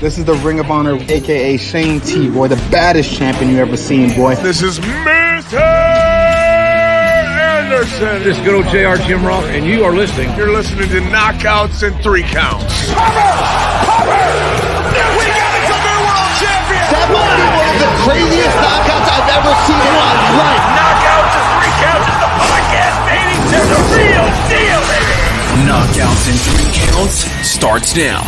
This is the Ring of Honor, a.k.a. Shane T, boy, the baddest champion you ever seen, boy. This is Mr. Anderson. This is good old JR Jim Ross, and you are listening. You're listening to Knockouts and 3 Counts. Cover! We got a new world champion! That might be one of the craziest knockouts I've ever seen in my life. Knockouts and 3 Counts is the podcast, baby! It's the real deal, baby! Knockouts and 3 Counts starts now.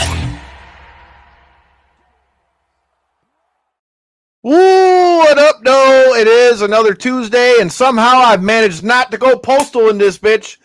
Ooh, what up, no? It is another Tuesday, and somehow I've managed not to go postal in this bitch.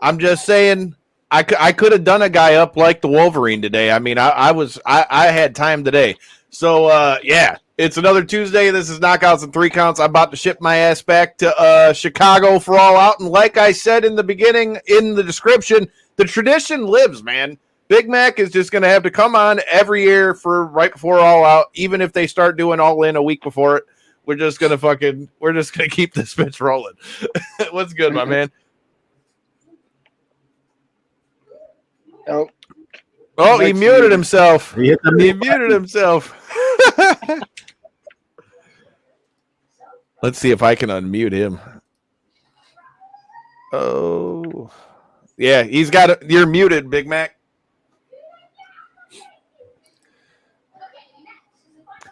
I'm just saying, I could have done a guy up like the Wolverine today. I mean, I had time today. So, yeah, it's another Tuesday. This is Knockouts and 3 Counts. I'm about to ship my ass back to Chicago for All Out, and like I said in the beginning, in the description, the tradition lives, man. Big Mac is just going to have to come on every year for right before All Out, even if they start doing All In a week before it. We're just going to keep this bitch rolling. What's good, my man? Oh, he muted himself. He muted himself. Let's see if I can unmute him. Oh, yeah, you're muted, Big Mac.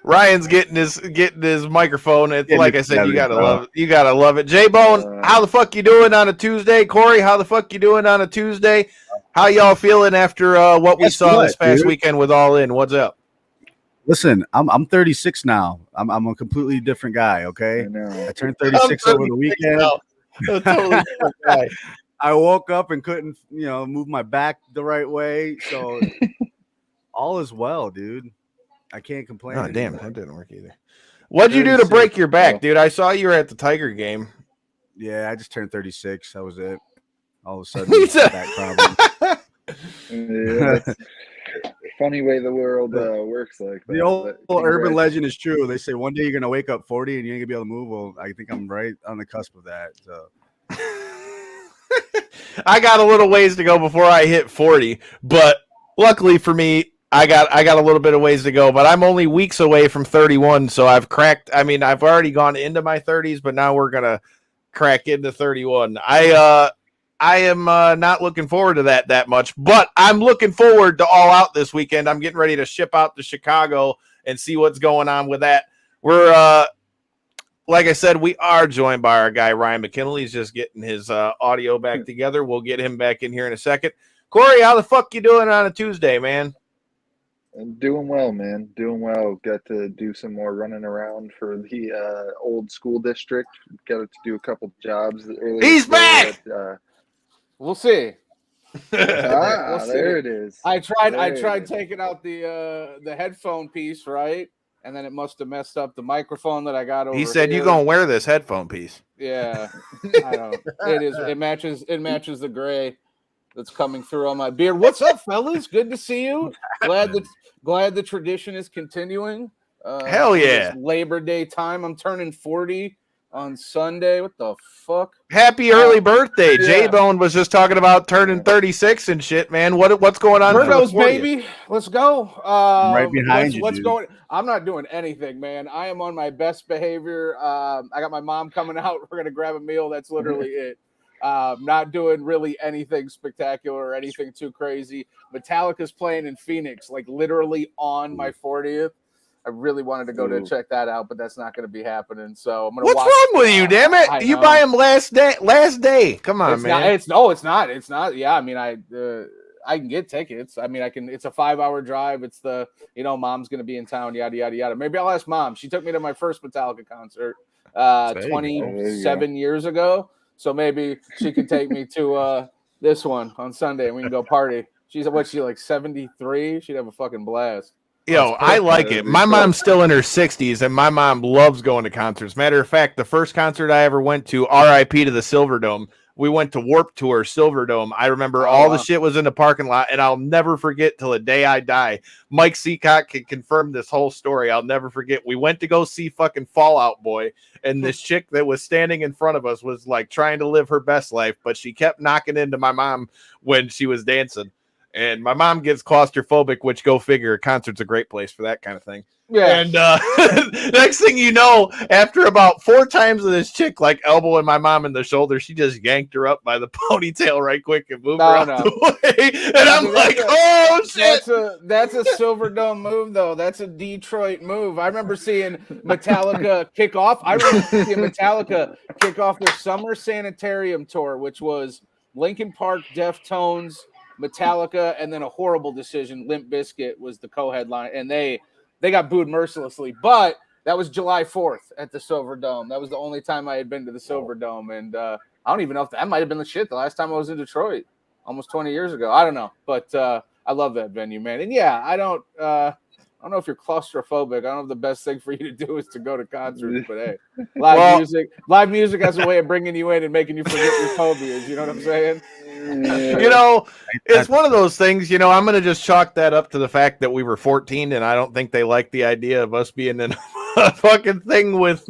Ryan's getting his microphone. It's like I said, you gotta love it. You gotta love it. J-Bone, how the fuck you doing on a Tuesday? Corey, how the fuck you doing on a Tuesday? How y'all feeling after what we saw this past weekend with All In? What's up? Listen, I'm 36 now. I'm a completely different guy. Okay, I turned 36 over the weekend. A totally different guy. I woke up and couldn't, move my back the right way. So all is well, dude. I can't complain. Oh, damn, that didn't work either. What'd you do to break your back, dude? I saw you were at the Tiger game. Yeah, I just turned 36. That was it. All of a sudden, back problem. Yeah, funny way the world works like that. The old urban legend is true. They say one day you're going to wake up 40 and you ain't going to be able to move. Well, I think I'm right on the cusp of that. So. I got a little ways to go before I hit 40, but luckily for me, I got a little bit of ways to go, but I'm only weeks away from 31, so I've already gone into my 30s, but now we're gonna crack into 31. I am not looking forward to that much, but I'm looking forward to All Out this weekend. I'm getting ready to ship out to Chicago and see what's going on with that. We're like I said, we are joined by our guy Ryan McKinnell. He's just getting his audio back together. We'll get him back in here in a second. Corey, how the fuck you doing on a Tuesday, man? I'm doing well, man. Doing well. Got to do some more running around for the old school district. Got to do a couple jobs. He's back! We'll see. We'll see. There it is. I tried taking out the headphone piece, right? And then it must have messed up the microphone that I got over He said, here. "You gonna wear this headphone piece?" Yeah. I don't. It matches the gray that's coming through on my beard. What's up, fellas? Good to see you. Glad the tradition is continuing. Hell yeah. Labor Day time. I'm turning 40 on Sunday. What the fuck? Happy early birthday. Yeah. J-Bone was just talking about turning 36 and shit, man. What's going on? Virgos, baby. Let's go. Right behind you. What's going? I'm not doing anything, man. I am on my best behavior. I got my mom coming out. We're going to grab a meal. That's literally it. Not doing really anything spectacular or anything too crazy. Metallica's playing in Phoenix, like literally on my 40th. I really wanted to go to check that out, but that's not going to to be happening. So I'm going to. What's wrong with you? Damn it! You buy them last day. Come on, man. It's not. Yeah, I mean, I can get tickets. I mean, I can. It's a 5-hour drive. It's mom's going to be in town. Yada yada yada. Maybe I'll ask mom. She took me to my first Metallica concert 27 years ago. So maybe she could take me to this one on Sunday and we can go party. She's like 73? She'd have a fucking blast. Yo, I like it. My mom's still in her 60s, and my mom loves going to concerts. Matter of fact, the first concert I ever went to, RIP to the Silverdome, we went to Warped Tour Silverdome. I remember all the shit was in the parking lot, and I'll never forget till the day I die. Mike Seacock can confirm this whole story. I'll never forget. We went to go see fucking Fall Out Boy, and this chick that was standing in front of us was like trying to live her best life, but she kept knocking into my mom when she was dancing. And my mom gets claustrophobic, which go figure. A concert's a great place for that kind of thing. Yeah. And next thing you know, after about 4 times of this chick like elbowing my mom in the shoulder, she just yanked her up by the ponytail right quick and moved her out the way. And I'm like, oh shit! That's a Silverdome move, though. That's a Detroit move. I remember seeing Metallica kick off. I remember seeing Metallica kick off their Summer Sanitarium tour, which was Linkin Park, Deftones, Metallica, and then a horrible decision. Limp Bizkit was the co-headline, and they got booed mercilessly. But that was July 4th at the Silverdome. That was the only time I had been to the Silverdome, and I don't even know if that might have been the shit the last time I was in Detroit, almost 20 years ago. I don't know, but I love that venue, man. And yeah, I don't know if you're claustrophobic. I don't know if the best thing for you to do is to go to concerts, but hey, live music has a way of bringing you in and making you forget your phobias. You know what I'm saying? You know, it's one of those things, you know, I'm going to just chalk that up to the fact that we were 14 and I don't think they like the idea of us being in a fucking thing with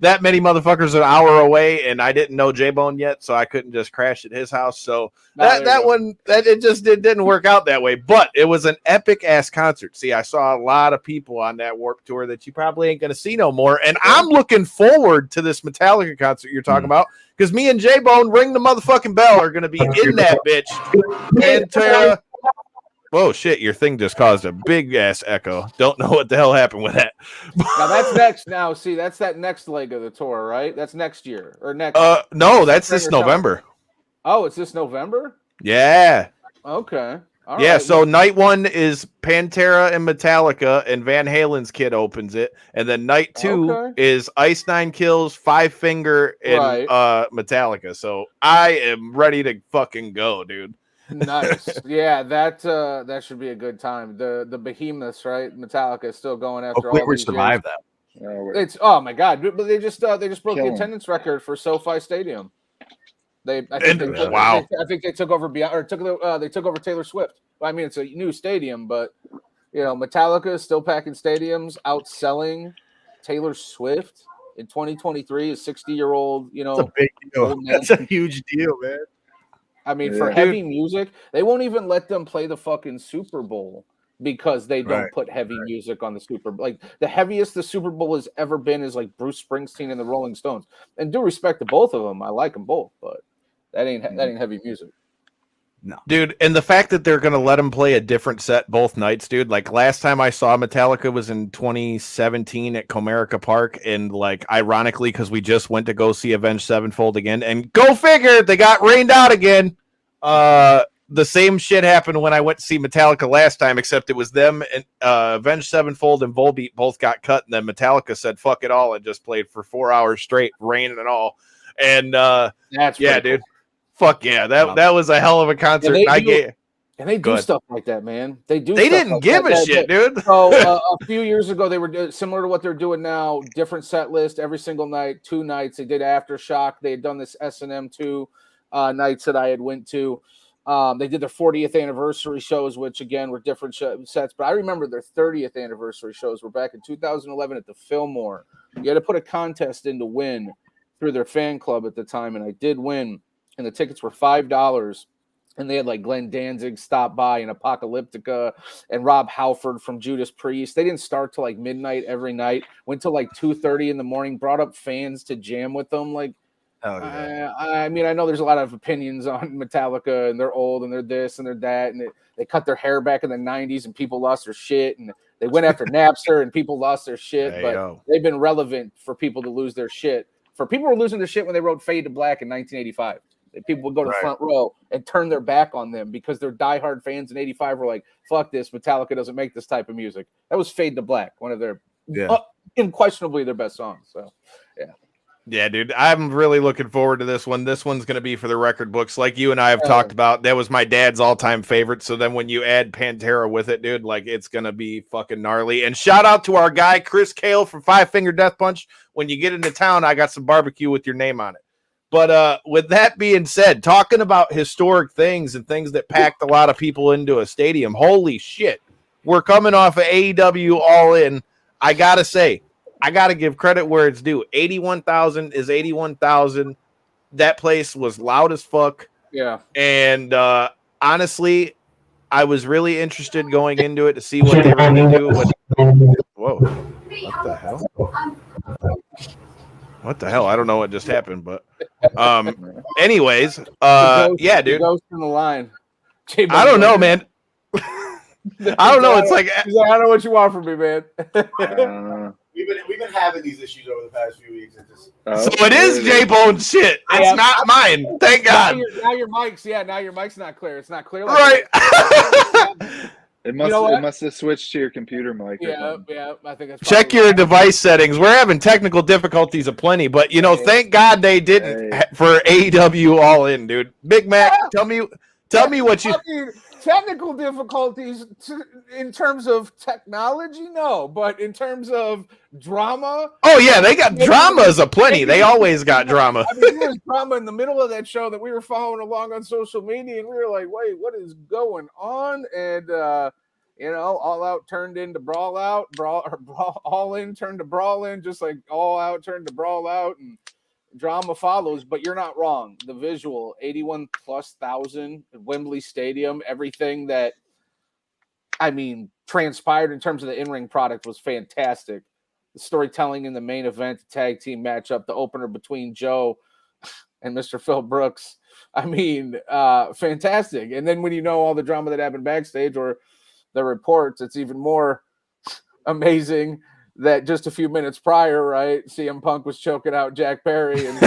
that many motherfuckers an hour away, and I didn't know J-Bone yet, so I couldn't just crash at his house. So it didn't work out that way, but it was an epic ass concert. See, I saw a lot of people on that Warped Tour that you probably ain't going to see no more, and I'm looking forward to this Metallica concert you're talking about, because me and J-Bone, Ring the Motherfucking Bell, are going to be in that bitch. And whoa, shit, your thing just caused a big ass echo. Don't know what the hell happened with that. Now that's next. Now, see, that's that next leg of the tour, right? That's next year or next. No, that's this November. Oh, it's this November? Yeah. Okay. All yeah, right. so night 1 is Pantera and Metallica, and Van Halen's Kid opens it. And then night 2 is Ice Nine Kills, Five Finger, and Metallica. So I am ready to fucking go, dude. Nice. Yeah, that should be a good time. The behemoths, right? Metallica is still going after all these survive years. that. It's oh my god, but they just broke the attendance record for SoFi Stadium. I think they took over they took over Taylor Swift. Well, I mean, it's a new stadium, but you know, Metallica is still packing stadiums, outselling Taylor Swift in 2023. A 60-year-old, you know, that's a big deal. That's a huge deal, man. I mean, for heavy music, they won't even let them play the fucking Super Bowl because they don't put heavy music on the Super Bowl. Like the heaviest the Super Bowl has ever been is like Bruce Springsteen and the Rolling Stones. And due respect to both of them, I like them both, but that ain't heavy music. No, dude, and the fact that they're gonna let them play a different set both nights, dude. Like last time I saw Metallica was in 2017 at Comerica Park, and like ironically, because we just went to go see Avenged Sevenfold again, and go figure, they got rained out again. The same shit happened when I went to see Metallica last time, except it was them and Avenged Sevenfold and Volbeat both got cut, and then Metallica said fuck it all and just played for 4 hours straight, rain and all. And that's dude. Cool. Fuck yeah, that was a hell of a concert. And they do stuff like that, man. They didn't give a shit, dude. So a few years ago, they were similar to what they're doing now. Different set list every single night. 2 nights. They did Aftershock. They had done this S&M 2 nights that I had went to. They did their 40th anniversary shows, which again were different sets. But I remember their 30th anniversary shows were back in 2011 at the Fillmore. You had to put a contest in to win through their fan club at the time, and I did win. And the tickets were $5, and they had like Glenn Danzig stop by and Apocalyptica and Rob Halford from Judas Priest. They didn't start till like midnight every night. Went till like 2:30 in the morning. Brought up fans to jam with them. Like, I mean, I know there's a lot of opinions on Metallica, and they're old, and they're this, and they're that, and they cut their hair back in the '90s, and people lost their shit, and they went after Napster, and people lost their shit. But they've been relevant for people to lose their shit. For people who were losing their shit when they wrote Fade to Black in 1985. People would go to the front row and turn their back on them because their diehard fans in 85 were like, fuck this, Metallica doesn't make this type of music. That was Fade to Black, one of their unquestionably their best songs. So, yeah. Yeah, dude, I'm really looking forward to this one. This one's going to be for the record books. Like you and I have talked about, that was my dad's all-time favorite. So then when you add Pantera with it, dude, like it's going to be fucking gnarly. And shout out to our guy, Chris Kale from Five Finger Death Punch. When you get into town, I got some barbecue with your name on it. But with that being said, talking about historic things and things that packed a lot of people into a stadium, holy shit. We're coming off of AEW All In. I got to say, I got to give credit where it's due. 81,000 is 81,000. That place was loud as fuck. Yeah. And honestly, I was really interested going into it to see what they were going to do. Whoa. What the hell? What the hell? I don't know what just happened, but anyways, yeah, dude. Ghost in the line. I don't know, man. I don't know. It's like I don't know what you want from me, man. We've been having these issues over the past few weeks. So it is J-Bone shit. It's not mine. Thank God. Now your mic's not clear. It's not clear. Right. It must have switched to your computer mic. Yeah, I think that's check your device settings. We're having technical difficulties aplenty, but thank God they didn't for AEW All In, dude. Big Mac, tell me what you. Technical difficulties in terms of technology, no, but in terms of drama. Oh yeah, they got dramas aplenty. They always got drama. I mean, there was drama in the middle of that show that we were following along on social media, and we were like, "Wait, what is going on?" And All Out turned into Brawl Out, All In turned to Brawl In, just like All Out turned to Brawl Out, and drama follows. But you're not wrong. The visual, 81,000+ at Wembley Stadium, everything that transpired in terms of the in-ring product was fantastic. The storytelling in the main event, the tag team matchup, the opener between Joe and Mr. Phil Brooks. Fantastic. And then when you know all the drama that happened backstage or the reports, it's even more amazing that just a few minutes prior, right, CM Punk was choking out Jack Perry and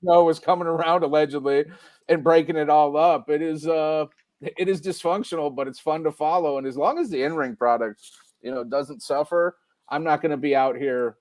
Joe was coming around allegedly and breaking it all up. It is dysfunctional, but it's fun to follow. And as long as the in-ring product, doesn't suffer, I'm not going to be out here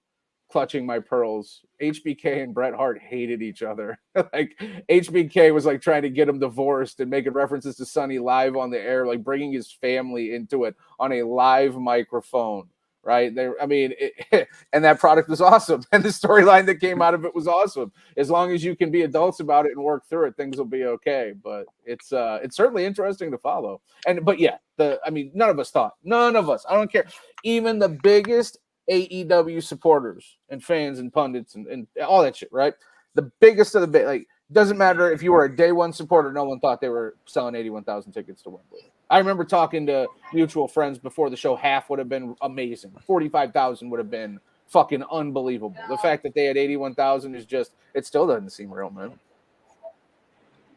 clutching my pearls. HBK and Bret Hart hated each other. Like HBK was like trying to get him divorced and making references to Sonny live on the air, like bringing his family into it on a live microphone. Right there, and that product was awesome, and the storyline that came out of it was awesome. As long as you can be adults about it and work through it, things will be okay. But it's certainly interesting to follow. But none of us thought, none of us. I don't care. Even the biggest AEW supporters and fans and pundits and all that shit, right? The biggest of the big, like, doesn't matter if you were a day one supporter. No one thought they were selling 81,000 tickets to Wembley. I remember talking to mutual friends before the show. Half would have been amazing. 45,000 would have been fucking unbelievable. The fact that they had 81,000 is just, it still doesn't seem real, man.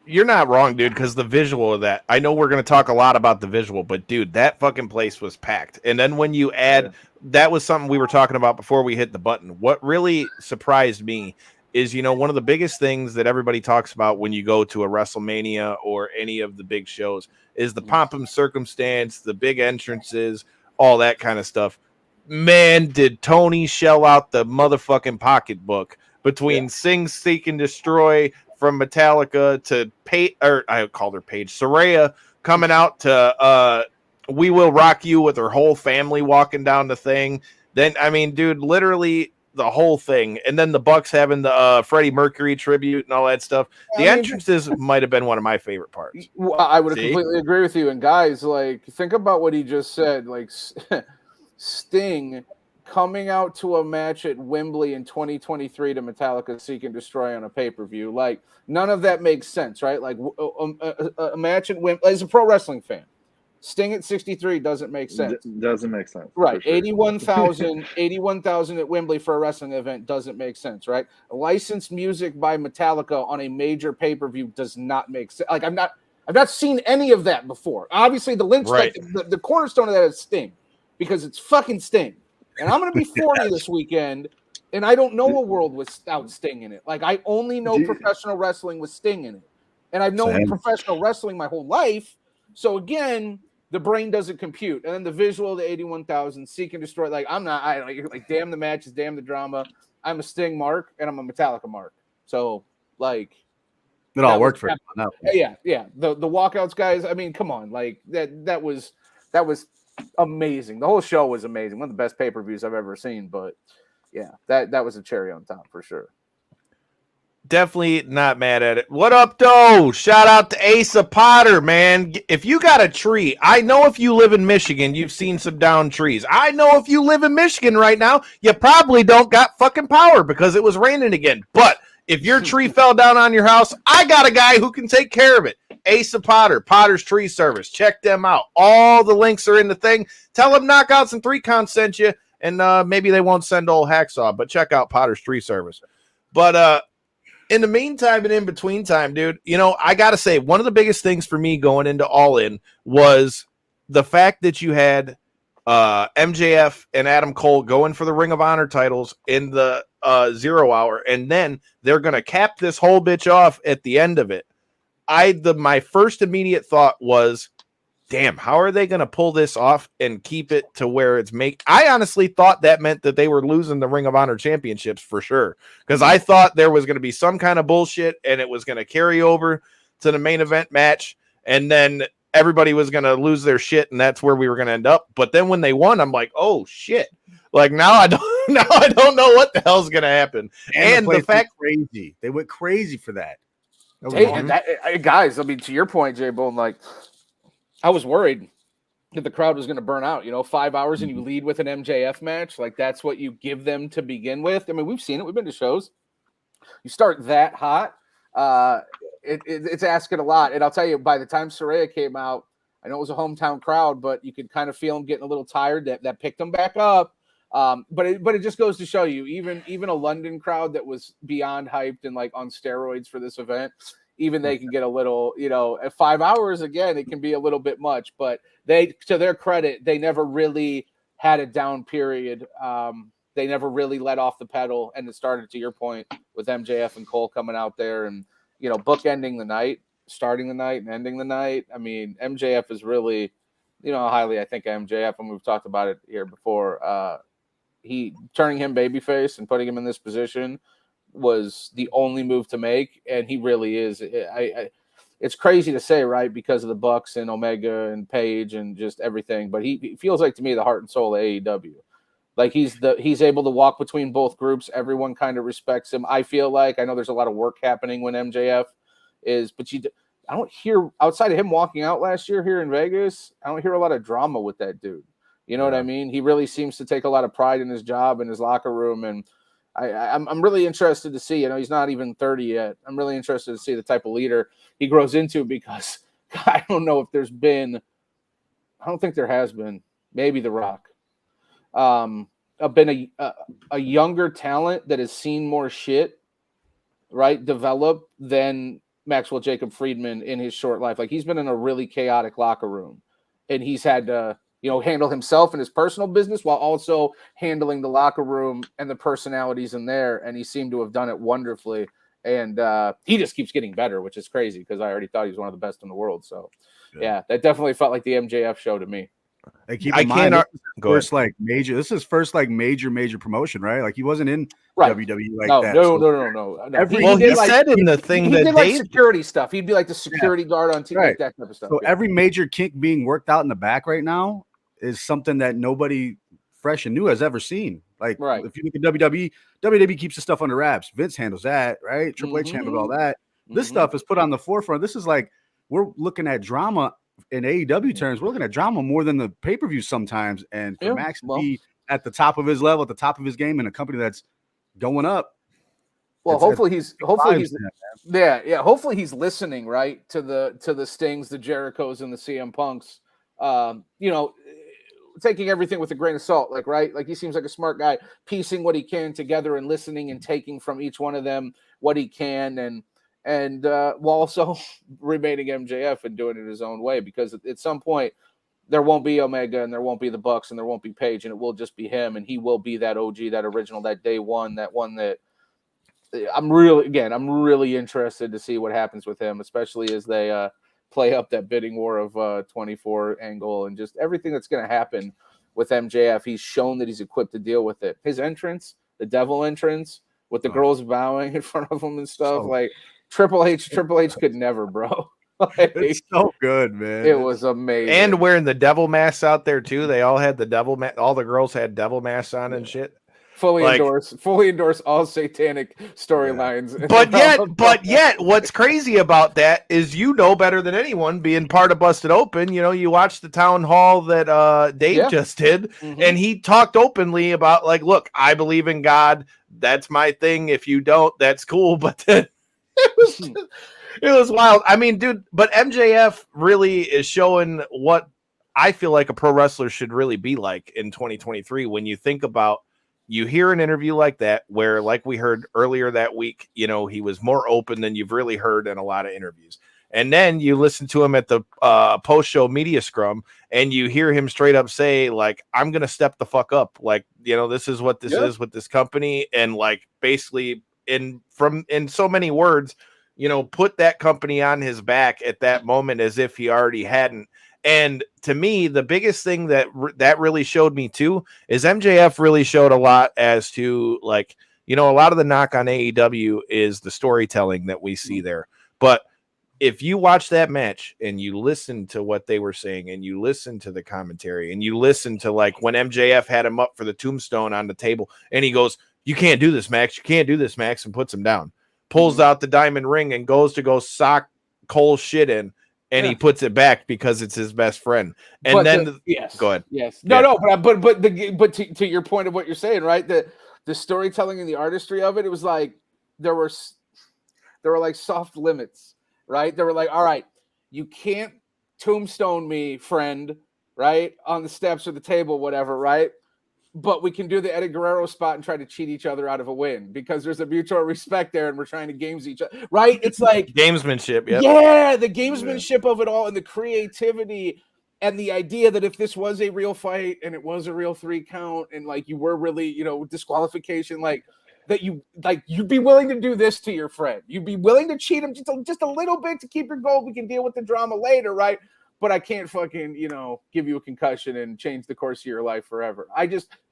You're not wrong, dude, because the visual of that, I know we're going to talk a lot about the visual, but dude, that fucking place was packed. And then when you add, that was something we were talking about before we hit the button. What really surprised me is, one of the biggest things that everybody talks about when you go to a WrestleMania or any of the big shows is the pomp and circumstance, the big entrances, all that kind of stuff. Man, did Tony shell out the motherfucking pocketbook between Sing, Seek, and Destroy from Metallica to I called her Paige, Saraya coming out to We Will Rock You with her whole family walking down the thing. Then, dude, literally the whole thing. And then the Bucks having the Freddie Mercury tribute and all that stuff. The entrances might have been one of my favorite parts. I would completely agree with you. And guys, like, think about what he just said. Like, Sting coming out to a match at Wembley in 2023 to Metallica Seek and Destroy on a pay-per-view. Like, none of that makes sense, right? Like, a match at Wembley, as a pro wrestling fan, Sting at 63 doesn't make sense. Doesn't make sense. Right. Sure. 81,000 at Wembley for a wrestling event doesn't make sense, right? Licensed music by Metallica on a major pay-per-view does not make sense. Like, I've not seen any of that before. Obviously, the lynch, right. the cornerstone of that is Sting, because it's fucking Sting. And I'm going to be 40 this weekend, and I don't know a world without Sting in it. Like, I only know professional wrestling with Sting in it. And I've known professional wrestling my whole life. So, again, the brain doesn't compute. And then the visual of the 81,000, Seek and Destroy. Like, damn the matches, damn the drama. I'm a Sting mark, and I'm a Metallica mark. So, like, it all worked for him. Yeah. The walkouts, guys. Come on. Like, that was amazing. The whole show was amazing. One of the best pay-per-views I've ever seen. But, yeah, that was a cherry on top for sure. Definitely not mad at it. What up, though? Shout out to Asa Potter, man. If you got a tree, I know if you live in Michigan, you've seen some downed trees. I know if you live in Michigan right now, you probably don't got fucking power because it was raining again. But If your tree fell down on your house, I got a guy who can take care of it. Asa Potter, Potter's Tree Service. Check them out. All the links are in the thing. Tell them Knockouts and 3 Counts sent you, and maybe they won't send old Hacksaw, but check out Potter's Tree Service. But in the meantime and in between time, dude, I got to say, one of the biggest things for me going into All In was the fact that you had MJF and Adam Cole going for the Ring of Honor titles in the 0 hour, and then they're going to cap this whole bitch off at the end of it. My first immediate thought was, damn, how are they going to pull this off and keep it to where it's I honestly thought that meant that they were losing the Ring of Honor championships for sure, because I thought there was going to be some kind of bullshit and it was going to carry over to the main event match, and then everybody was going to lose their shit, and that's where we were going to end up. But then when they won, I'm like, oh shit. Like now I don't know what the hell's going to happen. And the fact they went crazy for that. Guys, I mean, to your point, Jay Bone, like I was worried that the crowd was going to burn out, 5 hours and you lead with an MJF match. Like that's what you give them to begin with. I mean, we've seen it. We've been to shows. You start that hot. It's asking a lot. And I'll tell you, by the time Saraya came out, I know it was a hometown crowd, but you could kind of feel them getting a little tired. That picked them back up. But it just goes to show you, even a London crowd that was beyond hyped and like on steroids for this event, even they can get a little, at 5 hours again, it can be a little bit much. But they, to their credit, they never really had a down period. They never really let off the pedal, and it started, to your point, with MJF and Cole coming out there and bookending the night, starting the night and ending the night. I mean, MJF is really, how highly I think MJF, and we've talked about it here before. He turning him babyface and putting him in this position was the only move to make, and he really is. It's crazy to say, right, because of the Bucks and Omega and Page and just everything, but he feels like to me the heart and soul of AEW. Like he's able to walk between both groups. Everyone kind of respects him. I feel like, I know there's a lot of work happening when MJF is, but I don't hear, outside of him walking out last year here in Vegas, I don't hear a lot of drama with that dude. You know what I mean? He really seems to take a lot of pride in his job and his locker room. And I'm really interested to see, he's not even 30 yet. I'm really interested to see the type of leader he grows into, because I don't know if there's been, I don't think there has been, maybe The Rock. Been a younger talent that has seen more shit, right, develop than Maxwell Jacob Friedman in his short life. Like he's been in a really chaotic locker room, and he's had to, handle himself and his personal business while also handling the locker room and the personalities in there. And he seemed to have done it wonderfully. And he just keeps getting better, which is crazy because I already thought he was one of the best in the world. So yeah, that definitely felt like the MJF show to me. Hey, keep in mind, this is his first major promotion, right? Like he wasn't in WWE like that. No. He said in the thing that he did like security stuff. He'd be like the security guard on TV, like that type of stuff. So every major kink being worked out in the back right now is something that nobody fresh and new has ever seen. Like if you look at WWE keeps the stuff under wraps. Vince handles that, right? Triple H handled all that. This stuff is put on the forefront. This is like we're looking at drama. In AEW terms, we're looking at drama more than the pay-per-view sometimes. And for Max to be at the top of his level, at the top of his game in a company that's going up. Well, hopefully he's listening, right, to the Stings, the Jerichos, and the CM Punks. Taking everything with a grain of salt, like he seems like a smart guy, piecing what he can together and listening and taking from each one of them what he can, and while also remaining MJF and doing it his own way, because at some point there won't be Omega and there won't be the Bucks and there won't be Page, and it will just be him, and he will be that OG, that original, that day one, that one that I'm really interested to see what happens with him, especially as they play up that bidding war of 24 angle and just everything that's going to happen with MJF. He's shown that he's equipped to deal with it. His entrance, the devil entrance with the girls bowing in front of him and stuff, like Triple H could never, bro. It's so good, man. It was amazing. And wearing the devil masks out there too. They all had the devil mask. All the girls had devil masks on and shit. fully endorse all satanic storylines. But yet, what's crazy about that is better than anyone, being part of Busted Open. You watched the town hall that Dave just did, and he talked openly about look, I believe in God. That's my thing. If you don't, that's cool. But then it was wild. I mean, dude, but MJF really is showing what I feel like a pro wrestler should really be like in 2023. When you think about, you hear an interview like that, where like we heard earlier that week, he was more open than you've really heard in a lot of interviews. And then you listen to him at the post-show media scrum, and you hear him straight up say, I'm going to step the fuck up. This is what this is with this company. And basically in so many words, put that company on his back at that moment as if he already hadn't. And to me, the biggest thing that really showed me too is MJF really showed a lot as to a lot of the knock on AEW is the storytelling that we see there. But if you watch that match and you listen to what they were saying, and you listen to the commentary, and you listen to when MJF had him up for the tombstone on the table, and he goes, "You can't do this, Max. You can't do this, Max," and puts him down, pulls out the diamond ring and goes to go sock Cole's shit in. And he puts it back because it's his best friend. And but then go ahead. Yes. No, but to your point of what you're saying, right? The storytelling and the artistry of it, it was there were soft limits, right? They were all right, you can't tombstone me, friend, right? On the steps or the table, whatever, right? But we can do the Eddie Guerrero spot and try to cheat each other out of a win because there's a mutual respect there and we're trying to games each other, right? It's gamesmanship. Yep. Yeah, the gamesmanship of it all and the creativity and the idea that if this was a real fight and it was a real 3 count and you were really, disqualification, that you'd be willing to do this to your friend. You'd be willing to cheat him just a little bit to keep your goal. We can deal with the drama later, right? But I can't fucking, give you a concussion and change the course of your life forever.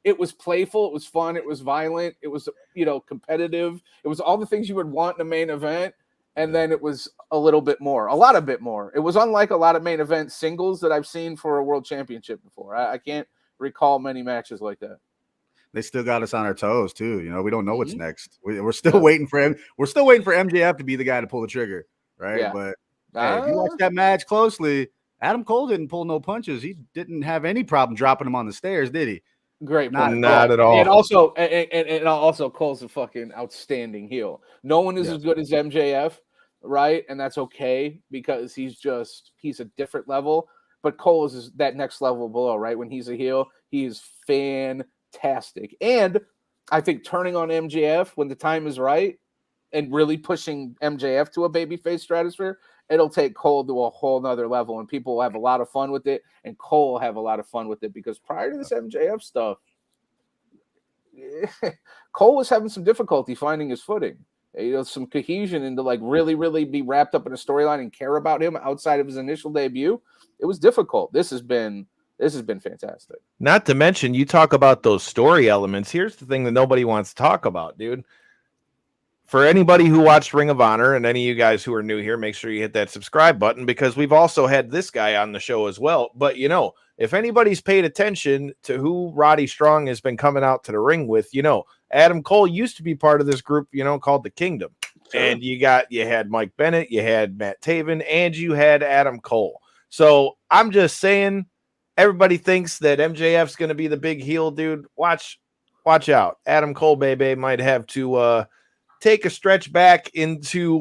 It was playful. It was fun. It was violent. It was, competitive. It was all the things you would want in a main event. And then it was a lot of bit more. It was unlike a lot of main event singles that I've seen for a world championship before. I can't recall many matches like that. They still got us on our toes too. We don't know what's next. We're still waiting for him. We're still waiting for MJF to be the guy to pull the trigger. Right. Yeah. But if you watch that match closely, Adam Cole didn't pull no punches. He didn't have any problem dropping him on the stairs, did he? Great, not at all. And also, Cole's a fucking outstanding heel. No one is as good as MJF, right? And that's okay because he's a different level. But Cole is that next level below, right? When he's a heel, he is fantastic. And I think turning on MJF when the time is right and really pushing MJF to a babyface stratosphere, it'll take Cole to a whole nother level, and people will have a lot of fun with it, and Cole will have a lot of fun with it because prior to this MJF stuff, Cole was having some difficulty finding his footing. Some cohesion and to really, really be wrapped up in a storyline and care about him outside of his initial debut. It was difficult. This has been fantastic. Not to mention, you talk about those story elements. Here's the thing that nobody wants to talk about, dude. For anybody who watched Ring of Honor and any of you guys who are new here, make sure you hit that subscribe button because we've also had this guy on the show as well. But, if anybody's paid attention to who Roddy Strong has been coming out to the ring with, Adam Cole used to be part of this group, called the Kingdom. Sure. And you had Mike Bennett, you had Matt Taven, and you had Adam Cole. So I'm just saying, everybody thinks that MJF's going to be the big heel, dude. Watch out. Adam Cole, baby, might have to take a stretch back into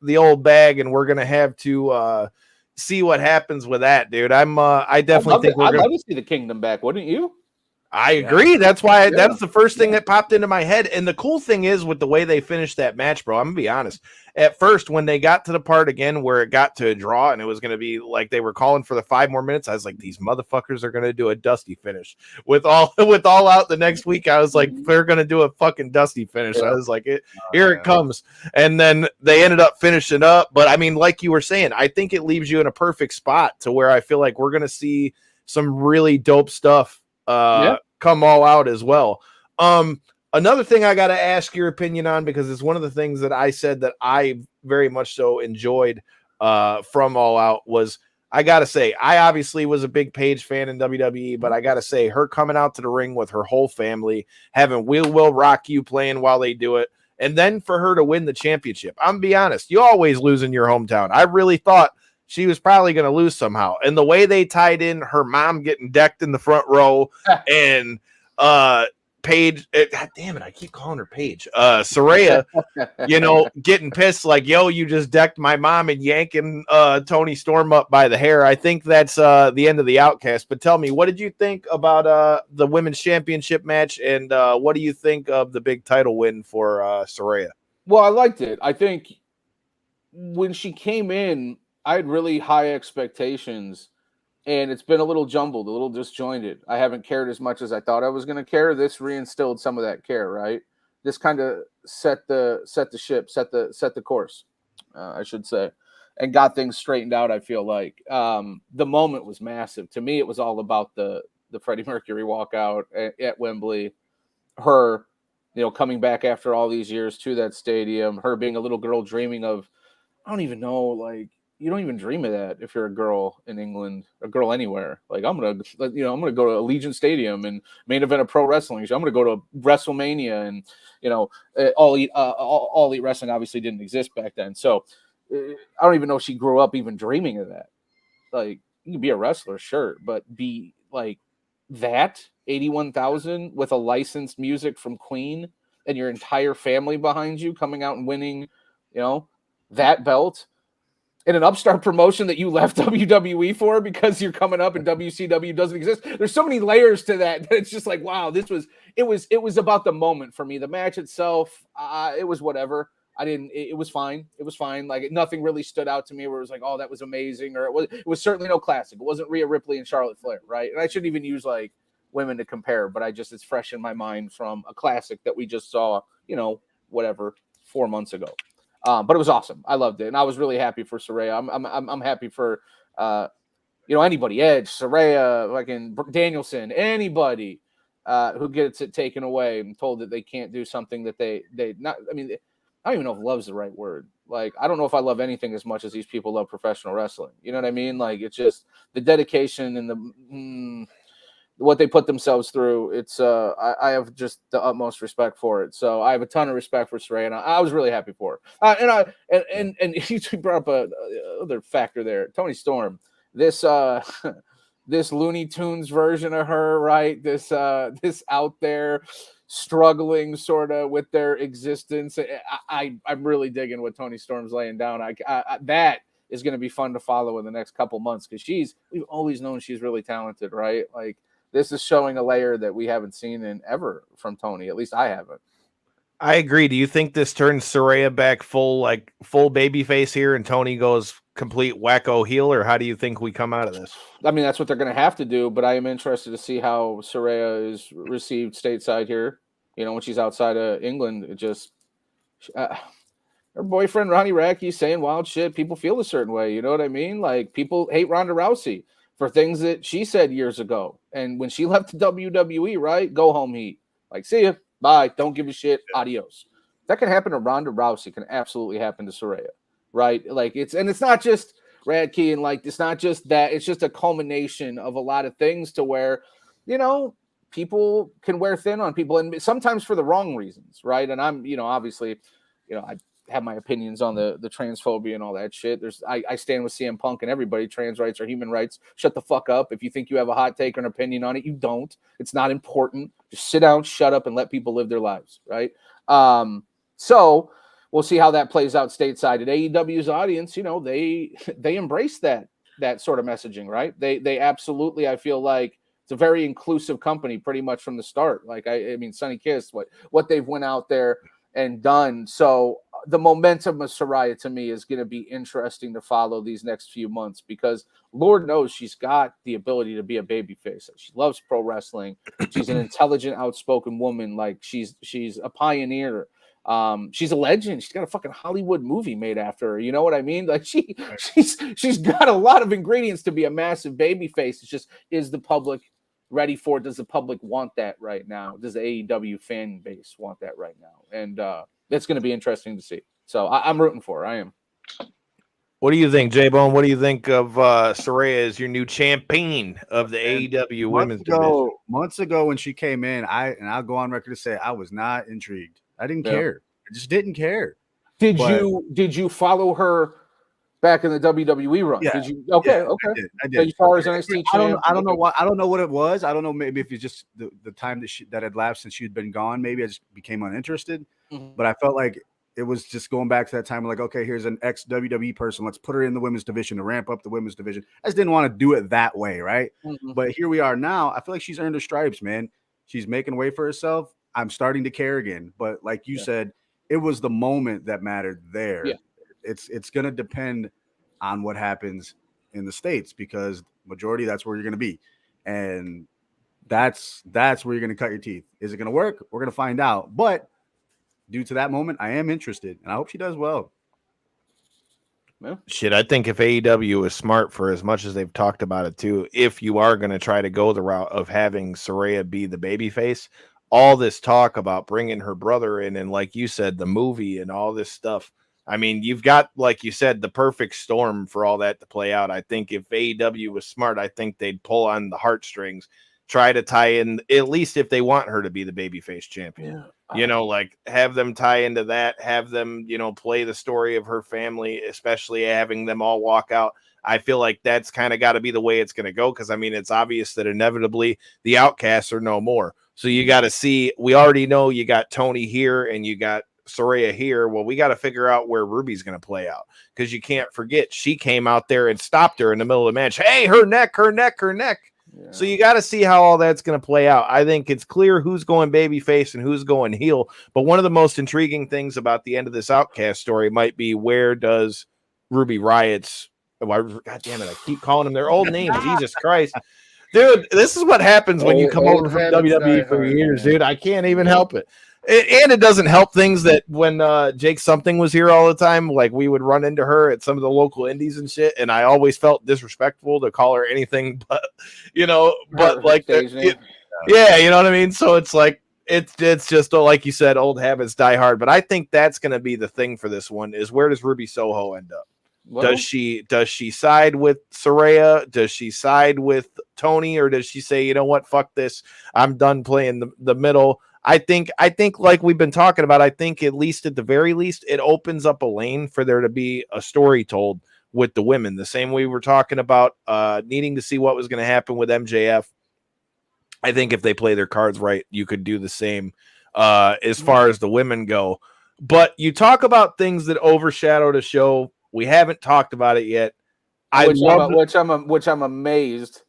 the old bag, and we're gonna have to see what happens with that, dude. I definitely think I'd love to see the Kingdom back, wouldn't you? I agree. That's why that's the first thing that popped into my head. And the cool thing is with the way they finished that match, bro, I'm gonna be honest. At first, when they got to the part again where it got to a draw and it was gonna be they were calling for the 5 more minutes, I was like, these motherfuckers are gonna do a dusty finish with all out the next week. I was like, they're gonna do a fucking dusty finish. I was like, here it comes. And then they ended up finishing up. But I mean, like you were saying, I think it leaves you in a perfect spot to where I feel like we're gonna see some really dope stuff come all out as well. Another thing I got to ask your opinion on, because it's one of the things that I said that I very much so enjoyed from All Out, was I gotta say, I obviously was a big Paige fan in WWE, but I gotta say, her coming out to the ring with her whole family, having Will Rock You playing while they do it, and then for her to win the championship. I'm gonna be honest, you always lose in your hometown. I really thought she was probably going to lose somehow. And the way they tied in her mom getting decked in the front row and Paige, God damn it, I keep calling her Paige. Saraya, getting pissed like, yo, you just decked my mom and yanking Tony Storm up by the hair. I think that's the end of the Outcast. But tell me, what did you think about the women's championship match? And what do you think of the big title win for Saraya? Well, I liked it. I think when she came in, I had really high expectations, and it's been a little jumbled, a little disjointed. I haven't cared as much as I thought I was going to care. This reinstilled some of that care, right? This kind of set the ship, set the course, I should say, and got things straightened out. I feel like the moment was massive. To me, it was all about the Freddie Mercury walkout at Wembley, her, coming back after all these years to that stadium, her being a little girl dreaming of, I don't even know, like, you don't even dream of that if you're a girl in England, a girl anywhere. Like, I'm gonna go to Allegiant Stadium and main event of pro wrestling. I'm gonna go to WrestleMania, and All Elite Wrestling obviously didn't exist back then. So I don't even know if she grew up even dreaming of that. Like, you can be a wrestler, sure, but be like that 81,000 with a licensed music from Queen and your entire family behind you coming out and winning, that belt. In an upstart promotion that you left WWE for because you're coming up and WCW doesn't exist. There's so many layers to that it's just like, wow, it was about the moment for me. The match itself, it was whatever. It was fine. It was fine. Like, nothing really stood out to me where it was like, oh, that was amazing. Or it was certainly no classic. It wasn't Rhea Ripley and Charlotte Flair, right? And I shouldn't even use like women to compare, but it's fresh in my mind from a classic that we just saw, 4 months ago. But it was awesome. I loved it, and I was really happy for Saraya. I'm happy for anybody, Edge, Saraya, fucking Danielson, anybody who gets it taken away and told that they can't do something that they not. I mean, I don't even know if love's the right word. Like, I don't know if I love anything as much as these people love professional wrestling. You know what I mean? Like, it's just the dedication and what they put themselves through. It's I have just the utmost respect for it. So I have a ton of respect for Saraya, and I was really happy for her. And you brought up another factor there, Tony Storm. This this Looney Tunes version of her, right? This out there struggling sort of with their existence. I'm really digging what Tony Storm's laying down. That is going to be fun to follow in the next couple months because we've always known she's really talented, right? Like, this is showing a layer that we haven't seen in ever from Tony. At least I haven't. I agree. Do you think this turns Saraya back full baby face here and Tony goes complete wacko heel, or how do you think we come out of this? I mean, that's what they're going to have to do, but I am interested to see how Saraya is received stateside here. When she's outside of England, it just her boyfriend Ronnie Radke saying wild shit. People feel a certain way. You know what I mean? Like, people hate Ronda Rousey for things that she said years ago. And when she left the WWE, right? Go home heat. Like, see ya. Bye. Don't give a shit. Adios. That can happen to Ronda Rousey. Can absolutely happen to Saraya. Right? Like, it's not just Radke and like, it's not just that. It's just a culmination of a lot of things to where, people can wear thin on people, and sometimes for the wrong reasons. Right. And I'm, obviously, I have my opinions on the transphobia and all that shit. I stand with CM Punk and everybody. Trans rights are human rights. Shut the fuck up. If you think you have a hot take or an opinion on it, you don't. It's not important. Just sit down, shut up, and let people live their lives, right? So we'll see how that plays out stateside. At AEW's audience, they embrace that sort of messaging, right? They absolutely, I feel like, it's a very inclusive company pretty much from the start. Like, I mean, Sonny Kiss, what they've went out there and done. So the momentum of Saraya to me is going to be interesting to follow these next few months because Lord knows she's got the ability to be a babyface. She loves pro wrestling. She's an intelligent, outspoken woman. Like, she's a pioneer. She's a legend. She's got a fucking Hollywood movie made after her. You know what I mean? Like, she's got a lot of ingredients to be a massive babyface. It's just, is the public ready for it? Does the public want that right now? Does the AEW fan base want that right now? And that's going to be interesting to see. So I'm rooting for her. I am. What do you think, J-Bone? What do you think of Saraya as your new champion of the AEW women's division? Months ago when she came in, I'll go on record to say I was not intrigued. I didn't care. I just didn't care. Did you follow her back in the WWE run? Yeah. Did you? Okay. I did. So you saw her as NXT champ. I don't know why. I don't know what it was. I don't know. Maybe if it's just the time that had lapsed since she'd been gone. Maybe I just became uninterested. But I felt like it was just going back to that time. Like, okay, here's an ex WWE person. Let's put her in the women's division to ramp up the women's division. I just didn't want to do it that way, right? But here we are now. I feel like she's earned her stripes, man. She's making way for herself. I'm starting to care again. But like you said, it was the moment that mattered there. Yeah. It's gonna depend on what happens in the States, because majority that's where you're gonna be. And that's where you're gonna cut your teeth. Is it gonna work? We're gonna find out. But due to that moment, I am interested, and I hope she does well. Shit, I think if AEW is smart, for as much as they've talked about it too, if you are going to try to go the route of having Saraya be the babyface, all this talk about bringing her brother in, and like you said, the movie and all this stuff. I mean, you've got, like you said, the perfect storm for all that to play out. I think if AEW was smart, I think they'd pull on the heartstrings, try to tie in, at least if they want her to be the babyface champion. You know, like have them tie into that, have them, you know, play the story of her family, especially having them all walk out. I feel like that's kind of got to be the way it's going to go, because I mean, it's obvious that inevitably the outcasts are no more. So you got to see, we already know you got Tony here and you got Saraya here. Well, we got to figure out where Ruby's going to play out, because you can't forget she came out there and stopped her in the middle of the match. Hey, her neck. Yeah. So you got to see how all that's going to play out. I think it's clear who's going babyface and who's going heel. But one of the most intriguing things about the end of this Outcast story might be, where does Ruby Riot's, God damn it, I keep calling them their old names. Jesus Christ. Dude, this is what happens when you come over from WWE for years, dude. I can't even help it. And it doesn't help things that when Jake Something was here all the time, like we would run into her at some of the local indies and shit, and I always felt disrespectful to call her anything but, you know, but like, yeah, you know what I mean? So it's like, it's just, like you said, old habits die hard. But I think that's going to be the thing for this one, is where does Ruby Soho end up? Well, does she side with Saraya? Does she side with Tony? Or does she say, you know what, fuck this, I'm done playing the middle? I think like we've been talking about, I think at the very least, it opens up a lane for there to be a story told with the women. The same way we were talking about needing to see what was going to happen with MJF. I think if they play their cards right, you could do the same as far as the women go. But you talk about things that overshadowed a show. We haven't talked about it yet. Which I'm amazed.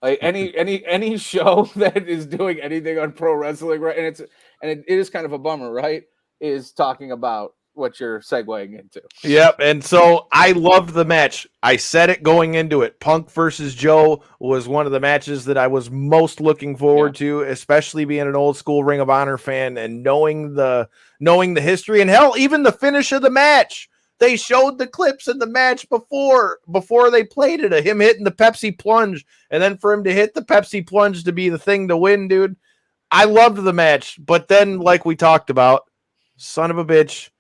Like any show that is doing anything on pro wrestling, right? And it is kind of a bummer, right? Is talking about what you're segueing into. Yep. And so I loved the match. I said it going into it. Punk versus Joe was one of the matches that I was most looking forward to, especially being an old school Ring of Honor fan and knowing the history, and hell, even the finish of the match. They showed the clips in the match before they played it, of him hitting the Pepsi plunge, and then for him to hit the Pepsi plunge to be the thing to win, dude. I loved the match, but then, like we talked about, son of a bitch,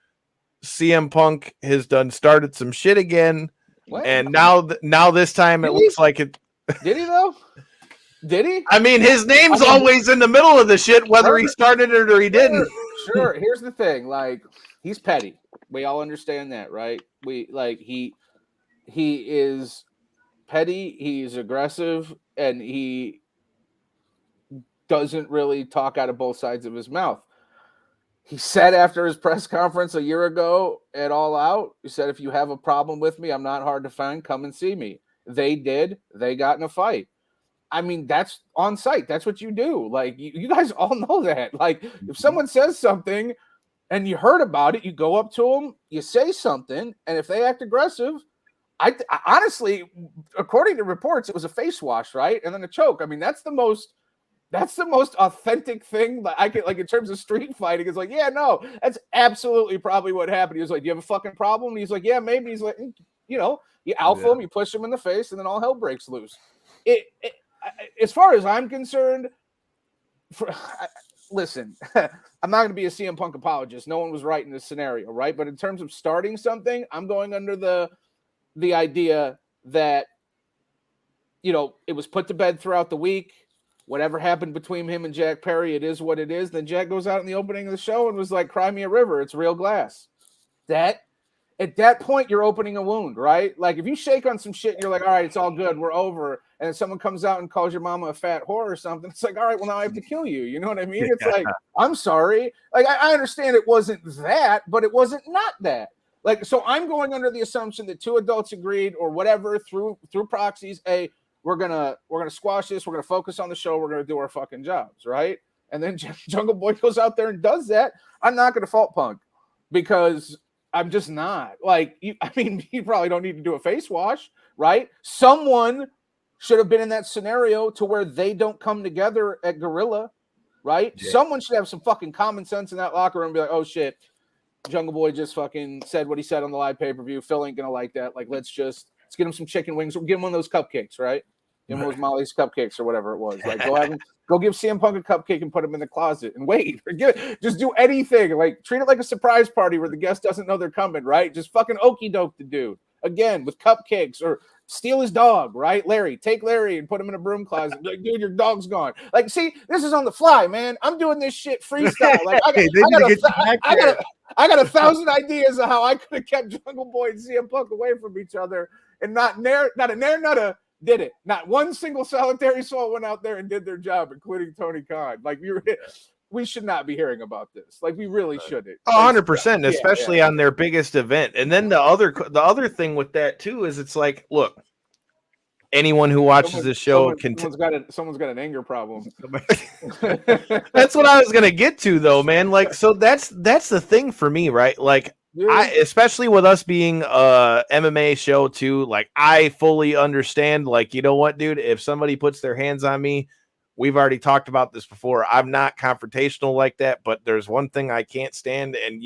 CM Punk has started some shit again, and now this time it looks like it. Did he though? Did he? I mean, his name's always in the middle of the shit, whether he started it or he didn't. Sure. Here's the thing, like, he's petty. We all understand that, right? He is petty, he's aggressive, and he doesn't really talk out of both sides of his mouth. He said after his press conference a year ago at All Out, he said, if you have a problem with me, I'm not hard to find, come and see me. They did. They got in a fight. I mean, that's on site. That's what you do. Like, you guys all know that. Like, if someone says something and you heard about it, you go up to them, you say something, and if they act aggressive, I honestly, according to reports, it was a face wash, right? And then a choke. I mean, that's the most authentic thing that I can, like, in terms of street fighting. It's like, yeah, no, that's absolutely probably what happened. He was like, do you have a fucking problem? And he's like, yeah, maybe. He's like, you know, you alpha him, you push him in the face, and then all hell breaks loose. As far as I'm concerned, listen, I'm not going to be a CM Punk apologist. No one was right in this scenario, right? But in terms of starting something, I'm going under the the idea that, you know, it was put to bed throughout the week. Whatever happened between him and Jack Perry, it is what it is. Then Jack goes out in the opening of the show and was like, "Cry me a river. It's real glass." At that point, you're opening a wound, right? Like if you shake on some shit and you're like, "All right, it's all good, we're over," and then someone comes out and calls your mama a fat whore or something, it's like, "All right, well now I have to kill you." You know what I mean? It's like, I'm sorry. Like I understand it wasn't that, but it wasn't not that. Like, so I'm going under the assumption that two adults agreed or whatever through proxies, hey, we're gonna squash this, we're gonna focus on the show, we're gonna do our fucking jobs, right? And then Jungle Boy goes out there and does that. I'm not gonna fault Punk because I'm just not. Like, you probably don't need to do a face wash, right? Someone should have been in that scenario to where they don't come together at Gorilla, right? Yeah. Someone should have some fucking common sense in that locker room and be like, "Oh shit, Jungle Boy just fucking said what he said on the live pay-per-view. Phil ain't gonna like that. Like, let's get him some chicken wings. We'll give him one of those cupcakes, right? Give him those Molly's cupcakes or whatever it was. Like, go give CM Punk a cupcake and put him in the closet and wait. Just do anything. Like, treat it like a surprise party where the guest doesn't know they're coming, right? Just fucking okie doke the dude again with cupcakes, or steal his dog, right? Take Larry and put him in a broom closet. Like, dude, your dog's gone. Like, see, this is on the fly, man. I'm doing this shit freestyle. Like, I got 1,000 ideas of how I could have kept Jungle Boy and CM Punk away from each other, and not did it. Not one single solitary soul went out there and did their job, including Tony Khan. Like, we should not be hearing about this. Like, we really shouldn't. 100%, especially on their biggest event. And then the other thing with that too is it's like, look, anyone who watches this show someone's got an anger problem. That's what I was gonna get to, though, man. Like, so that's the thing for me, right? Like, yeah. Especially with us being a MMA show too, like, I fully understand. Like, you know what, dude? If somebody puts their hands on me, we've already talked about this before. I'm not confrontational like that, but there's one thing I can't stand, and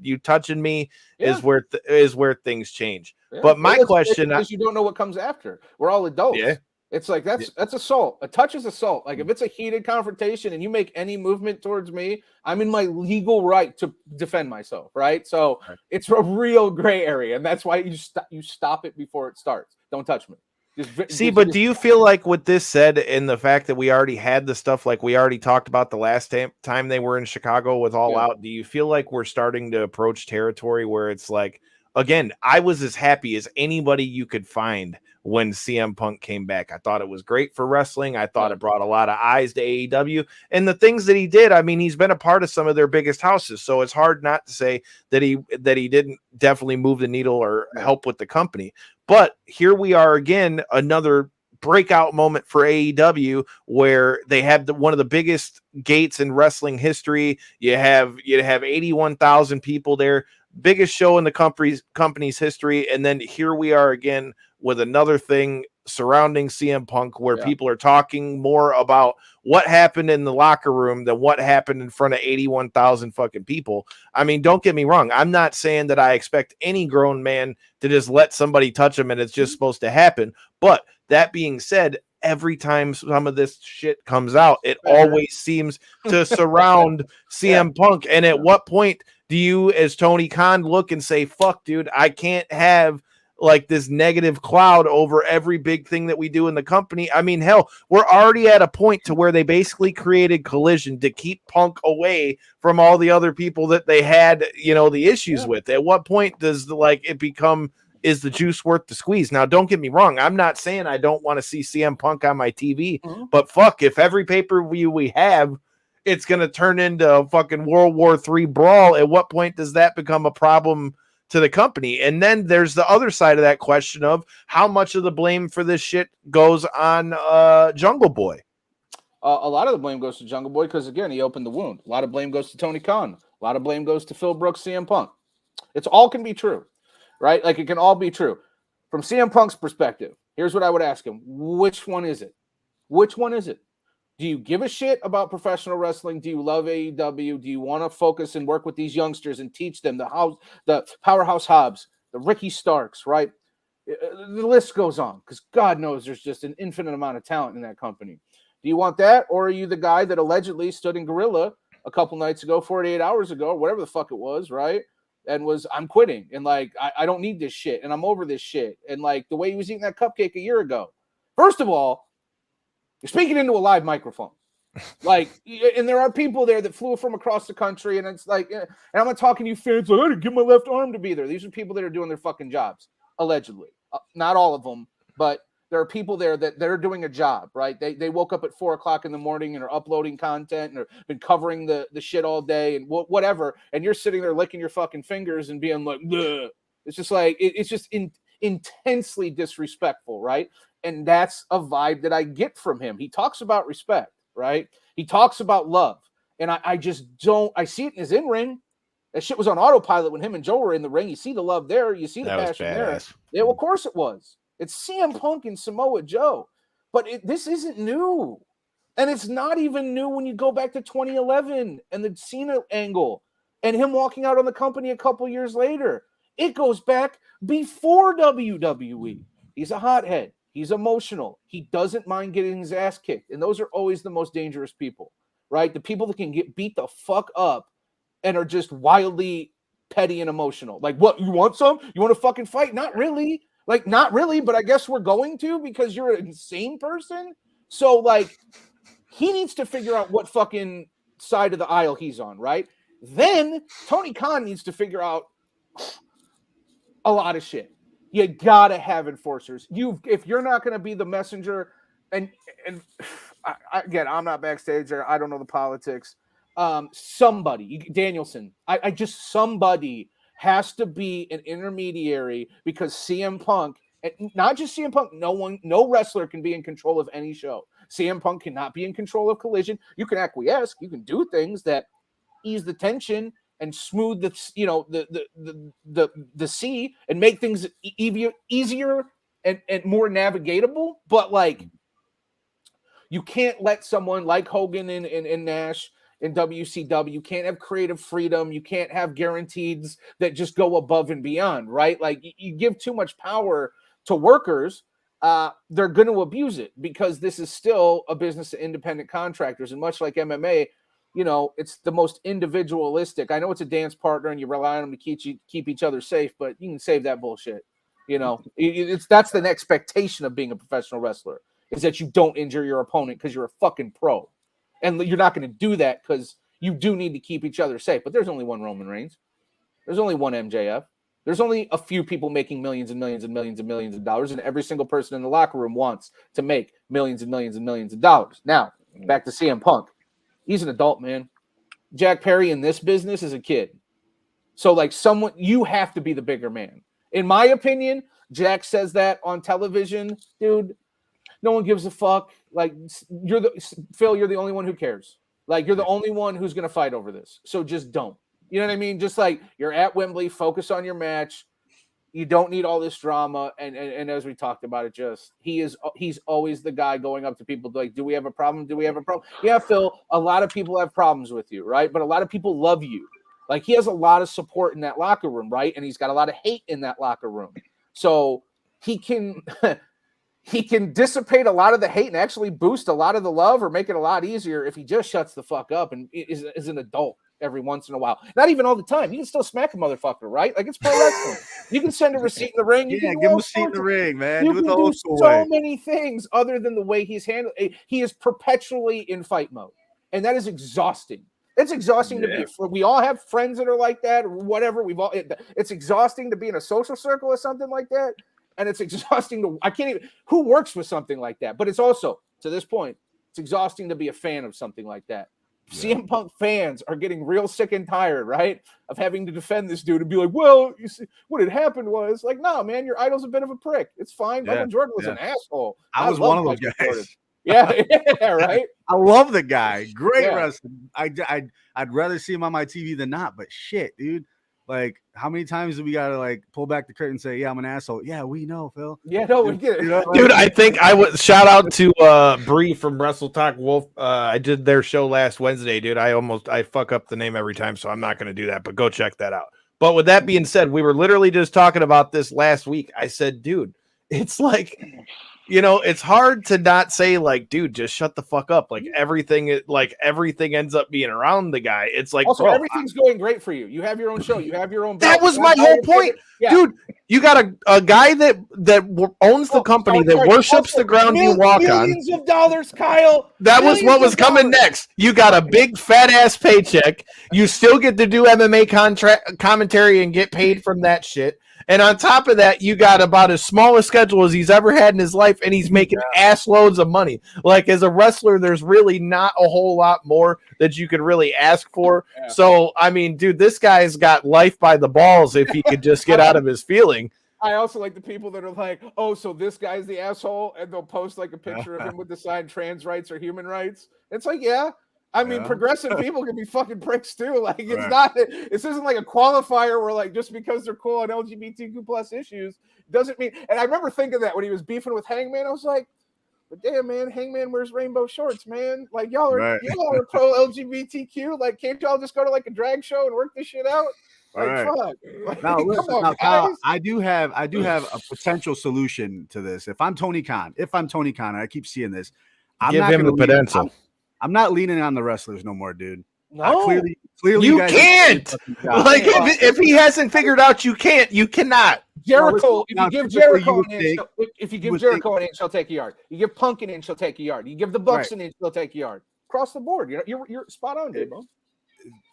you touching me is where things change. Yeah. But my question is, you don't know what comes after. We're all adults. Yeah. It's like that's assault. A touch is assault. Like, if it's a heated confrontation and you make any movement towards me, I'm in my legal right to defend myself, right? So it's a real gray area, and that's why you stop it before it starts. Don't touch me. But do you feel like, with this said, in the fact that we already had the stuff, like we already talked about the last time they were in Chicago with All Out, do you feel like we're starting to approach territory where it's like, again, I was as happy as anybody you could find when CM Punk came back. I thought it was great for wrestling. I thought it brought a lot of eyes to AEW, and the things that he did. I mean, he's been a part of some of their biggest houses, so it's hard not to say that he didn't definitely move the needle or help with the company. But here we are again, another breakout moment for AEW, where they have one of the biggest gates in wrestling history. You have 81,000 people there, biggest show in the company's history, and then here we are again with another thing surrounding CM Punk, where people are talking more about what happened in the locker room than what happened in front of 81,000 fucking people. I mean, don't get me wrong. I'm not saying that I expect any grown man to just let somebody touch him and it's just supposed to happen. But that being said, every time some of this shit comes out, it always seems to surround CM Punk. And at what point do you, as Tony Khan, look and say, fuck, dude, I can't have like this negative cloud over every big thing that we do in the company? I mean, hell, we're already at a point to where they basically created Collision to keep Punk away from all the other people that they had, the issues with. At what point does it become, is the juice worth the squeeze? Now, don't get me wrong. I'm not saying I don't want to see CM Punk on my TV, but fuck, if every pay-per-view we have, it's going to turn into a fucking World War III brawl, at what point does that become a problem to the company? And then there's the other side of that question of how much of the blame for this shit goes on Jungle Boy. A lot of the blame goes to Jungle Boy because, again, he opened the wound. A lot of blame goes to Tony Khan. A lot of blame goes to Phil Brooks, CM Punk. It's all can be true, right? Like, it can all be true. From CM Punk's perspective, here's what I would ask him. Which one is it? Which one is it? Do you give a shit about professional wrestling? Do you love AEW? Do you want to focus and work with these youngsters and teach them the Powerhouse Hobbs, the Ricky Starks, right? The list goes on, because God knows there's just an infinite amount of talent in that company. Do you want that? Or are you the guy that allegedly stood in Gorilla a couple nights ago, 48 hours ago, or whatever the fuck it was, right? and was, I'm quitting, and like I don't need this shit, and I'm over this shit, and like the way he was eating that cupcake a year ago. First of all, you're speaking into a live microphone. Like, and there are people there that flew from across the country, and it's like, and I'm not talking to you fans like, I didn't get my left arm to be there. These are people that are doing their fucking jobs, allegedly. Not all of them, but there are people there that they're doing a job, right? They woke up at 4:00 in the morning and are uploading content and have been covering the shit all day and whatever. And you're sitting there licking your fucking fingers and being like, bleh. It's just like, it's just intensely disrespectful, right? And that's a vibe that I get from him. He talks about respect, right? He talks about love. And I just don't, I see it in his in-ring. That shit was on autopilot when him and Joe were in the ring. You see the love there. You see the passion there. Yeah, well, of course it was. It's CM Punk and Samoa Joe. But this isn't new. And it's not even new when you go back to 2011 and the Cena angle and him walking out on the company a couple years later. It goes back before WWE. He's a hothead. He's emotional. He doesn't mind getting his ass kicked. And those are always the most dangerous people, right? The people that can get beat the fuck up and are just wildly petty and emotional. Like, what, you want some? You want to fucking fight? Not really. Like, not really, but I guess we're going to because you're an insane person. So, like, he needs to figure out what fucking side of the aisle he's on, right? Then Tony Khan needs to figure out a lot of shit. You gotta have enforcers. If you're not gonna be the messenger, and again, I'm not backstage there. I don't know the politics. Somebody, Danielson, somebody has to be an intermediary because CM Punk, and not just CM Punk, no wrestler can be in control of any show. CM Punk cannot be in control of Collision. You can acquiesce, you can do things that ease the tension and smooth the sea and make things easier and more navigatable. But like, you can't let someone like Hogan and Nash in WCW, can't have creative freedom. You can't have guarantees that just go above and beyond, right? Like, you give too much power to workers, they're going to abuse it because this is still a business of independent contractors. And much like MMA, it's the most individualistic. I know it's a dance partner and you rely on them to keep each other safe, but you can save that bullshit. That's the expectation of being a professional wrestler, is that you don't injure your opponent because you're a fucking pro. And you're not going to do that because you do need to keep each other safe. But there's only one Roman Reigns. There's only one MJF. There's only a few people making millions and millions and millions and millions of dollars, and every single person in the locker room wants to make millions and millions and millions of dollars. Now, back to CM Punk. He's an adult, man. Jack Perry in this business is a kid. So, like, you have to be the bigger man. In my opinion, Jack says that on television, dude. No one gives a fuck. Like, Phil, you're the only one who cares. Like, you're the only one who's going to fight over this. So just don't. You know what I mean? Just like, you're at Wembley, focus on your match. You don't need all this drama. And as we talked about it, he's always the guy going up to people like, do we have a problem? Do we have a problem? Yeah, Phil, a lot of people have problems with you, right? But a lot of people love you. Like, he has a lot of support in that locker room, right? And he's got a lot of hate in that locker room. So he can dissipate a lot of the hate and actually boost a lot of the love or make it a lot easier if he just shuts the fuck up and is an adult every once in a while. Not even all the time. You can still smack a motherfucker, right? Like, it's pro wrestling. You can send a receipt in the ring. You can give him a seat in the ring, man. You can do so many things other than the way he's handled. He is perpetually in fight mode, and that is exhausting. It's exhausting to be. We all have friends that are like that, or whatever. It's exhausting to be in a social circle or something like that. And it's exhausting who works with something like that? But it's also, to this point, it's exhausting to be a fan of something like that. Yeah. CM Punk fans are getting real sick and tired, right? Of having to defend this dude and be like, well, you see, what had happened was, like, no, man, your idol's a bit of a prick. It's fine. Yeah. Michael Jordan was an asshole. I was one of those guys. Yeah, right? I love the guy. Great wrestling. I'd rather see him on my TV than not, but shit, dude. Like, how many times do we gotta like pull back the curtain and say, yeah, I'm an asshole? Yeah, we know, Phil. Yeah, no, we get it. Dude, I think I would shout out to Bree from Wrestle Talk Wolf. I did their show last Wednesday, dude. I fuck up the name every time, so I'm not gonna do that, but go check that out. But with that being said, we were literally just talking about this last week. I said, dude, it's like you know, it's hard to not say like, dude, just shut the fuck up. Like everything ends up being around the guy. It's like, also, bro, everything's going great for you. You have your own show. You have your own. that belt. was my whole point, dude. You got a guy that owns the company that worships the ground you walk on. Millions of dollars, Kyle. That was what was coming next. You got a big fat ass paycheck. You still get to do MMA commentary and get paid from that shit. And on top of that, you got about as small a schedule as he's ever had in his life, and he's making ass loads of money. Like, as a wrestler, there's really not a whole lot more that you could really ask for. Yeah. So, I mean, dude, this guy's got life by the balls if he could just get out of his feeling. I also like the people that are like, oh, so this guy's the asshole, and they'll post like a picture of him with the sign trans rights or human rights. It's like, yeah. I mean, progressive people can be fucking pricks too. Like, it's not, this isn't like a qualifier where like just because they're cool on LGBTQ plus issues doesn't mean. And I remember thinking that when he was beefing with Hangman, I was like, but damn, man, Hangman wears rainbow shorts, man. Like, y'all are pro LGBTQ. Like, can't y'all just go to like a drag show and work this shit out? Like, fuck. Like, now, listen, on, now Kyle, I do have a potential solution to this. If I'm Tony Khan, and I keep seeing this, give him the potential. I'm not leaning on the wrestlers no more, dude. No, clearly, you can't. Like, if he hasn't figured out, you cannot. Jericho, if you give Jericho an inch, he'll take a yard. You give Punk an inch, he'll take a yard. You give the Bucks an inch, they'll take a yard. Across the board, you're spot on, Dave.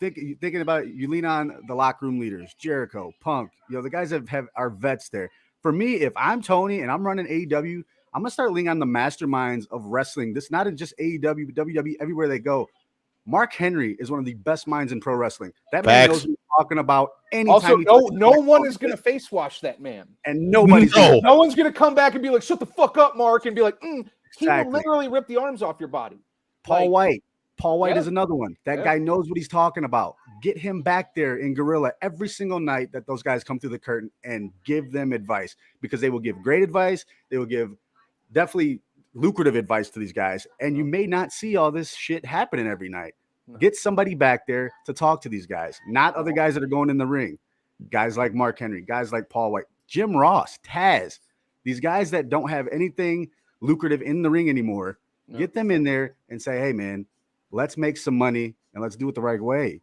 Thinking about it, you lean on the locker room leaders, Jericho, Punk. You know, the guys that are vets there. For me, if I'm Tony and I'm running AEW, I'm gonna start leaning on the masterminds of wrestling. This not in just AEW, but WWE, everywhere they go. Mark Henry is one of the best minds in pro wrestling. That man knows what he's talking about. Anytime also, no one is gonna face wash that man, and nobody's no one's gonna come back and be like, "Shut the fuck up, Mark," and be like, He will literally rip the arms off your body. Paul White is another one. That guy knows what he's talking about. Get him back there in Gorilla every single night that those guys come through the curtain and give them advice, because they will give great advice. They will give definitely lucrative advice to these guys, and you may not see all this shit happening every night. Get somebody back there to talk to these guys, not other guys that are going in the ring. Guys like Mark Henry, guys like Paul White, Jim Ross, Taz, these guys that don't have anything lucrative in the ring anymore. Get them in there and say, hey, man, let's make some money and let's do it the right way.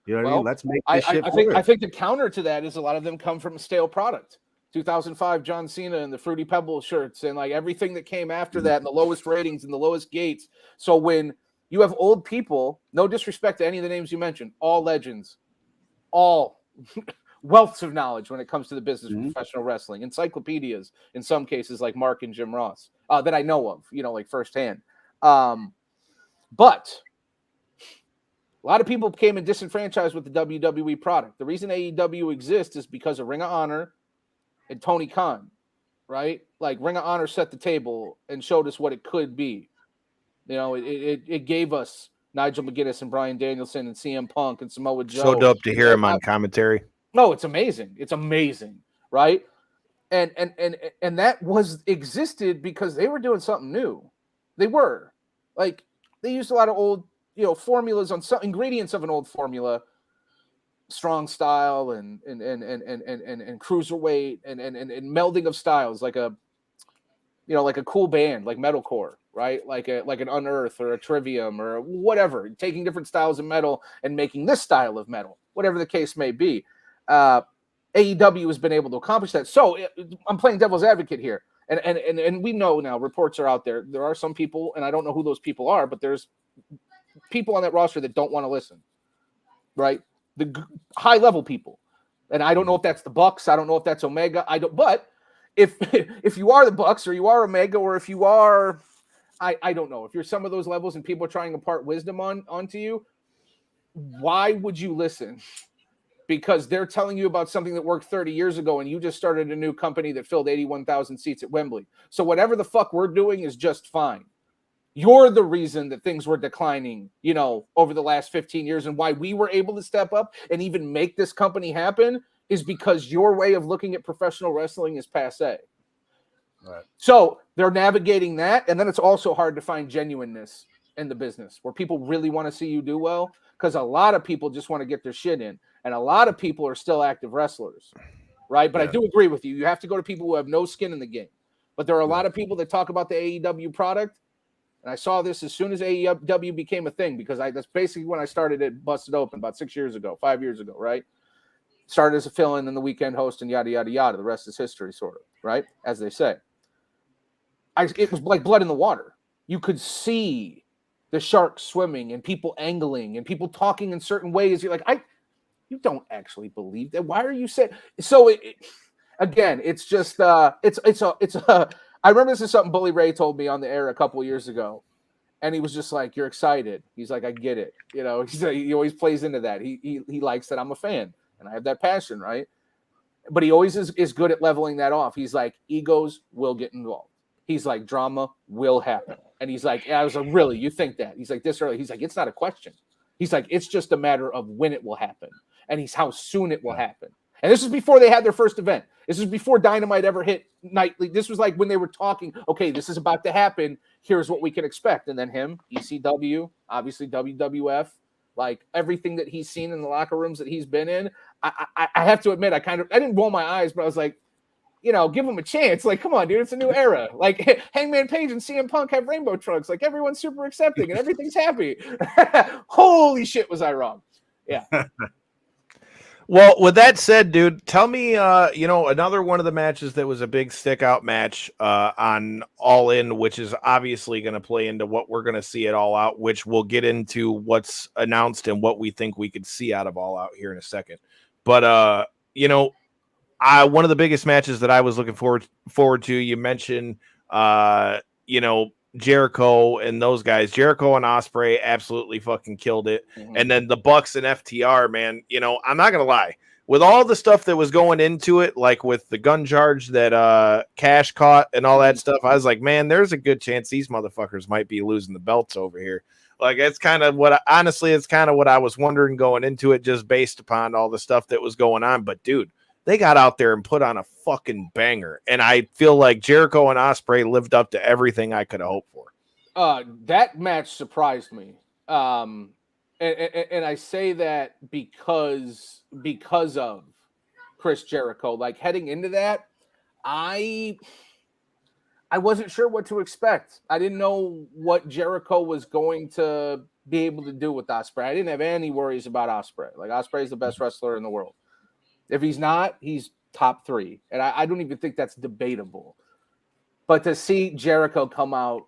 You know what I mean? Let's make this shit I think the counter to that is a lot of them come from a stale product. 2005 John Cena and the Fruity Pebbles shirts and like everything that came after that and the lowest ratings and the lowest gates. So when you have old people, no disrespect to any of the names you mentioned, all legends, all wealths of knowledge when it comes to the business of professional wrestling, encyclopedias in some cases like Mark and Jim Ross that I know of, like firsthand. But a lot of people became disenfranchised with the WWE product. The reason AEW exists is because of Ring of Honor and Tony Khan, right? Like Ring of Honor set the table and showed us what it could be. It gave us Nigel McGuinness and Bryan Danielson and CM Punk and Samoa Joe. So dope to hear him on commentary. No, it's amazing. It's amazing, right? And that existed because they were doing something new. They were like they used a lot of old, formulas on some ingredients of an old formula. Strong style and cruiserweight and melding of styles like a cool band like metalcore, right? Like an Unearth or a Trivium or whatever, taking different styles of metal and making this style of metal, whatever the case may be. AEW has been able to accomplish that. So I'm playing devil's advocate here, and we know now reports are out there. There are some people, and I don't know who those people are, but there's people on that roster that don't want to listen, right? The high level people, and I don't know if that's the Bucks. I don't know if that's Omega. But if you are the Bucks or you are Omega, or if you are, I don't know. If you're some of those levels and people are trying to impart wisdom onto you, why would you listen? Because they're telling you about something that worked 30 years ago, and you just started a new company that filled 81,000 seats at Wembley. So whatever the fuck we're doing is just fine. You're the reason that things were declining, over the last 15 years, and why we were able to step up and even make this company happen is because your way of looking at professional wrestling is passé. Right. So they're navigating that, and then it's also hard to find genuineness in the business where people really want to see you do well, because a lot of people just want to get their shit in, and a lot of people are still active wrestlers, right? But I do agree with you. You have to go to people who have no skin in the game. But there are a lot of people that talk about the AEW product. And I saw this as soon as AEW became a thing, because that's basically when I started it, Busted Open, about 5 years ago, right? Started as a fill-in and the weekend host and yada, yada, yada. The rest is history, sort of, right? As they say. It was like blood in the water. You could see the sharks swimming and people angling and people talking in certain ways. You're like, you don't actually believe that. Why are you saying? So again, it's just I remember this is something Bully Ray told me on the air a couple of years ago, and he was just like, "You're excited." He's like, "I get it." You know, he always plays into that. He likes that I'm a fan and I have that passion, right? But he always is good at leveling that off. He's like, egos will get involved. He's like, drama will happen. And he's like, I was like, really? You think that? He's like, this early? He's like, it's not a question. He's like, it's just a matter of when it will happen. And he's how soon it will happen. And this is before they had their first event. This is before Dynamite ever hit nightly. This was like when they were talking, okay, this is about to happen. Here's what we can expect. And then him, ECW, obviously WWF, like everything that he's seen in the locker rooms that he's been in. I have to admit, I didn't roll my eyes, but I was like, you know, give him a chance. Like, come on, dude, it's a new era. Like Hangman Page and CM Punk have rainbow trunks. Like everyone's super accepting and everything's happy. Holy shit, was I wrong? Yeah. Well, with that said, dude, tell me, another one of the matches that was a big stick out match on All In, which is obviously going to play into what we're going to see at All Out, which we'll get into what's announced and what we think we could see out of All Out here in a second. But, one of the biggest matches that I was looking forward to, you mentioned, Jericho and those guys. Jericho and Ospreay absolutely fucking killed it. Mm-hmm. And then the Bucks and FTR, man, I'm not gonna lie, with all the stuff that was going into it, like with the gun charge that Cash caught and all that stuff, I was like, man, there's a good chance these motherfuckers might be losing the belts over here. Like, it's kind of what I was wondering going into it, just based upon all the stuff that was going on. But dude, they got out there and put on a fucking banger. And I feel like Jericho and Ospreay lived up to everything I could have hoped for. That match surprised me. And I say that because of Chris Jericho. Like, heading into that, I wasn't sure what to expect. I didn't know what Jericho was going to be able to do with Ospreay. I didn't have any worries about Ospreay. Like, Ospreay is the best wrestler in the world. If he's not, he's top 3. And I don't even think that's debatable. But to see Jericho come out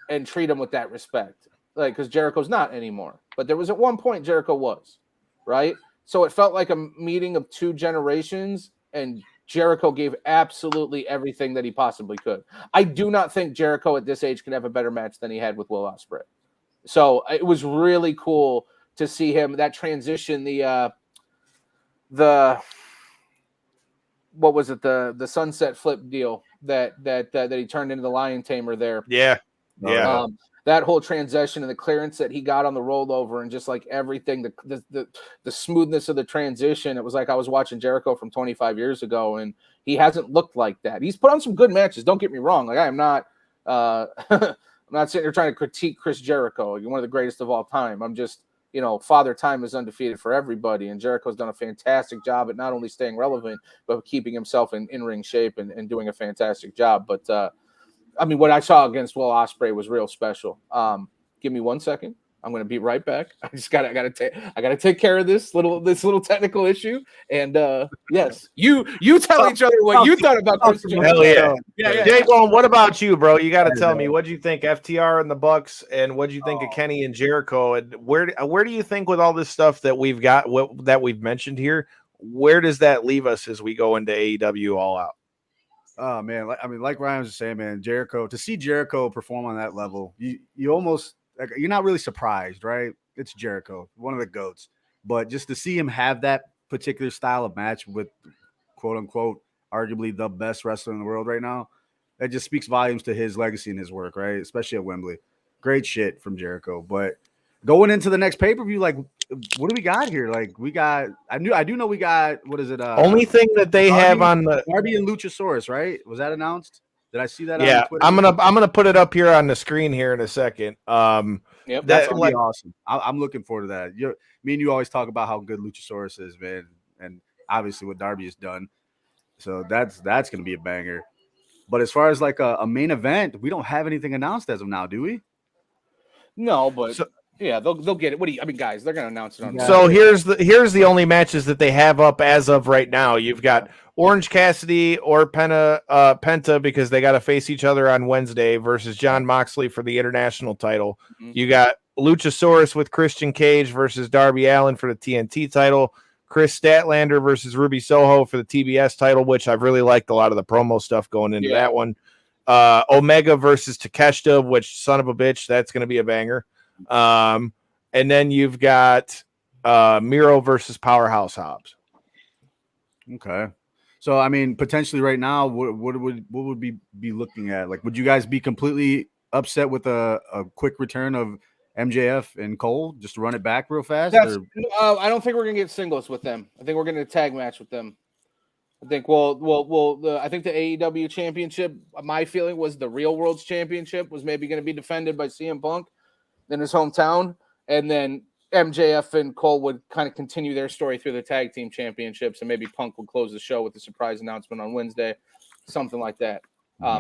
and treat him with that respect, like, because Jericho's not anymore. But there was at one point Jericho was, right? So it felt like a meeting of 2 generations, and Jericho gave absolutely everything that he possibly could. I do not think Jericho at this age can have a better match than he had with Will Ospreay. So it was really cool to see him, that transition, what was it, the sunset flip deal that he turned into the lion tamer there. Yeah. That whole transition and the clearance that he got on the rollover, and just like everything, the smoothness of the transition. It was like I was watching Jericho from 25 years ago, and he hasn't looked like that. He's put on some good matches. Don't get me wrong. Like, I am not I'm not sitting here trying to critique Chris Jericho. You're one of the greatest of all time. I'm just, Father Time is undefeated for everybody, and Jericho's done a fantastic job at not only staying relevant, but keeping himself in in-ring shape and doing a fantastic job. But, what I saw against Will Ospreay was real special. Give me 1 second. I'm going to be right back. I gotta take care of this little technical issue. And yes, you tell each other what you thought about Chris Jericho. Hell yeah. Yeah. J-Bone, what about you, bro? You got to tell me, what do you think FTR and the Bucks, and what do you think of Kenny and Jericho? And where do you think, with all this stuff that we've got, that we've mentioned here, where does that leave us as we go into AEW All Out? Oh man, like Ryan was saying, man, Jericho, to see Jericho perform on that level, you almost, like, you're not really surprised, right? It's Jericho, one of the GOATs. But just to see him have that particular style of match with, quote unquote, arguably the best wrestler in the world right now, that just speaks volumes to his legacy and his work, right? Especially at Wembley. Great shit from Jericho. But going into the next pay-per-view, like, what do we got here? Like, I do know we got, what is it? Only thing that they have on the Darby and Luchasaurus, right? Was that announced? Did I see that? Yeah, on Twitter? I'm gonna put it up here on the screen here in a second. Yep, that's gonna be awesome. I'm looking forward to that. Me and you always talk about how good Luchasaurus is, man, and obviously what Darby has done. So that's gonna be a banger. But as far as like a main event, we don't have anything announced as of now, do we? No, but yeah, they'll get it. What do you? I mean, guys, they're gonna announce it on. So here's the only matches that they have up as of right now. You've got Orange Cassidy or Penta because they got to face each other on Wednesday versus John Moxley for the international title. Mm-hmm. You got Luchasaurus with Christian Cage versus Darby Allin for the TNT title. Chris Statlander versus Ruby Soho for the TBS title, which I've really liked a lot of the promo stuff going into that one. Omega versus Takeshita, which son of a bitch, that's going to be a banger. And then you've got Miro versus Powerhouse Hobbs. Okay. So I mean, potentially right now, what would be looking at? Like, would you guys be completely upset with a quick return of MJF and Cole just to run it back real fast? I don't think we're gonna get singles with them. I think we're gonna tag match with them. I think I think the AEW championship, my feeling was the Real World's championship was maybe going to be defended by CM Punk in his hometown, and then MJF and Cole would kind of continue their story through the tag team championships, and maybe Punk would close the show with a surprise announcement on Wednesday, something like that.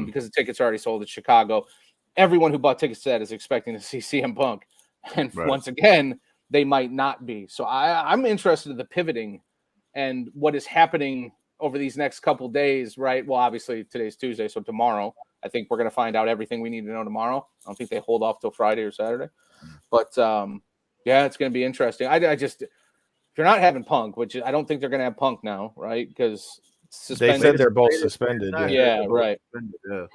Because the tickets are already sold at Chicago. Everyone who bought tickets to that is expecting to see CM Punk, and once again, they might not be. So I'm interested in the pivoting and what is happening over these next couple days, right? Well, obviously today's Tuesday, so tomorrow, I think we're going to find out everything we need to know tomorrow. I don't think they hold off till Friday or Saturday, but yeah, it's going to be interesting. I just, if you're not having Punk, which I don't think they're going to have Punk now, right? Because they said they're both suspended. Yeah, right.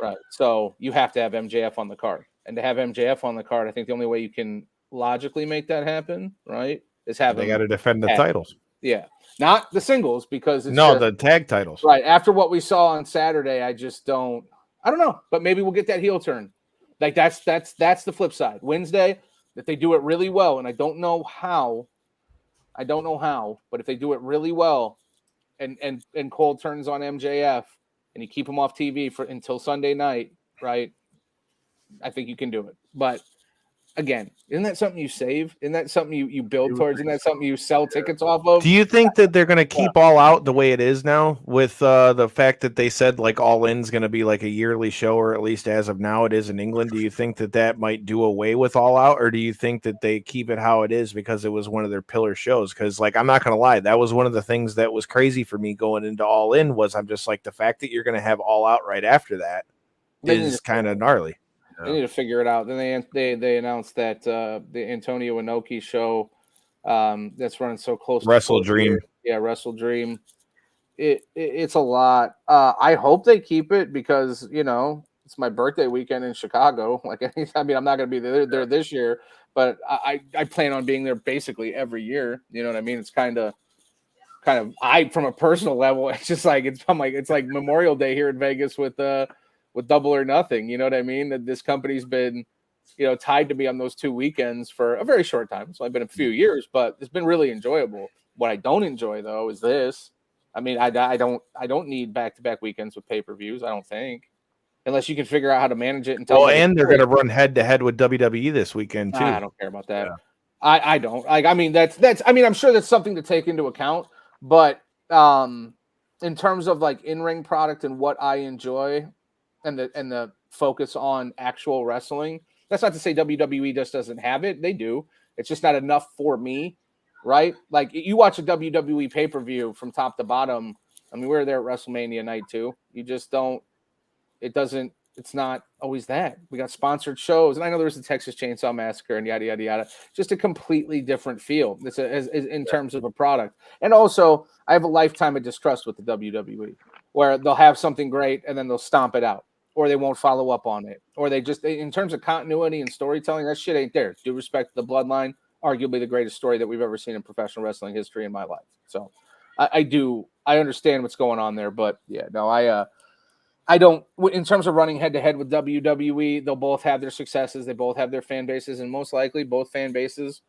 Right. So you have to have MJF on the card, and to have MJF on the card, I think the only way you can logically make that happen, right, is have they got to defend the titles. Yeah. Not the singles, because it's the tag titles. Right. After what we saw on Saturday, I don't know. But maybe we'll get that heel turn. Like that's the flip side. Wednesday, if they do it really well, and I don't know how, but if they do it really well and Cole turns on MJF and you keep him off TV until Sunday night, right? I think you can do it. But again, isn't that something you save? Isn't that something you build towards? Isn't that something you sell tickets off of? Do you think that they're going to keep All Out the way it is now, with the fact that they said like All In's going to be like a yearly show, or at least as of now it is in England? Do you think that might do away with All Out, or do you think that they keep it how it is because it was one of their pillar shows? Because like, I'm not going to lie, that was one of the things that was crazy for me going into All In, was I'm just like, the fact that you're going to have All Out right after that is kind of gnarly. They need to figure it out. Then they announced that the Antonio Inoki show that's running so close. Wrestle Dream. Yeah, Wrestle Dream. It's a lot. I hope they keep it because, it's my birthday weekend in Chicago. Like, I mean, I'm not going to be there this year, but I plan on being there basically every year. You know what I mean? It's kind of from a personal level, it's just like it's like Memorial Day here in Vegas with Double or Nothing. You know what I mean? That this company's been, tied to me on those 2 weekends for a very short time. So I've been a few years, but it's been really enjoyable. What I don't enjoy though is this. I mean, I don't need back-to-back weekends with pay-per-views. I don't think, unless you can figure out how to manage it. And they're going to run head-to-head with WWE this weekend too. I don't care about that. Yeah. I don't like. I mean, that's. I mean, I'm sure that's something to take into account, but in terms of like in-ring product and what I enjoy, and the focus on actual wrestling. That's not to say WWE just doesn't have it. They do. It's just not enough for me, right? Like, you watch a WWE pay-per-view from top to bottom. I mean, we were there at WrestleMania night too. You just don't. It's not always that. We got sponsored shows, and I know there's the Texas Chainsaw Massacre and yada yada yada. Just a completely different feel. It's in terms of a product, and also I have a lifetime of distrust with the WWE, where they'll have something great and then they'll stomp it out, or they won't follow up on it, or in terms of continuity and storytelling, that shit ain't there. Due respect to the Bloodline, arguably the greatest story that we've ever seen in professional wrestling history in my life. So I understand what's going on there, but yeah, no, I don't. In terms of running head to head with WWE, they'll both have their successes. They both have their fan bases, and most likely both fan bases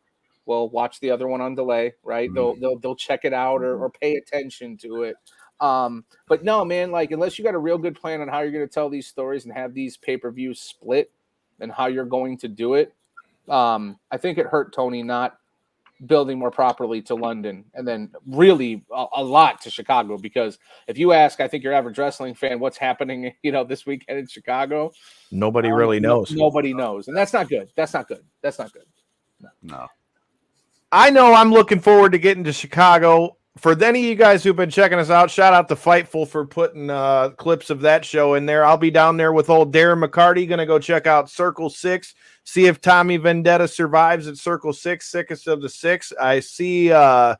will watch the other one on delay. Right? They'll check it out or pay attention to it. But no, man. Like, unless you got a real good plan on how you're going to tell these stories and have these pay-per-views split and how you're going to do it, I think it hurt Tony not building more properly to London, and then really a lot to Chicago. Because if you ask, I think your average wrestling fan, what's happening, this weekend in Chicago, Nobody really knows. Nobody knows, and that's not good. That's not good. That's not good. No. I know I'm looking forward to getting to Chicago. For any of you guys who've been checking us out, shout out to Fightful for putting clips of that show in there. I'll be down there with old Darren McCarty. Going to go check out Circle 6, see if Tommy Vendetta survives at Circle 6, sickest of the six. I see a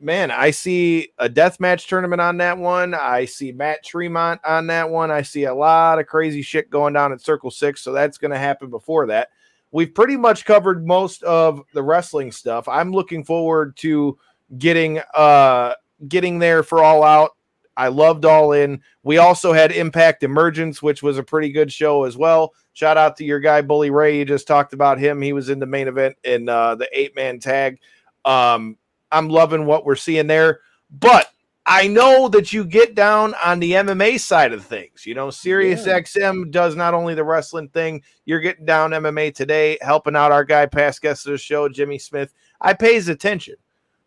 deathmatch tournament on that one. I see Matt Tremont on that one. I see a lot of crazy shit going down at Circle 6, so that's going to happen before that. We've pretty much covered most of the wrestling stuff. I'm looking forward to getting there for All Out. I loved All In. We also had Impact Emergence, which was a pretty good show as well. Shout out to your guy Bully Ray. You just talked about him. He was in the main event in the 8-man tag. I'm loving what we're seeing there. But I know that you get down on the MMA side of things. Sirius XM does not only the wrestling thing. You're getting down MMA today, helping out our guy, past guest of the show, Jimmy Smith. I pays attention.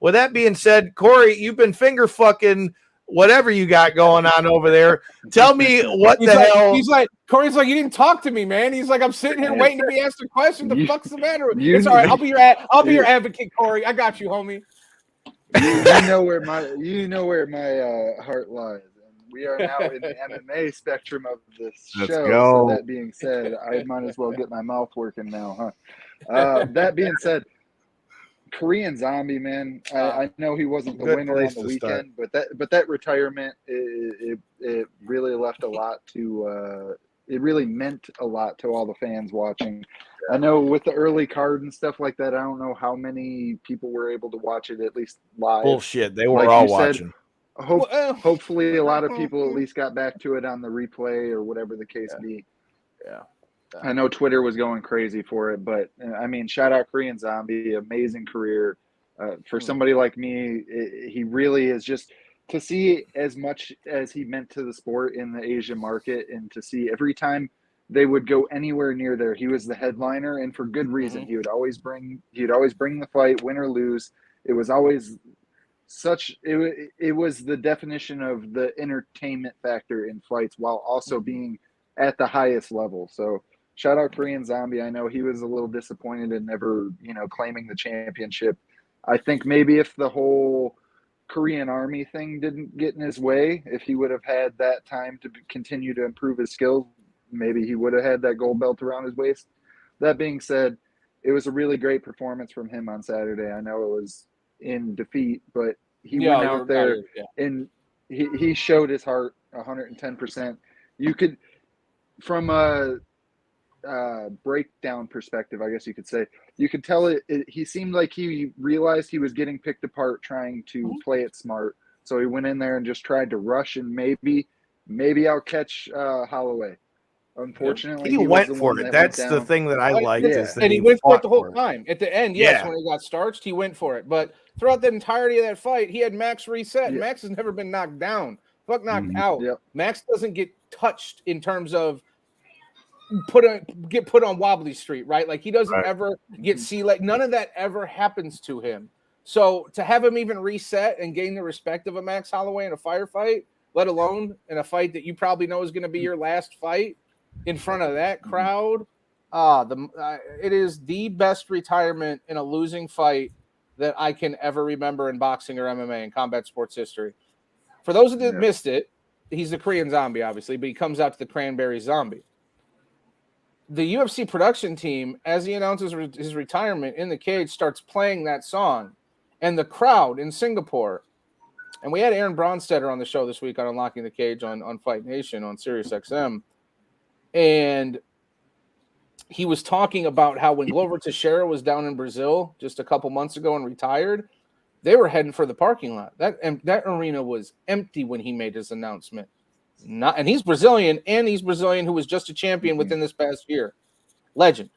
With that being said, Corey, you've been finger fucking whatever you got going on over there. Tell me what hell. He's like, Corey's like, you didn't talk to me, man. He's like, I'm sitting here waiting to be asked a question. The fuck's the matter? It's all right. I'll be your advocate, Corey. I got you, homie. You know where my heart lies. And we are now in the MMA spectrum of this show. Go. So that being said, I might as well get my mouth working now, huh? That being said, Korean Zombie, man. I know he wasn't the winner on the weekend, but that retirement it really left a lot to. It really meant a lot to all the fans watching. I know with the early card and stuff like that, I don't know how many people were able to watch it at least live. Bullshit, they were all watching. Hopefully, a lot of people at least got back to it on the replay or whatever the case be. Yeah. I know Twitter was going crazy for it, but I mean, shout out Korean Zombie, amazing career. For somebody like me, he really is just to see as much as he meant to the sport in the Asian market, and to see every time they would go anywhere near there, he was the headliner, and for good reason. He would always bring the fight, win or lose. It was always it was the definition of the entertainment factor in fights while also being at the highest level. So shout out Korean Zombie. I know he was a little disappointed in never, claiming the championship. I think maybe if the whole Korean Army thing didn't get in his way, if he would have had that time to continue to improve his skills, maybe he would have had that gold belt around his waist. That being said, it was a really great performance from him on Saturday. I know it was in defeat, but he went out there and he showed his heart 110%. You could, from a breakdown perspective, I guess you could say, you could tell he seemed like he realized he was getting picked apart trying to play it smart. So he went in there and just tried to rush and maybe I'll catch Holloway. Unfortunately, he went for it. That's the thing that I liked. And he went for it the whole time. At the end, yes, when he got starched, he went for it. But throughout the entirety of that fight, he had Max reset. Yeah. Max has never been knocked down. Knocked out. Yep. Max doesn't get touched in terms of get put on wobbly street, right? Like he doesn't ever get none of that ever happens to him. So to have him even reset and gain the respect of a Max Holloway in a firefight, let alone in a fight that you probably know is going to be your last fight in front of that crowd, it is the best retirement in a losing fight that I can ever remember in boxing or MMA in combat sports history. For those that missed it, he's the Korean Zombie, obviously, but he comes out to the Cranberry Zombie. The UFC production team, as he announces his retirement in the cage, starts playing that song. And the crowd in Singapore, and we had Aaron Bronstetter on the show this week on Unlocking the Cage on Fight Nation on Sirius XM. And he was talking about how when Glover Teixeira was down in Brazil just a couple months ago and retired, they were heading for the parking lot. That arena was empty when he made his announcement. And he's Brazilian, who was just a champion within this past year. Legend.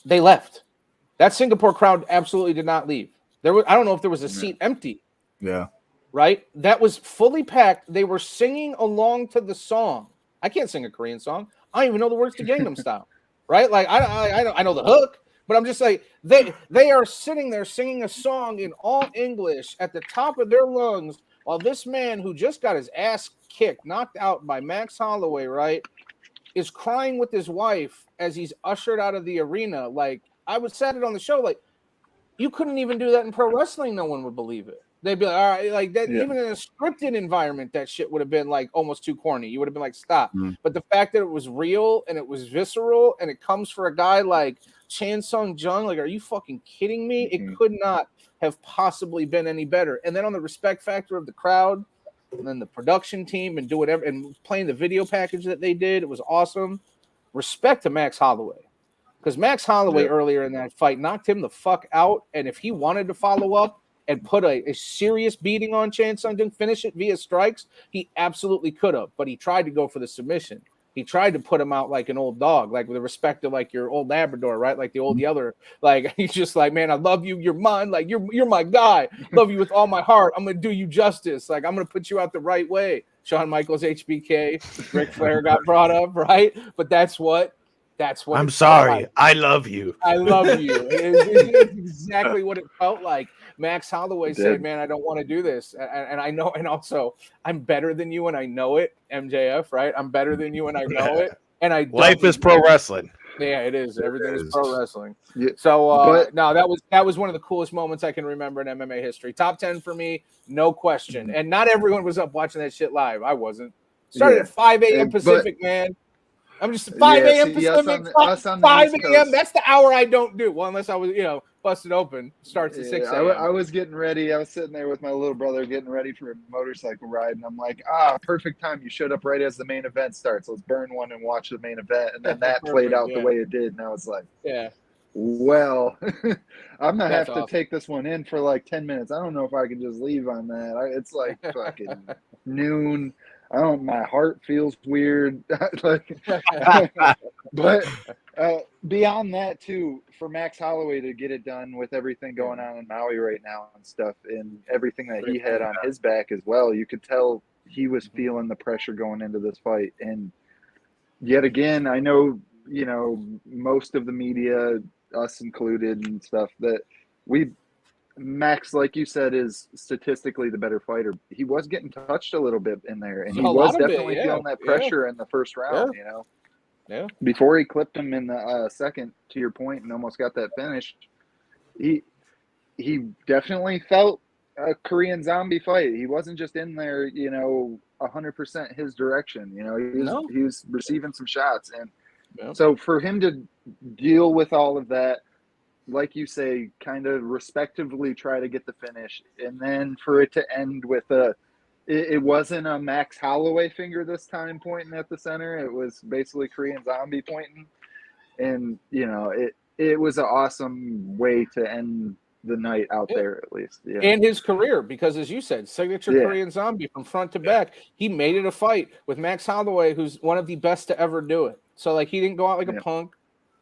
They left. That Singapore crowd absolutely did not leave. I don't know if there was a seat empty. Yeah. Right? That was fully packed. They were singing along to the song. I can't sing a Korean song. I don't even know the words to Gangnam Style. Right? Like I know the hook, But I'm just like, they are sitting there singing a song in all English at the top of their lungs while this man who just got his ass kicked, knocked out by Max Holloway, right, is crying with his wife as he's ushered out of the arena. Like, I was said it on the show, like, you couldn't even do that in pro wrestling. No one would believe it. They'd be like, all right, like that. Yeah. Even in a scripted environment, that shit would have been like almost too corny. You would have been like, stop. But the fact that it was real and it was visceral and it comes for a guy like Chan Sung Jung, like, are you fucking kidding me? It could not have possibly been any better. And then on the respect factor of the crowd, and then the production team and do whatever and playing the video package that they did, it was awesome. Respect to Max Holloway. Because Max Holloway earlier in that fight knocked him the fuck out. And if he wanted to follow up and put a serious beating on Chan Sung Jung, finish it via strikes, he absolutely could have. But he tried to go for the submission. He tried to put him out like an old dog, like with respect to like your old Labrador, right? Like the old Yeller. Like, he's just like, man, I love you. You're mine. Like, you're my guy. Love you with all my heart. I'm going to do you justice. Like, I'm going to put you out the right way. Shawn Michaels, HBK, Ric Flair got brought up, right? But that's what I'm sorry. Like. I love you. I love you. It's exactly what it felt like. Max Holloway said, man, I don't want to do this. And I know, and also I'm better than you and I know it, MJF, right? I'm better than you and I know it. And life is pro wrestling. Yeah, it is. Everything is pro wrestling. Yeah. So no, that was one of the coolest moments I can remember in MMA history. Top 10 for me, no question. And not everyone was up watching that shit live. I wasn't. Started at 5 a.m. Pacific, man. I'm just 5 a.m. Pacific, 5 a.m. That's the hour I don't do. Well, unless I was, busted open. Starts at 6 a.m. I was getting ready. I was sitting there with my little brother getting ready for a motorcycle ride. And I'm like, perfect time. You showed up right as the main event starts. Let's burn one and watch the main event. And then that played out the way it did. And I was like, well, I'm going to have to take this one in for like 10 minutes. I don't know if I can just leave on that. It's like fucking noon. My heart feels weird. But beyond that too, for Max Holloway to get it done with everything going on in Maui right now and stuff, and everything that he had on his back as well, you could tell he was feeling the pressure going into this fight. And yet again, I know, most of the media, us included and stuff, that Max, like you said, is statistically the better fighter. He was getting touched a little bit in there, and he was definitely feeling that pressure in the first round, Yeah. Before he clipped him in the second, to your point, and almost got that finish, he definitely felt a Korean Zombie fight. He wasn't just in there, 100% his direction. He was receiving some shots. And so for him to deal with all of that, like you say, kind of respectively try to get the finish, and then for it to end with it wasn't a Max Holloway finger this time pointing at the center. It was basically Korean Zombie pointing. And, it was an awesome way to end the night out there, at least. Yeah. And his career, because as you said, signature Korean Zombie from front to back. He made it a fight with Max Holloway, who's one of the best to ever do it. So, like, he didn't go out like a punk.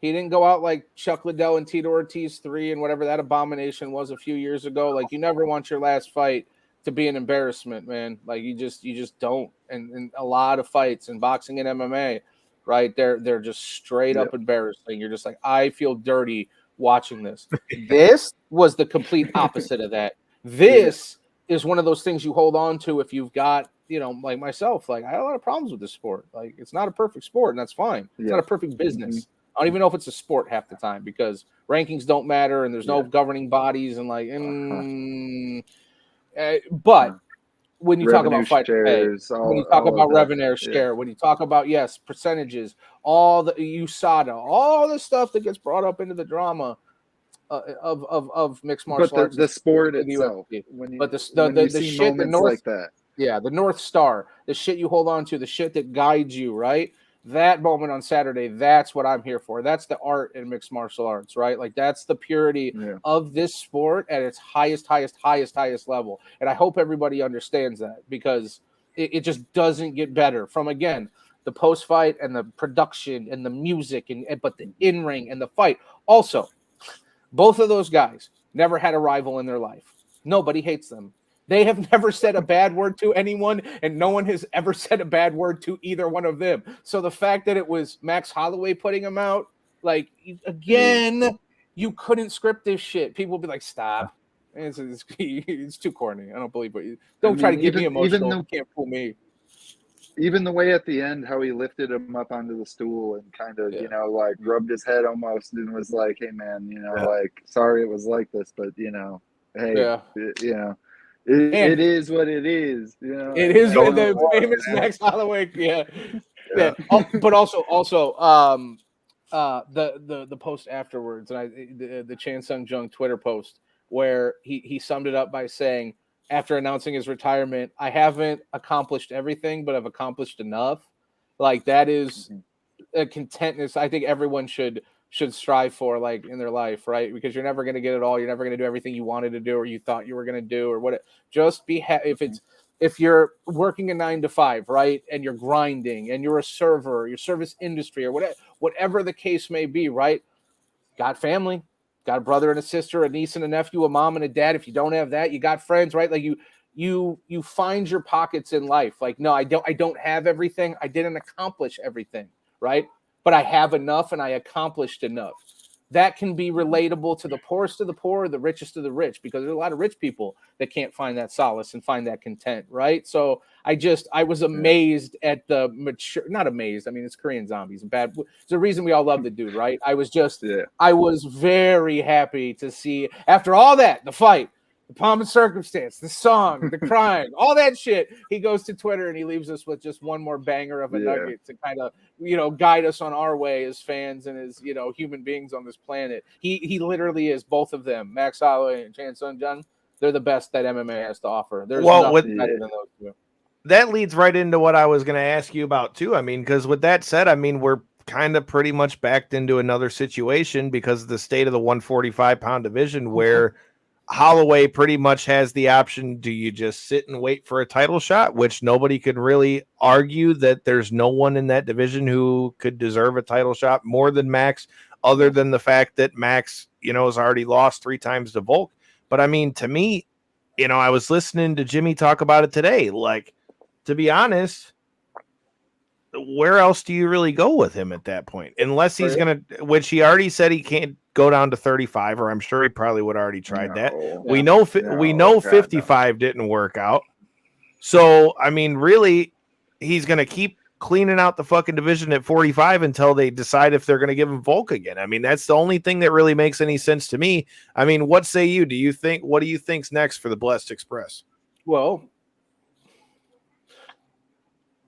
He didn't go out like Chuck Liddell and Tito Ortiz 3 and whatever that abomination was a few years ago. Like, you never want your last fight to be an embarrassment, man. Like, you just don't. And a lot of fights in boxing and MMA, right? They're just straight up embarrassing. You're just like, I feel dirty watching this. This was the complete opposite of that. This is one of those things you hold on to if you've got, like myself. Like, I had a lot of problems with this sport. Like, it's not a perfect sport, and that's fine. It's not a perfect business. I don't even know if it's a sport half the time, because rankings don't matter and there's no governing bodies and like, but when you talk about fight shares, when you talk about revenue share, when you talk about percentages, all the USADA, all the stuff that gets brought up into the drama of mixed martial arts, the sport itself. The shit, the North, like that, the North Star, the shit you hold on to, the shit that guides you, right? That moment on Saturday, that's what I'm here for. That's the art in mixed martial arts, right? Like, that's the purity of this sport at its highest level. And I hope everybody understands that, because it just doesn't get better from, again, the post-fight and the production and the music, but the in-ring and the fight. Also, both of those guys never had a rival in their life. Nobody hates them. They have never said a bad word to anyone, and no one has ever said a bad word to either one of them. So the fact that it was Max Holloway putting him out, like, again, you couldn't script this shit. People would be like, stop. It's too corny. I don't believe what you don't try to get me emotional. You can't fool me. Even the way at the end, how he lifted him up onto the stool and kind of, you know, like rubbed his head almost and was like, hey, man, you know, like, sorry it was like this, but, you know, hey, you know, it is what it is. You know, it is the famous Max Holloway. Yeah. But also, the post afterwards, and the Chan Sung Jung Twitter post where he summed it up by saying, after announcing his retirement, I haven't accomplished everything, but I've accomplished enough. Like, that is a contentness I think everyone should strive for, like, in their life, right? Because you're never going to get it all. You're never going to do everything you wanted to do or you thought you were going to do or what. Just be if you're working a 9 to 5, right, and you're grinding and you're a server, your service industry or whatever the case may be, right? Got family. Got a brother and a sister, a niece and a nephew, a mom and a dad. If you don't have that, you got friends, right? Like you find your pockets in life. Like, no, I don't have everything. I didn't accomplish everything, right? But I have enough and I accomplished enough. That can be relatable to the poorest of the poor, the richest of the rich, because there's a lot of rich people that can't find that solace and find that content, right? So I was amazed at the not amazed. I mean, it's Korean Zombies. It's the reason we all love the dude, right? I was very happy to see, after all that, the fight, the pomp and circumstance, the song, the crying, all that shit. He goes to Twitter and he leaves us with just one more banger of a nugget to kind of, you know, guide us on our way as fans and as, you know, human beings on this planet. He literally is both of them, Max Holloway and Chan Sung Jung. They're the best that MMA has to offer. There's nothing better than those two. That leads right into what I was going to ask you about too. I mean, because with that said, I mean, we're kind of pretty much backed into another situation because of the state of the 145-pound division where Holloway pretty much has the option. Do you just sit and wait for a title shot, which nobody could really argue that there's no one in that division who could deserve a title shot more than Max, other than the fact that Max, you know, has already lost 3 times to Volk. But I mean, to me, you know, I was listening to Jimmy talk about it today. Like, to be honest, where else do you really go with him at that point? Unless he's going to, which he already said he can't go down to 35, or I'm sure he probably would already tried that. We know 55 didn't work out. So, I mean, really, he's going to keep cleaning out the fucking division at 45 until they decide if they're going to give him Volk again. I mean, that's the only thing that really makes any sense to me. I mean, what say you? What do you think's next for the Blessed Express? Well,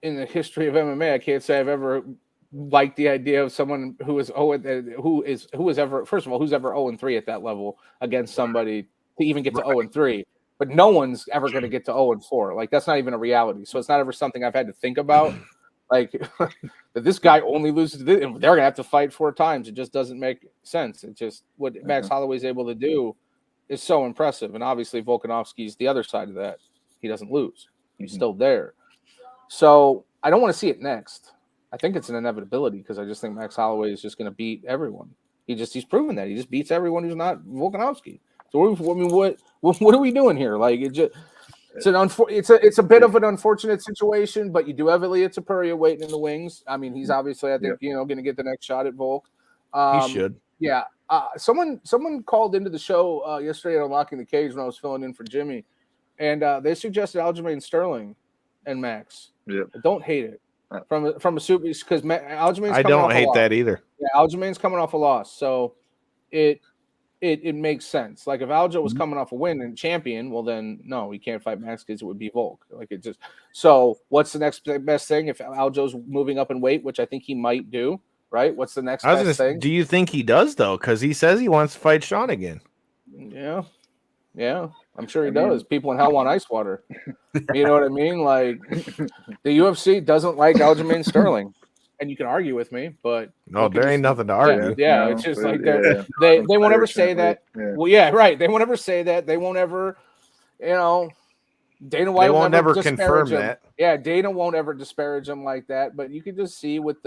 in the history of MMA, I can't say I've ever liked the idea of someone who's ever 0-3 at that level against somebody to even get to 0-3. But no one's ever going to get to 0-4. Like, that's not even a reality. So it's not ever something I've had to think about. Like, that this guy only loses to this, and they're going to have to fight 4 times. It just doesn't make sense. It just, what Max Holloway's able to do is so impressive. And obviously Volkanovski's the other side of that. He doesn't lose. He's still there. So I don't want to see it next. I think it's an inevitability because I just think Max Holloway is just going to beat everyone. He's proven that. He just beats everyone who's not Volkanovski. So what are we doing here? Like, it's a bit of an unfortunate situation, but you do have Ilya Topuria waiting in the wings. I mean, he's obviously, I think, going to get the next shot at Volk. He should. Yeah. Someone called into the show yesterday at Unlocking the Cage when I was filling in for Jimmy, and they suggested Aljamain Sterling and Max. Yeah. I don't hate it from a super, because Aljamain's. I don't hate that either. Yeah, Aljamain's coming off a loss, so it makes sense. Like, if Aljo was coming off a win and champion, well then no, he can't fight Max because it would be Volk. Like, it just. So what's the next best thing if Aljo's moving up in weight, which I think he might do? Right? What's the next best thing? Do you think he does though? Because he says he wants to fight Sean again. Yeah, I'm sure he does. People in hell want ice water. You know what I mean? Like, the UFC doesn't like Aljamain Sterling, and you can argue with me, but no, there ain't nothing to argue. Yeah, it's just like they won't ever say that. Well, yeah, right. They won't ever say that. They won't ever, Dana White won't ever confirm that. Yeah, Dana won't ever disparage him like that. But you can just see with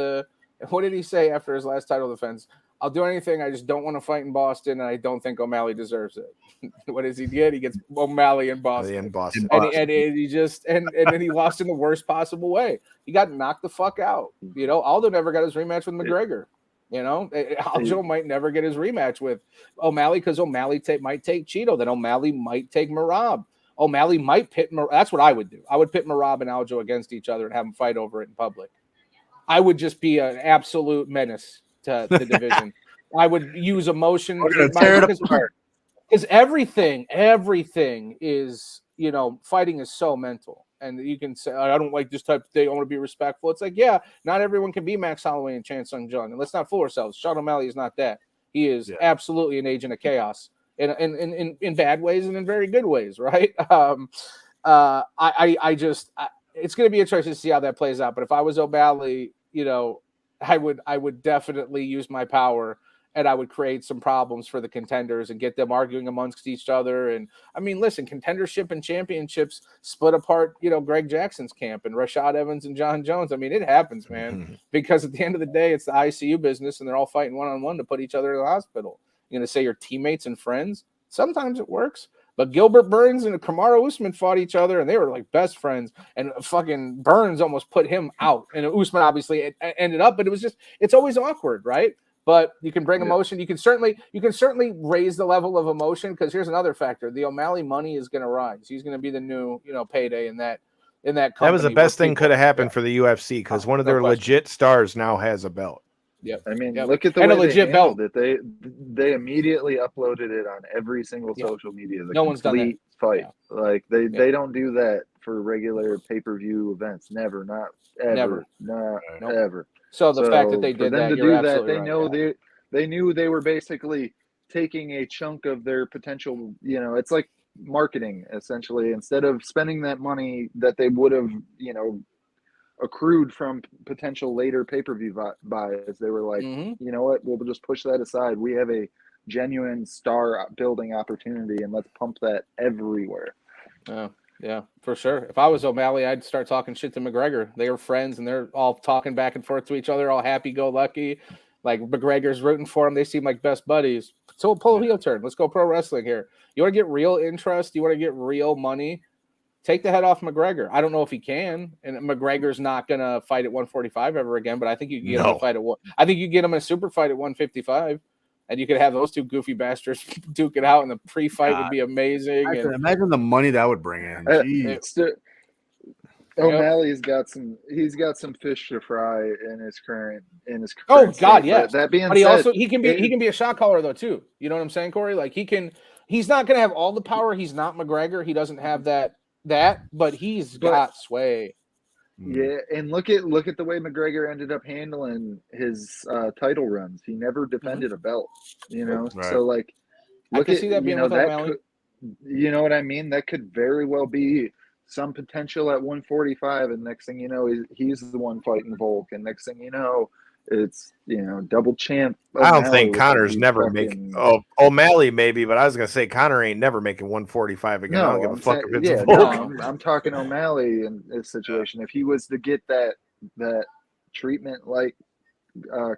what did he say after his last title defense? I'll do anything. I just don't want to fight in Boston, and I don't think O'Malley deserves it. What does he get? He gets O'Malley in Boston. And then he lost in the worst possible way. He got knocked the fuck out. Aldo never got his rematch with McGregor. You know, Aljo might never get his rematch with O'Malley because O'Malley might take Cheeto. Then O'Malley might take Marab. O'Malley might pit. That's what I would do. I would pit Marab and Aljo against each other and have them fight over it in public. I would just be an absolute menace to the division. I would use emotion. We're gonna tear it apart. Because everything is, you know, fighting is so mental. And you can say, I don't like this type of thing. I want to be respectful. It's like, yeah, not everyone can be Max Holloway and Chan Sung Jung. And let's not fool ourselves. Sean O'Malley is not that. He is absolutely an agent of chaos in bad ways and in very good ways, right? It's going to be interesting to see how that plays out. But if I was O'Malley, you know, I would definitely use my power. And I would create some problems for the contenders and get them arguing amongst each other. And I mean, listen, contendership and championships split apart, you know, Greg Jackson's camp and Rashad Evans and John Jones. I mean, it happens, man, because at the end of the day, it's the ICU business and they're all fighting one-on-one to put each other in the hospital. You're going to say you're teammates and friends. Sometimes it works. But Gilbert Burns and Kamaru Usman fought each other, and they were like best friends. And fucking Burns almost put him out. And Usman obviously ended up, but it's always awkward, right? But you can bring emotion. You can certainly raise the level of emotion because here's another factor: the O'Malley money is going to rise. He's going to be the new, you know, payday in that company. That was the best thing could have happened for the UFC because one of their legit stars now has a belt. Yep. I mean, look at the way they handled it. They immediately uploaded it on every single social media. No one's done that. Fight. Yeah. Like they don't do that for regular pay-per-view events. Never, not ever, not ever. So the fact that they did that, they knew they were basically taking a chunk of their potential. You know, it's like marketing essentially. Instead of spending that money that they would have, you know, accrued from potential later pay-per-view buys, they were like, you know what, we'll just push that aside. We have a genuine star building opportunity, and let's pump that everywhere. Yeah, for sure. If I was O'Malley, I'd start talking shit to McGregor. They were friends, and they're all talking back and forth to each other, all happy-go-lucky. Like, McGregor's rooting for him. They seem like best buddies. So pull a heel turn. Let's go pro wrestling here. You want to get real interest? You want to get real money? Take the head off McGregor. I don't know if he can, and McGregor's not going to fight at 145 ever again, but I think you can get him a fight at I think you get him a super fight at 155. And you could have those two goofy bastards duke it out, and the pre-fight would be amazing. Imagine the money that would bring in. O'Malley's got some fish to fry in his current Oh God, state. yes. That being but said, he can be a shot caller though too. You know what I'm saying, Corey? Like he's not gonna have all the power. He's not McGregor. He doesn't have that, but he's got sway. Yeah, and look at the way McGregor ended up handling his title runs. He never defended a belt, you know. Right. So like, look at that being with O'Malley. You know what I mean? That could very well be some potential at 145, and next thing you know, he's the one fighting Volk, and next thing you know, it's, you know, double champ. I don't think Connor's never making. Oh, O'Malley maybe, but I was gonna say Connor ain't never making 145 again. I don't give a fuck if it's Volk. I'm talking O'Malley in this situation. If he was to get that treatment like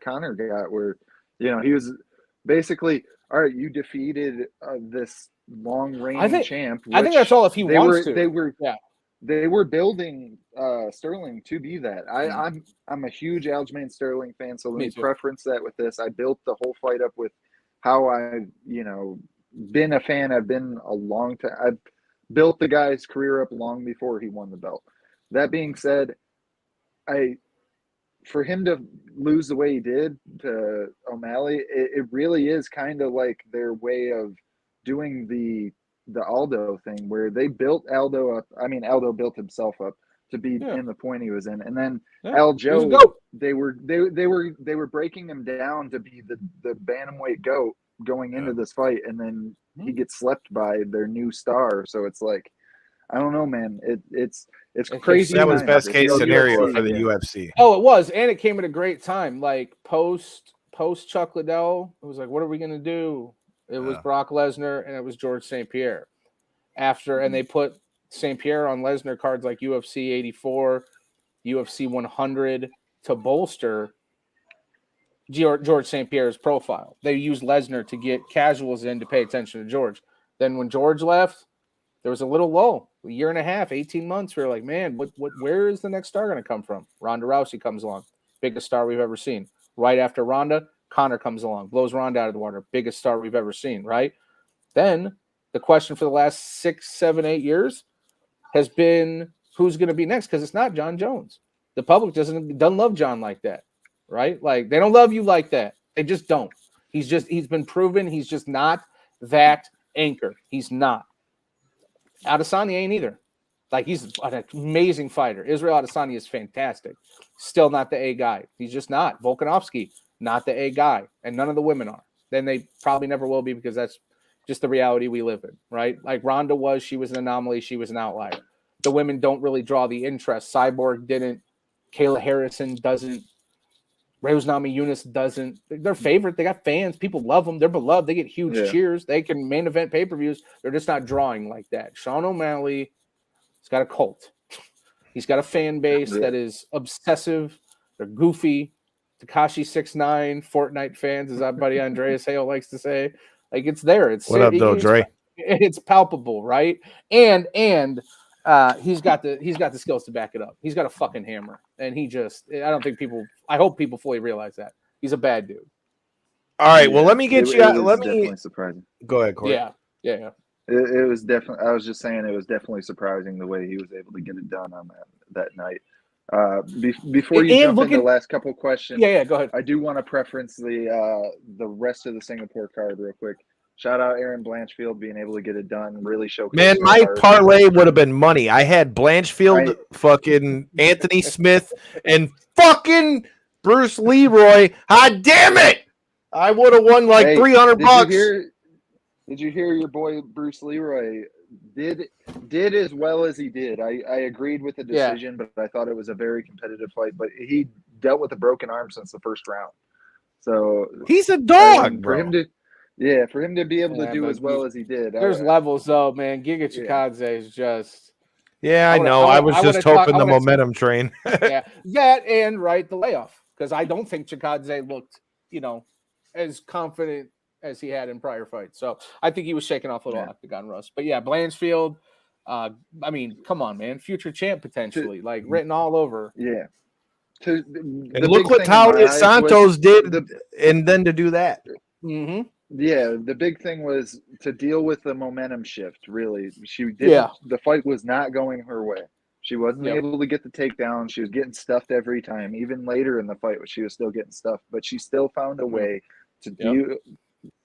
Connor got, where, you know, he was basically, all right, you defeated this long reigning champ. I think that's all if he wants to. They were building Sterling to be that. I'm a huge Aljamain Sterling fan, so let me preference that with this. I built the whole fight up with how I've, you know, been a fan. I've been a long time. I've built the guy's career up long before he won the belt. That being said, for him to lose the way he did to O'Malley, it really is kind of like their way of doing the Aldo thing, where they built Aldo up. I mean, Aldo built himself up to be in the point he was in, and then Aljo, they were breaking him down to be the bantamweight GOAT going into this fight, and then he gets slept by their new star. So it's like, I don't know, man. It's crazy. That was best case scenario for the UFC. Oh, it was, and it came at a great time. Like post Chuck Liddell, it was like, what are we gonna do? It was Brock Lesnar and it was George St. Pierre. And they put St. Pierre on Lesnar cards like UFC 84, UFC 100 to bolster George St. Pierre's profile. They used Lesnar to get casuals in to pay attention to George. Then when George left, there was a little lull. A year and a half, 18 months. We were like, man, where is the next star going to come from? Ronda Rousey comes along. Biggest star we've ever seen. Right after Ronda, Connor comes along, blows Ronda out of the water, biggest star we've ever seen, right? Then the question for the last 6, 7, 8 years has been who's going to be next, because it's not John Jones. The public doesn't love John like that, right? Like, they don't love you like that. They just don't. He's been proven he's just not that anchor. He's not. Adesanya ain't either. Like, he's an amazing fighter. Israel Adesanya is fantastic. Still not the A guy. He's just not. Volkanovski, not the A guy. And none of the women are. Then they probably never will be, because that's just the reality we live in, right? Like Ronda was, she was an anomaly. She was an outlier. The women don't really draw the interest. Cyborg didn't. Kayla Harrison doesn't. Rose Namajunas doesn't. They're favorite. They got fans. People love them. They're beloved. They get huge cheers. They can main event pay-per-views. They're just not drawing like that. Sean O'Malley, he's got a cult. He's got a fan base that is obsessive. They're goofy. Tekashi 6ix9ine, Fortnite fans, as our buddy Andreas Hale likes to say. Like, it's there. It's what up, though, Dre? It's palpable, right? And he's got the skills to back it up. He's got a fucking hammer, and I hope people fully realize that he's a bad dude. All right, well, let me get you. Definitely surprising. Go ahead, Corey. Yeah. It was definitely. I was just saying it was definitely surprising the way he was able to get it done on that night. Before you jump into the last couple questions, go ahead. I do want to preference the rest of the Singapore card real quick. Shout out Aaron Blanchfield being able to get it done. Really showcased. Man, my parlay would have been money. I had Blanchfield, fucking Anthony Smith, and fucking Bruce Leroy. God damn it! I would have won like $300. Did you hear your boy Bruce Leroy did as well as he did? I agreed with the decision, but I thought it was a very competitive fight. But he dealt with a broken arm since the first round, so he's a dog, for him to be able to do as well as he did. There's levels, though, man. Giga Chikadze is just. Yeah, I know. I was just hoping the momentum train. That and the layoff, because I don't think Chikadze looked, as confident as he had in prior fights. So I think he was shaking off a little octagon rust. But yeah, Blanchfield. I mean, come on, man, future champ potentially, written all over. Yeah. And look what Talia Santos did, and then to do that. Mm-hmm. Yeah, the big thing was to deal with the momentum shift, really. The fight was not going her way. She wasn't able to get the takedown. She was getting stuffed every time. Even later in the fight, she was still getting stuffed. But she still found a way to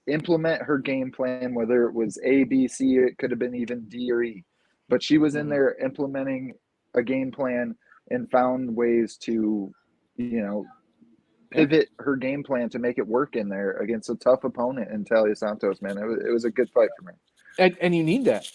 implement her game plan, whether it was A, B, C, it could have been even D or E. But she was in there implementing a game plan and found ways to, pivot her game plan to make it work in there against a tough opponent in Talia Santos, man. It was a good fight for me. And you need that.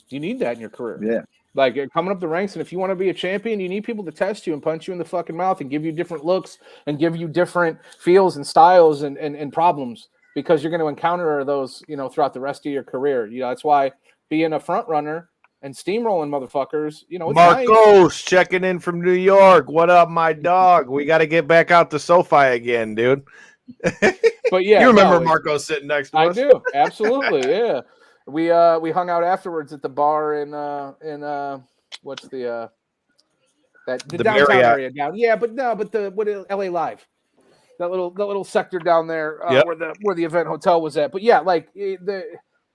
You need that in your career. Yeah. Like, coming up the ranks, and if you want to be a champion, you need people to test you and punch you in the fucking mouth and give you different looks and give you different feels and styles and problems, because you're going to encounter those, throughout the rest of your career. That's why being a front runner and steamrolling motherfuckers, it's Marcos nice. Checking in from New York. What up, my dog? We got to get back out to SoFi again, dude. But yeah, you remember Marcos sitting next to us? I do, absolutely, yeah. We hung out afterwards at the bar in what's the downtown Marriott area down? Yeah, but LA Live, that little sector down there where the event hotel was at. But yeah,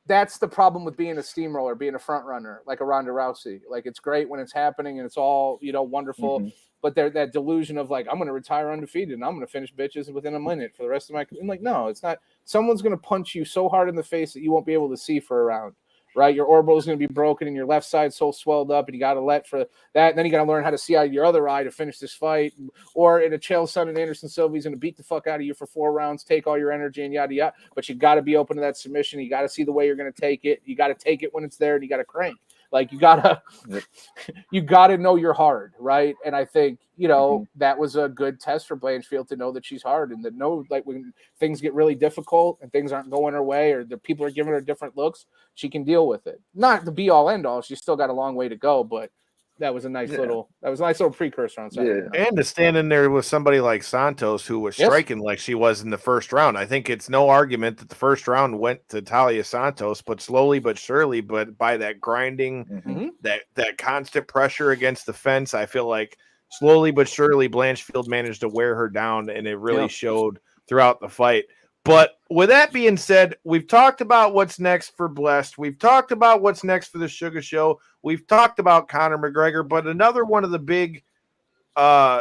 that's the problem with being a steamroller, being a front runner, like a Ronda Rousey. Like, it's great when it's happening and it's all, wonderful. Mm-hmm. But that delusion of I'm going to retire undefeated and I'm going to finish bitches within a minute for the rest of my career. I'm like, no, it's not. Someone's going to punch you so hard in the face that you won't be able to see for a round, right? Your orbital is going to be broken and your left side so swelled up, and you got to let for that. And then you got to learn how to see out of your other eye to finish this fight. Or in a Chael Sonnen and Anderson Silva, he's going to beat the fuck out of you for 4 rounds, take all your energy and yada yada. But you got to be open to that submission. You got to see the way you're going to take it. You got to take it when it's there, and you got to crank. Like, you gotta know you're hard, right? And I think, that was a good test for Blanchfield to know that she's hard, and to know, when things get really difficult and things aren't going her way, or the people are giving her different looks, she can deal with it. Not the be all end all. She's still got a long way to go, but that was a nice little precursor on Saturday. Yeah. And to stand in there with somebody like Santos, who was striking like she was in the first round. I think it's no argument that the first round went to Talia Santos, but slowly but surely, but by that grinding, that constant pressure against the fence, I feel like slowly but surely Blanchfield managed to wear her down, and it really showed throughout the fight. But with that being said, we've talked about what's next for Blessed. We've talked about what's next for the Sugar Show. We've talked about Conor McGregor. But another one of the big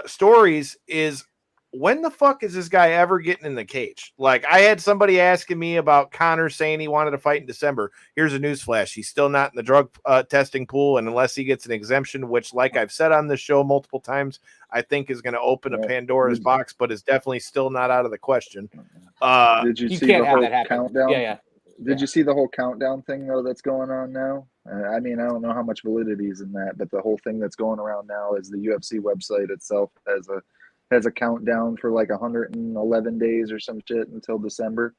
stories is, when the fuck is this guy ever getting in the cage? Like, I had somebody asking me about Conor saying he wanted to fight in December. Here's a newsflash. He's still not in the drug testing pool, and unless he gets an exemption, which, like I've said on this show multiple times, I think is going to open a Pandora's box, but is definitely still not out of the question. Did you see can't the have whole that happen. countdown? Yeah. Did you see the whole countdown thing, though, that's going on now? I mean, I don't know how much validity is in that, but the whole thing that's going around now is the UFC website itself has a countdown for like 111 days or some shit until December.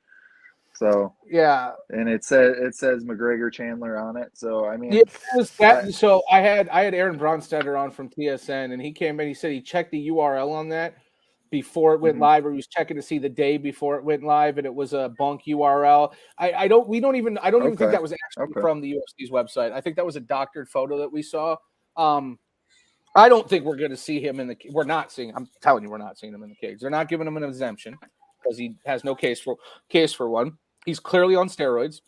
So yeah, and it says McGregor Chandler on it. So I mean, yeah, it was that. So I had Aaron Bronstetter on from TSN, and he came in. He said he checked the URL on that before it went live, or he was checking to see the day before it went live, and it was a bunk URL. I don't even think that was actually from the UFC's website. I think that was a doctored photo that we saw. I don't think we're going to see him in the. We're not seeing. I'm telling you, we're not seeing him in the cage. They're not giving him an exemption because he has no case for one. He's clearly on steroids.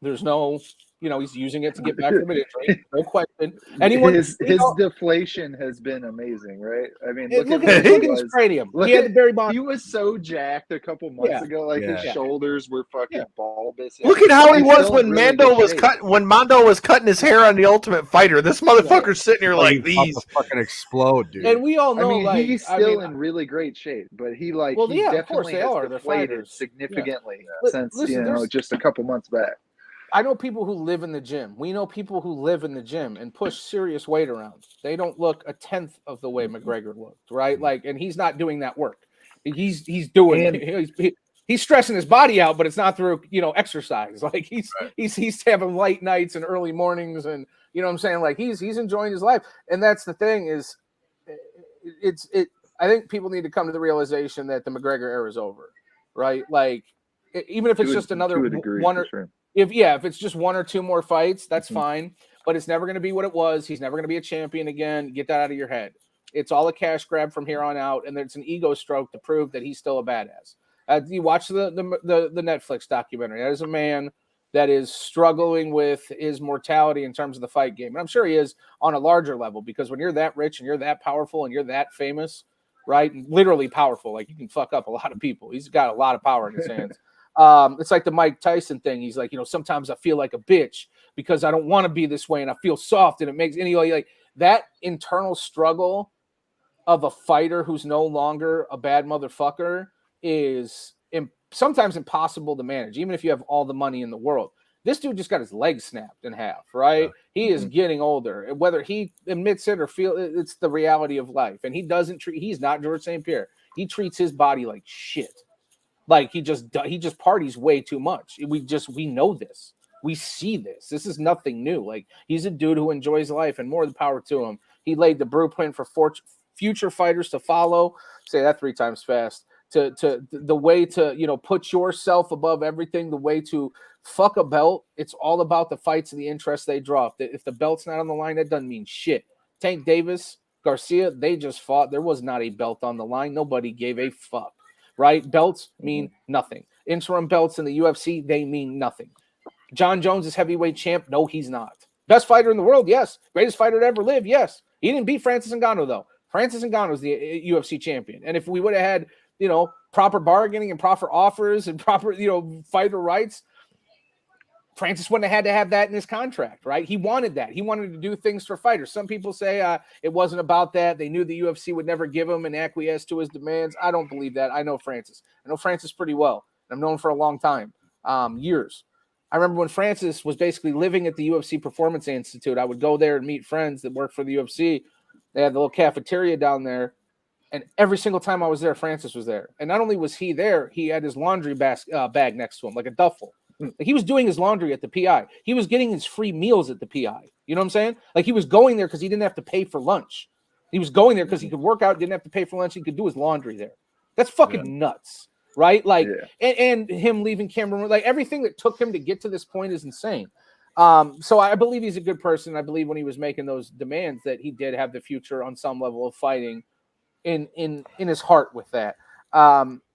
There's no, he's using it to get back from an injury. No question. His deflation has been amazing, right? I mean, look at his cranium. He was so jacked a couple months ago. Like his shoulders were fucking bulbous. Look at how he was when Mando was cutting his hair on The Ultimate Fighter. This motherfucker's sitting here like these. Fucking explode, dude. And we all know, he's still in really great shape, but he definitely has deflated significantly since just a couple months back. I know people who live in the gym. We know people who live in the gym and push serious weight around. They don't look a tenth of the way McGregor looked, right? Like, and he's not doing that work. He's stressing his body out, but it's not through exercise. Like he's having late nights and early mornings, and you know what I'm saying. Like he's enjoying his life, and that's the thing is, I think people need to come to the realization that the McGregor era is over, right? Like even if it's just another one or. Sure. If it's just one or two more fights, that's fine. But it's never going to be what it was. He's never going to be a champion again. Get that out of your head. It's all a cash grab from here on out, and it's an ego stroke to prove that he's still a badass. You watch the Netflix documentary. That is a man that is struggling with his mortality in terms of the fight game. And I'm sure he is on a larger level, because when you're that rich and you're that powerful and you're that famous, right? And literally powerful, like you can fuck up a lot of people. He's got a lot of power in his hands. It's like the Mike Tyson thing. He's like, sometimes I feel like a bitch because I don't want to be this way, and I feel soft, and it makes like that internal struggle of a fighter who's no longer a bad motherfucker is sometimes impossible to manage, even if you have all the money in the world. This dude just got his leg snapped in half, right? He is getting older. Whether he admits it or it's the reality of life. And he's not George St. Pierre. He treats his body like shit. Like he just parties way too much. We know this. We see this. This is nothing new. Like he's a dude who enjoys life, and more the power to him. He laid the blueprint for future fighters to follow. Say that 3 times fast. To the way to put yourself above everything. The way to fuck a belt. It's all about the fights and the interest they draw. If the belt's not on the line, that doesn't mean shit. Tank Davis, Garcia, they just fought. There was not a belt on the line. Nobody gave a fuck. Right? Belts mean nothing. Interim belts in the UFC, they mean nothing. John Jones is heavyweight champ. No, he's not. Best fighter in the world, yes. Greatest fighter to ever live, yes. He didn't beat Francis Ngannou, though. Francis Ngannou is the UFC champion. And if we would have had, proper bargaining and proper offers and proper, fighter rights, Francis wouldn't have had to have that in his contract, right? He wanted that. He wanted to do things for fighters. Some people say it wasn't about that. They knew the UFC would never give him and acquiesce to his demands. I don't believe that. I know Francis. I know Francis pretty well. I've known him for a long time, years. I remember when Francis was basically living at the UFC Performance Institute. I would go there and meet friends that worked for the UFC. They had the little cafeteria down there. And every single time I was there, Francis was there. And not only was he there, he had his laundry bag next to him, like a duffel. Like he was doing his laundry at the PI. He was getting his free meals at the PI. You know what I'm saying? Like he was going there because he didn't have to pay for lunch. He was going there because he could work out, didn't have to pay for lunch. He could do his laundry there. That's fucking nuts, right? Like, and him leaving Cameroon, like everything that took him to get to this point is insane. So I believe he's a good person. I believe when he was making those demands that he did have the future on some level of fighting in his heart with that.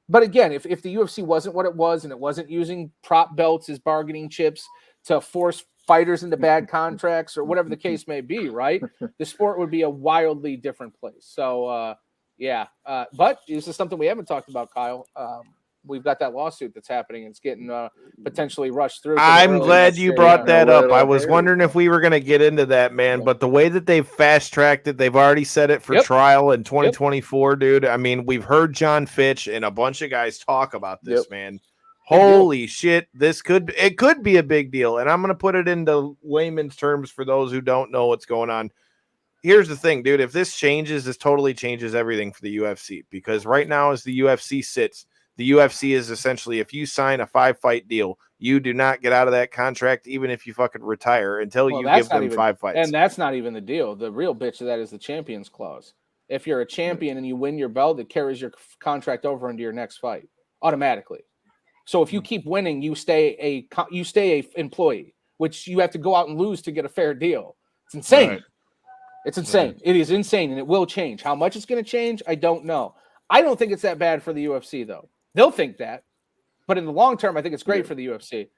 But again, if the UFC wasn't what it was and it wasn't using prop belts as bargaining chips to force fighters into bad contracts or whatever the case may be, right? The sport would be a wildly different place. So, but this is something we haven't talked about, Kyle. We've got that lawsuit that's happening. It's getting potentially rushed through. I'm glad you brought that up. I was wondering if we were going to get into that, man. But the way that they've fast-tracked it, they've already set it for trial in 2024, dude. I mean, we've heard John Fitch and a bunch of guys talk about this, man. Holy shit, it could be a big deal. And I'm going to put it into layman's terms for those who don't know what's going on. Here's the thing, dude. If this changes, this totally changes everything for the UFC. Because right now, as the UFC sits, the UFC is essentially, if you sign a 5-fight deal, you do not get out of that contract, even if you fucking retire, until you give them 5 fights. And that's not even the deal. The real bitch of that is the champions clause. If you're a champion and you win your belt, it carries your contract over into your next fight automatically. So if you keep winning, you stay a employee, which you have to go out and lose to get a fair deal. It's insane. Right. It's insane. Right. It is insane, and it will change. How much it's going to change, I don't know. I don't think it's that bad for the UFC, though. They'll think that. But in the long term, I think it's great for the UFC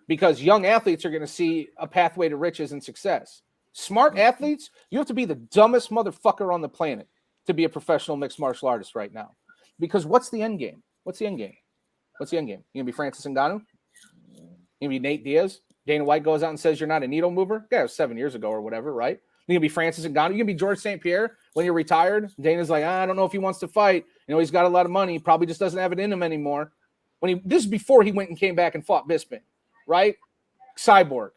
because young athletes are going to see a pathway to riches and success. Smart athletes, you have to be the dumbest motherfucker on the planet to be a professional mixed martial artist right now. Because what's the end game? What's the end game? What's the end game? You going to be Francis Ngannou? You going to be Nate Diaz? Dana White goes out and says you're not a needle mover? Yeah, it was 7 years ago or whatever, right? You going to be Francis Ngannou? You going to be George St. Pierre when you're retired? Dana's like, I don't know if he wants to fight. You know, he's got a lot of money. He probably just doesn't have it in him anymore. This is before he went and came back and fought Bisping, right? Cyborg,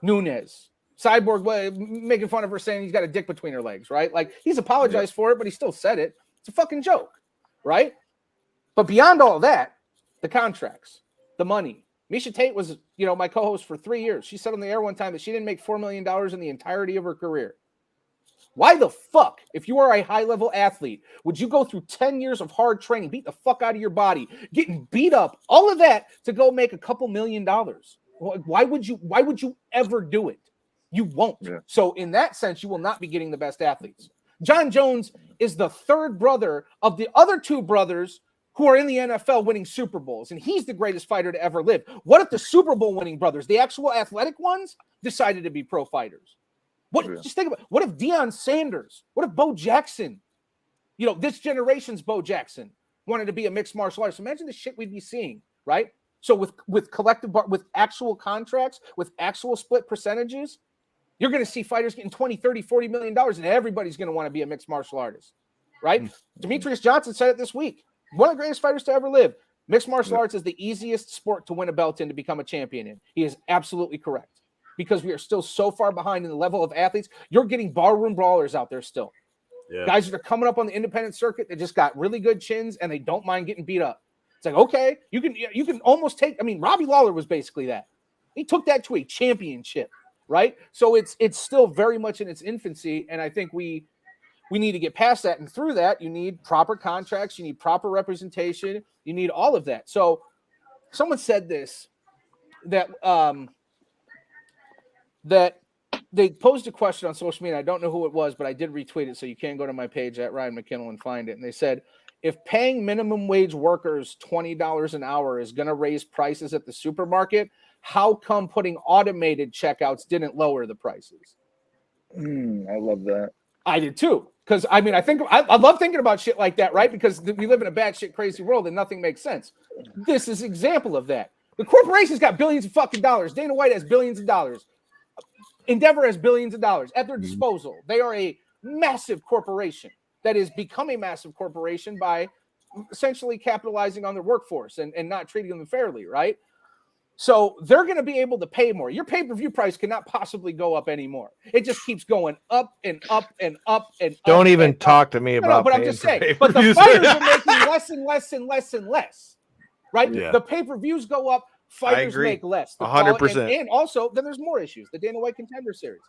Nunes. Cyborg making fun of her saying he's got a dick between her legs, right? Like, he's apologized for it, but he still said it. It's a fucking joke, right? But beyond all that, the contracts, the money. Misha Tate was, my co-host for 3 years. She said on the air one time that she didn't make $4 million in the entirety of her career. Why the fuck, if you are a high-level athlete, would you go through 10 years of hard training, beat the fuck out of your body, getting beat up, all of that to go make a couple $1 million? Why would you ever do it? You won't. Yeah. So in that sense, you will not be getting the best athletes. John Jones is the third brother of the other two brothers who are in the NFL winning Super Bowls, and he's the greatest fighter to ever live. What if the Super Bowl winning brothers, the actual athletic ones, decided to be pro fighters? Just think about it. What if Deion Sanders, what if Bo Jackson, this generation's Bo Jackson wanted to be a mixed martial artist? Imagine the shit we'd be seeing, right? So with collective, with actual contracts, with actual split percentages, you're going to see fighters getting 20, 30, $40 million, and everybody's going to want to be a mixed martial artist, right? Demetrius Johnson said it this week. One of the greatest fighters to ever live. Mixed martial arts is the easiest sport to win a belt in, to become a champion in. He is absolutely correct. Because we are still so far behind in the level of athletes. You're getting barroom brawlers out there still. Yeah. Guys that are coming up on the independent circuit that just got really good chins and they don't mind getting beat up. It's like, okay, you can almost take, Robbie Lawler was basically that. He took that to a championship, right? So it's still very much in its infancy, and I think we need to get past that. And through that, you need proper contracts, you need proper representation, you need all of that. So someone said this, that they posed a question on social media. I don't know who it was, but I did retweet it. So you can go to my page at Ryan McKinnell and find it. And they said, if paying minimum wage workers $20 an hour is going to raise prices at the supermarket, how come putting automated checkouts didn't lower the prices? I love that. I did too. Because I love thinking about shit like that, right? Because we live in a batshit crazy world and nothing makes sense. This is an example of that. The corporation's got billions of fucking dollars. Dana White has billions of dollars. Endeavor has billions of dollars at their disposal. They are a massive corporation that is becoming a massive corporation by essentially capitalizing on their workforce and not treating them fairly, right? So they're going to be able to pay more. Your pay-per-view price cannot possibly go up anymore. It just keeps going up and up and up and up. Don't even talk to me about but I'm just saying. But the fighters are making less and less and less and less, right? Yeah. The pay-per-views go up. Fighters make less. 100%. And also, then there's more issues. The Dana White Contender Series.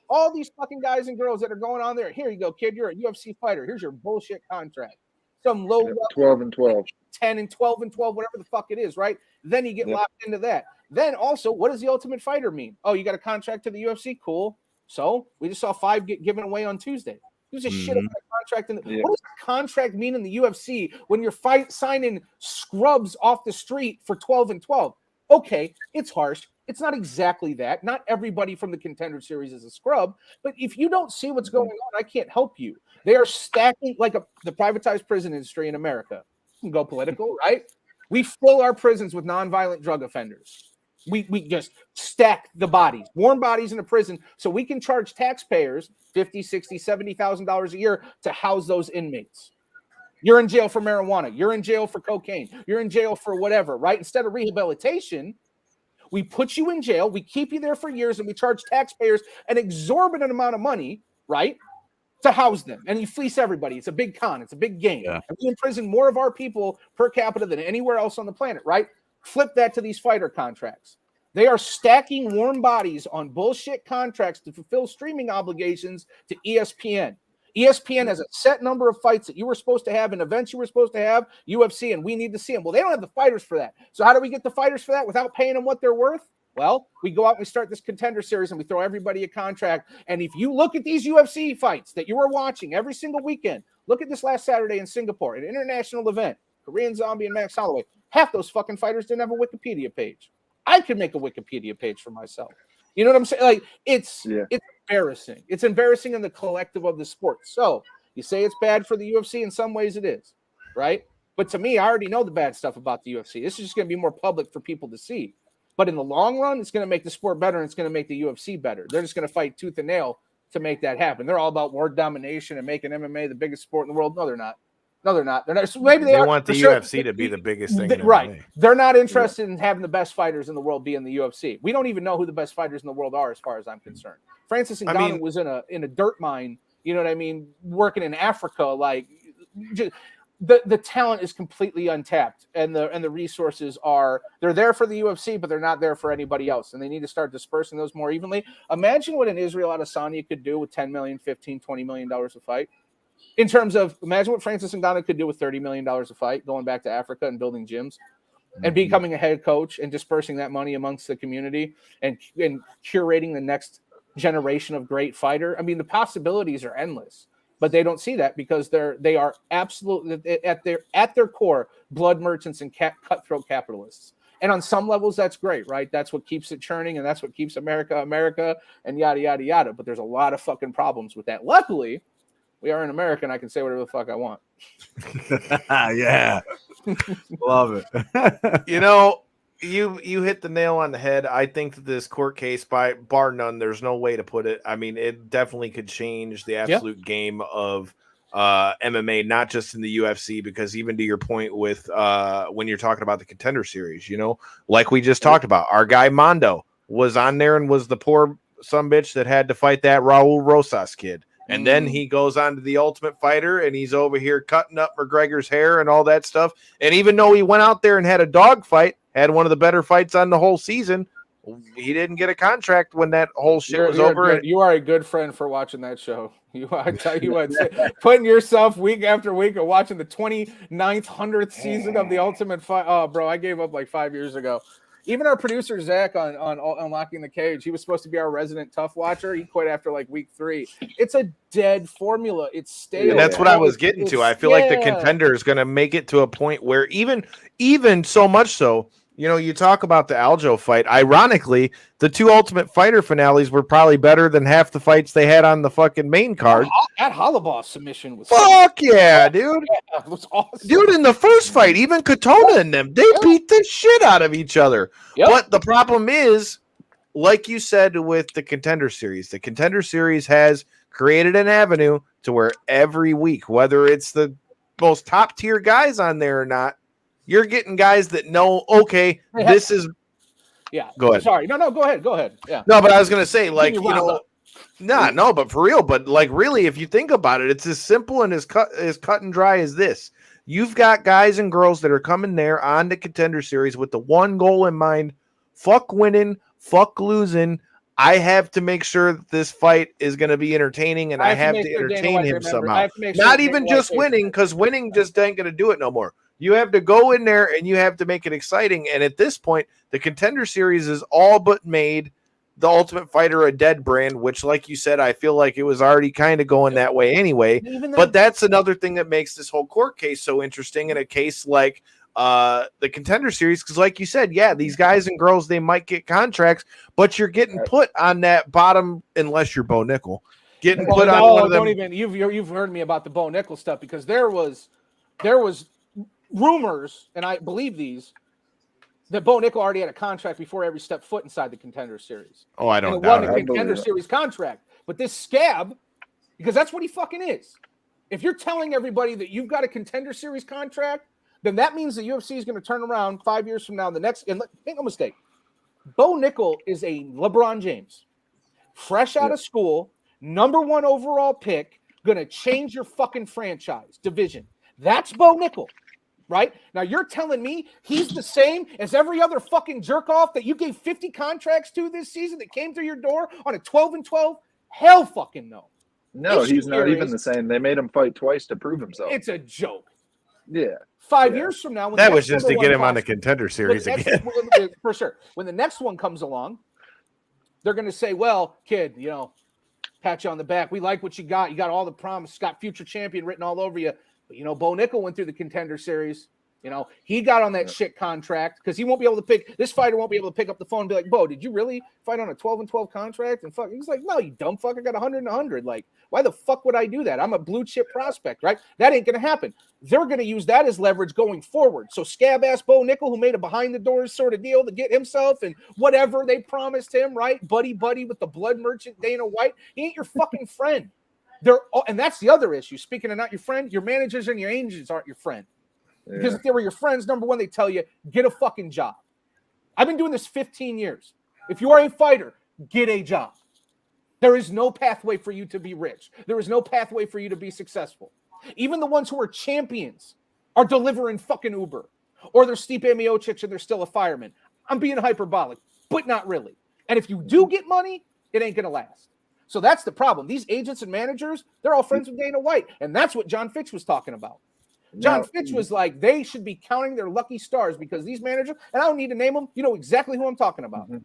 All these fucking guys and girls that are going on there. Here you go, kid. You're a UFC fighter. Here's your bullshit contract. Some low 12 and 12. 10 and 12 and 12, whatever the fuck it is, right? Then you get locked into that. Then also, what does the Ultimate Fighter mean? Oh, you got a contract to the UFC? Cool. So we just saw 5 get given away on Tuesday. Who's a shit about a contract what does a contract mean in the UFC when you're signing scrubs off the street for 12 and 12? Okay, it's harsh. It's not exactly that. Not everybody from the Contender Series is a scrub, but if you don't see what's going on, I can't help you. They are stacking like the privatized prison industry in America. You can go political, right? We fill our prisons with nonviolent drug offenders. We just stack the bodies, warm bodies in a prison, so we can charge taxpayers $50,000, $60,000, $70,000 a year to house those inmates. You're in jail for marijuana. You're in jail for cocaine. You're in jail for whatever, right? Instead of rehabilitation, we put you in jail, we keep you there for years, and we charge taxpayers an exorbitant amount of money, right, to house them. And you fleece everybody. It's a big con. It's a big game. Yeah. And we imprison more of our people per capita than anywhere else on the planet, right? Flip that to these fighter contracts. They are stacking warm bodies on bullshit contracts to fulfill streaming obligations to ESPN. ESPN has a set number of fights that you were supposed to have and events you were supposed to have, UFC, and we need to see them. Well, they don't have the fighters for that. So how do we get the fighters for that without paying them what they're worth? Well, we go out and we start this Contender Series and we throw everybody a contract. And if you look at these UFC fights that you are watching every single weekend, look at this last Saturday in Singapore, an international event, Korean Zombie and Max Holloway. Half those fucking fighters didn't have a Wikipedia page. I could make a Wikipedia page for myself. You know what I'm saying? Like it's embarrassing. It's embarrassing in the collective of the sport. So you say it's bad for the UFC. In some ways it is, right? But to me, I already know the bad stuff about the UFC. This is just going to be more public for people to see. But in the long run, it's going to make the sport better and it's going to make the UFC better. They're just going to fight tooth and nail to make that happen. They're all about world domination and making MMA the biggest sport in the world. No, they're not. No, they're not. They're not. So maybe they want the UFC to be the biggest thing. Right. They're not interested in having the best fighters in the world be in the UFC. We don't even know who the best fighters in the world are, as far as I'm concerned. Francis Ngannou was in a dirt mine. You know what I mean? Working in Africa, like the talent is completely untapped, and the resources they're there for the UFC, but they're not there for anybody else. And they need to start dispersing those more evenly. Imagine what an Israel Adesanya could do with $10 million, $15, $20 million a fight. In terms of, imagine what Francis Ngannou could do with $30 million a fight, going back to Africa and building gyms and becoming a head coach and dispersing that money amongst the community and curating the next generation of great fighter. I mean, the possibilities are endless, but they don't see that because they are absolutely at their core blood merchants and cutthroat capitalists. And on some levels, that's great, right? That's what keeps it churning, and that's what keeps America, and yada, yada, yada. But there's a lot of fucking problems with that. Luckily, we are in America, and I can say whatever the fuck I want. Yeah. Love it. You hit the nail on the head. I think that this court case, bar none, there's no way to put it. I mean, it definitely could change the absolute game of MMA, not just in the UFC, because even to your point with when you're talking about the Contender Series, like we just talked about, our guy Mondo was on there and was the poor sumbitch that had to fight that Raul Rosas kid. And then he goes on to the Ultimate Fighter, and he's over here cutting up McGregor's hair and all that stuff. And even though he went out there and had a dog fight, had one of the better fights on the whole season, he didn't get a contract when that whole shit was over. You are a good friend for watching that show. I tell you what, putting yourself week after week and watching the 29th, 100th season of the Ultimate Fight. Oh, bro, I gave up like 5 years ago. Even our producer, Zach, on Unlocking the Cage, he was supposed to be our resident tough watcher. He quit after like week 3. It's a dead formula. It's stale. And that's what I was getting to. I feel like the Contender is going to make it to a point where even so much so, you talk about the Aljo fight. Ironically, the 2 Ultimate Fighter finales were probably better than half the fights they had on the fucking main card. That Hollowball submission was fuck yeah, dude. Yeah, it was awesome. Dude, in the first fight, even Katona and them, they beat the shit out of each other. Yep. But the problem is, like you said with the Contender Series has created an avenue to where every week, whether it's the most top tier guys on there or not, you're getting guys that know, okay, this is. Yeah. Go ahead. Sorry. No, go ahead. Yeah. No, but I was going to say, like, no, but for real. But, like, really, if you think about it, it's as simple and as cut and dry as this. You've got guys and girls that are coming there on the Contender Series with the one goal in mind: fuck winning, fuck losing. I have to make sure that this fight is going to be entertaining, and I have to entertain him somehow. Not even just winning, because winning just ain't going to do it no more. You have to go in there and you have to make it exciting. And at this point, the Contender Series is all but made. the Ultimate Fighter a dead brand, which, like you said, I feel like it was already kind of going that way anyway. But that's another thing that makes this whole court case so interesting in a case like the Contender Series, because like you said, yeah, these guys and girls, they might get contracts, but you're getting put on that bottom, unless you're Bo Nickel, getting put on one of them. Don't even, you've heard me about the Bo Nickel stuff, because there was rumors, and I believe these, that Bo Nickel already had a contract before every step foot inside the Contender Series. Oh, I don't know. doubt Won a Contender Series contract. But this scab, because that's what he fucking is. If you're telling everybody that you've got a Contender Series contract, then that means the UFC is going to turn around 5 years from now. And make no mistake, Bo Nickel is a LeBron James, fresh out of school, #1 overall pick, going to change your fucking franchise division. That's Bo Nickel. Right? Now you're telling me he's the same as every other fucking jerk off that you gave 50 contracts to this season that came through your door on a 12-12? Hell fucking no. No, he's not even the same. They made him fight twice to prove himself. It's a joke. Yeah. 5 years from now, when that was just to get him on the Contender Series again. For sure. When the next one comes along, they're going to say, well, kid, pat you on the back. We like what you got. You got all the promise. Got future champion written all over you. But, Bo Nickel went through the Contender Series. He got on that shit contract because he won't be able to this fighter won't be able to pick up the phone and be like, Bo, did you really fight on a 12-12 contract? And fuck, he's like, no, you dumb fuck. I got 100-100. Like, why the fuck would I do that? I'm a blue chip prospect, right? That ain't going to happen. They're going to use that as leverage going forward. So scab ass Bo Nickel, who made a behind the doors sort of deal to get himself and whatever they promised him, right? Buddy with the blood merchant Dana White. He ain't your fucking friend. And that's the other issue. Speaking of not your friend, your managers and your agents aren't your friend. Yeah. Because if they were your friends, number one, they tell you, get a fucking job. I've been doing this 15 years. If you are a fighter, get a job. There is no pathway for you to be rich. There is no pathway for you to be successful. Even the ones who are champions are delivering fucking Uber. Or they're Stipe Miocic and they're still a fireman. I'm being hyperbolic, but not really. And if you do get money, it ain't going to last. So that's the problem. These agents and managers, they're all friends with Dana White. And that's what John Fitch was talking about. John Fitch was like, they should be counting their lucky stars because these managers, and I don't need to name them, you know exactly who I'm talking about. Mm-hmm.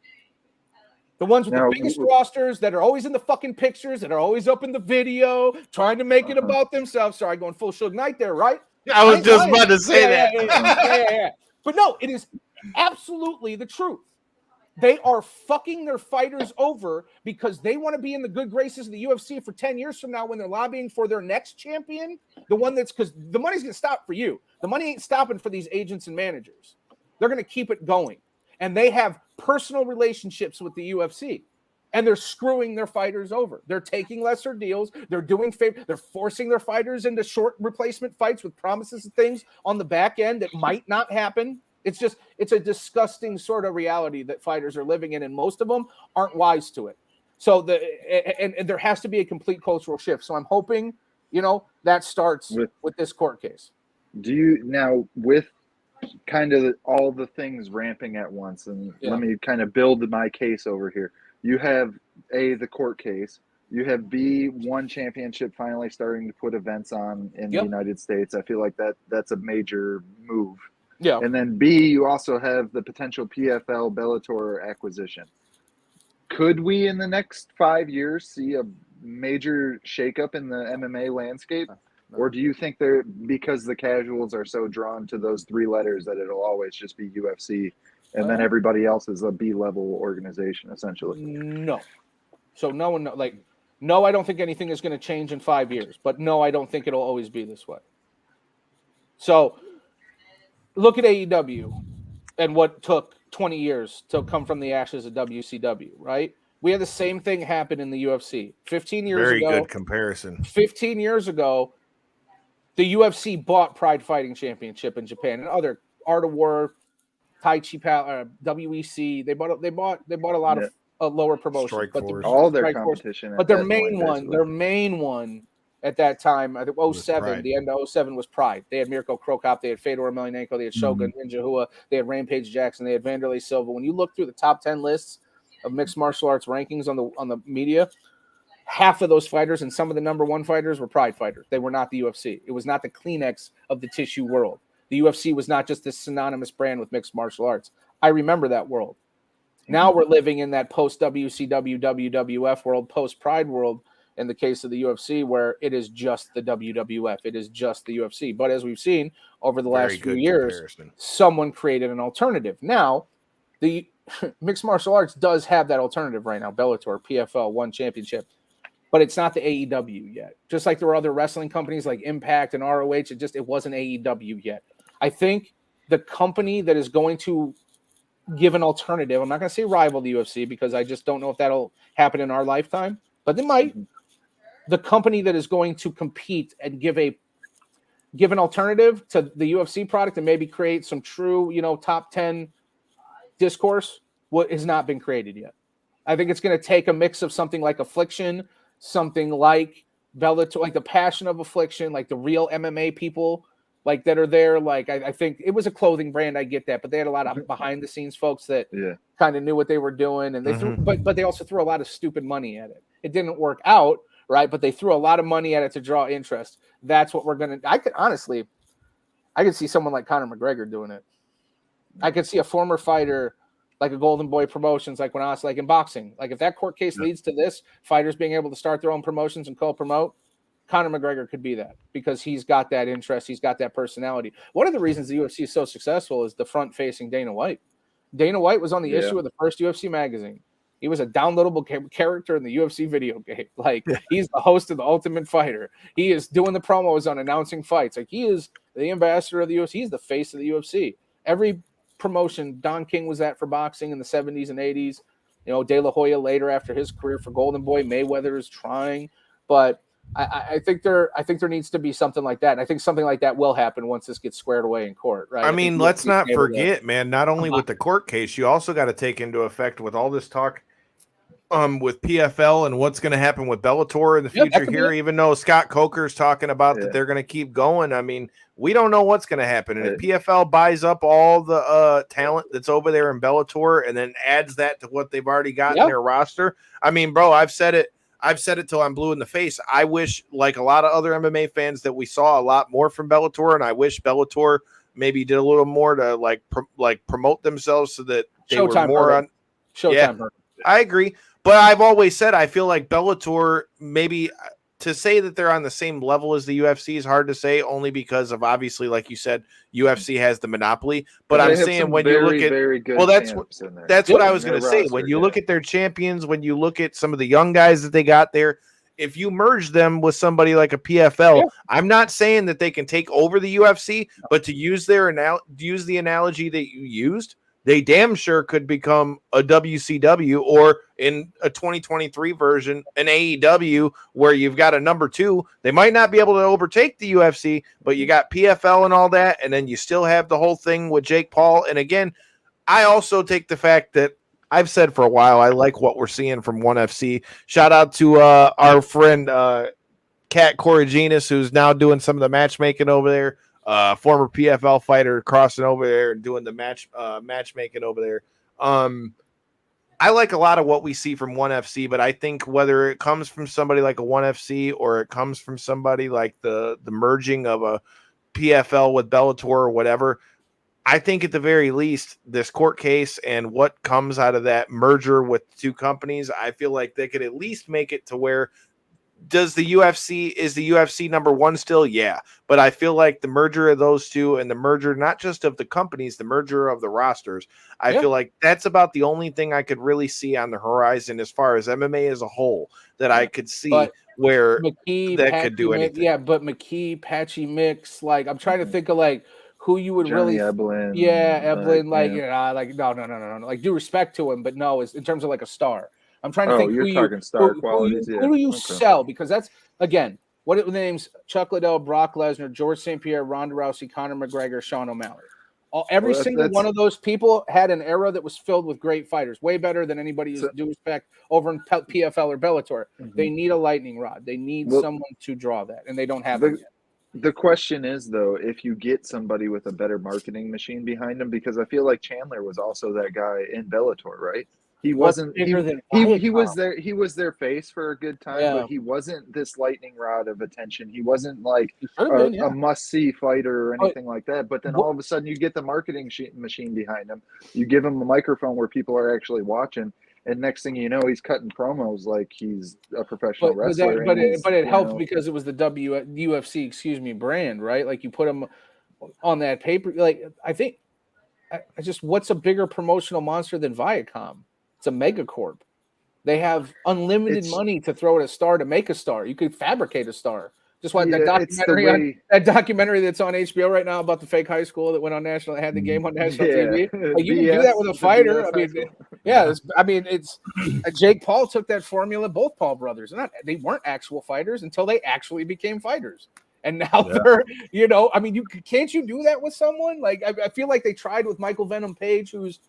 The ones with the biggest rosters that are always in the fucking pictures, that are always up in the video, trying to make it about themselves. Sorry, going full Suge Knight there, right? I was just about to say that. Yeah. But no, it is absolutely the truth. They are fucking their fighters over because they want to be in the good graces of the UFC for 10 years from now when they're lobbying for their next champion. The one that's because the money's going to stop for you. The money ain't stopping for these agents and managers. They're going to keep it going. And they have personal relationships with the UFC. And they're screwing their fighters over. They're taking lesser deals. They're doing favor. They're forcing their fighters into short replacement fights with promises of things on the back end that might not happen. It's a disgusting sort of reality that fighters are living in, and most of them aren't wise to it. So and there has to be a complete cultural shift. So I'm hoping, that starts with this court case. Do you now with kind of all the things ramping at once, and let me kind of build my case over here. You have A, the court case. You have B, one championship finally starting to put events on in the United States. I feel like that's a major move. Yeah. And then B, you also have the potential PFL Bellator acquisition. Could we in the next 5 years see a major shakeup in the MMA landscape? No. Or do you think because the casuals are so drawn to those three letters that it'll always just be UFC and then everybody else is a B-level organization essentially? No. So no, I don't think anything is going to change in 5 years, but no, I don't think it'll always be this way. So look at AEW and what took 20 years to come from the ashes of WCW, right? We had the same thing happen in the UFC. 15 years ago. Very good comparison. 15 years ago, the UFC bought Pride Fighting Championship in Japan and other Art of War, Tai Chi, WEC. They bought a lot of lower promotions. All their competition. But their main one at that time, I think 07, the end of 07 was Pride. They had Mirko Krokop, they had Fedor Emelianenko, they had Shogun Ninja Hua, they had Rampage Jackson, they had Vanderlei Silva. When you look through the top 10 lists of mixed martial arts rankings on the media, half of those fighters and some of the number one fighters were Pride fighters. They were not the UFC. It was not the Kleenex of the tissue world. The UFC was not just this synonymous brand with mixed martial arts. I remember that world. Now we're living in that post WCW, WWF world, post Pride world. In the case of the UFC, where it is just the WWF, it is just the UFC. But as we've seen over the last few years, someone created an alternative. Now, the mixed martial arts does have that alternative right now. Bellator, PFL, one championship, but it's not the AEW yet. Just like there were other wrestling companies like Impact and ROH, it wasn't AEW yet. I think the company that is going to give an alternative, I'm not going to say rival the UFC because I just don't know if that'll happen in our lifetime, but they might. The company that is going to compete and give an alternative to the UFC product and maybe create some true, top 10 discourse, what has not been created yet. I think it's going to take a mix of something like Affliction, something like Bellator, like the Passion of Affliction, like the real MMA people like that are there. Like I think it was a clothing brand. I get that, but they had a lot of behind the scenes folks that kind of knew what they were doing, and they threw, but they also threw a lot of stupid money at it. It didn't work out. Right, but they threw a lot of money at it to draw interest. That's what we're gonna. I could see someone like Conor McGregor doing it. I could see a former fighter like a Golden Boy Promotions, like when I was like in boxing. Like if that court case leads to this, fighters being able to start their own promotions and co-promote, Conor McGregor could be that because he's got that interest, he's got that personality. One of the reasons the UFC is so successful is the front-facing Dana White. Dana White was on the issue of the first UFC magazine. He was a downloadable character in the UFC video game. Like he's the host of the Ultimate Fighter. He is doing the promos on announcing fights. Like he is the ambassador of the UFC. He's the face of the UFC. Every promotion Don King was at for boxing in the 70s and 80s. De La Hoya later after his career for Golden Boy. Mayweather is trying, but I think there needs to be something like that. And I think something like that will happen once this gets squared away in court, right? I mean, let's not forget, man, not only with the court case, you also got to take into effect with all this talk with PFL and what's going to happen with Bellator in the future here, even though Scott Coker's talking about that they're going to keep going. I mean, we don't know what's going to happen. And if PFL buys up all the talent that's over there in Bellator and then adds that to what they've already got in their roster, I mean, bro, I've said it till I'm blue in the face. I wish, like a lot of other MMA fans, that we saw a lot more from Bellator, and I wish Bellator maybe did a little more to like promote themselves so that they were more on Showtime. I agree. But I've always said I feel like Bellator, maybe to say that they're on the same level as the UFC is hard to say, only because of obviously, like you said, UFC has the monopoly. But I'm saying when you look at that's what I was going to say. When you look at their champions, when you look at some of the young guys that they got there, if you merge them with somebody like a PFL, I'm not saying that they can take over the UFC, but to use the analogy that you used, they damn sure could become a WCW or in a 2023 version, an AEW, where you've got a number two. They might not be able to overtake the UFC, but you got PFL and all that, and then you still have the whole thing with Jake Paul. And again, I also take the fact that I've said for a while, I like what we're seeing from ONE FC. Shout out to our friend Kat Corriginis, who's now doing some of the matchmaking over there. Former PFL fighter crossing over there and doing the matchmaking over there. I like a lot of what we see from ONE FC, but I think whether it comes from somebody like a ONE FC or it comes from somebody like the merging of a PFL with Bellator or whatever, I think at the very least, this court case and what comes out of that merger with two companies, I feel like they could at least make it to where is the UFC number one still? Yeah. But I feel like the merger of those two and the merger, not just of the companies, the merger of the rosters, I feel like that's about the only thing I could really see on the horizon as far as MMA as a whole that I could see where McKee, that Patchy could do anything. Yeah, but McKee, Patchy Mix, like I'm trying to think of like who you would Johnny really Eblin. No. Like due respect to him, but no, is in terms of like a star. I'm trying to think you're talking star qualities. Who do you sell? Because that's, again, what it names Chuck Liddell, Brock Lesnar, George St. Pierre, Ronda Rousey, Conor McGregor, Sean O'Malley. Every single one of those people had an era that was filled with great fighters, way better than anybody's due respect over in PFL or Bellator. They need a lightning rod. They need someone to draw that, and they don't have it yet. The question is, though, if you get somebody with a better marketing machine behind them, because I feel like Chandler was also that guy in Bellator, right? He wasn't. He was Viacom? there. He was their face for a good time, Yeah. but he wasn't this lightning rod of attention. He wasn't like He should have been, yeah. a must-see fighter or But anything like that. But then all of a sudden, you get the marketing machine behind him. You give him a microphone where people are actually watching, and next thing you know, he's cutting promos like he's a professional wrestler. But it helped because it was the UFC, excuse me, brand, right? Like you put him on that paper. Like I think, I just what's a bigger promotional monster than Viacom? It's a megacorp. They have unlimited money to throw at a star to make a star. You could fabricate a star. Just like that documentary that's on HBO right now about the fake high school that went on national, that had the game on national TV. Like you can do that with a fighter. I mean, it's Jake Paul took that formula. Both Paul brothers, they weren't actual fighters until they actually became fighters. And now they're, I mean, can't you do that with someone? Like I feel like they tried with Michael Venom Page, who's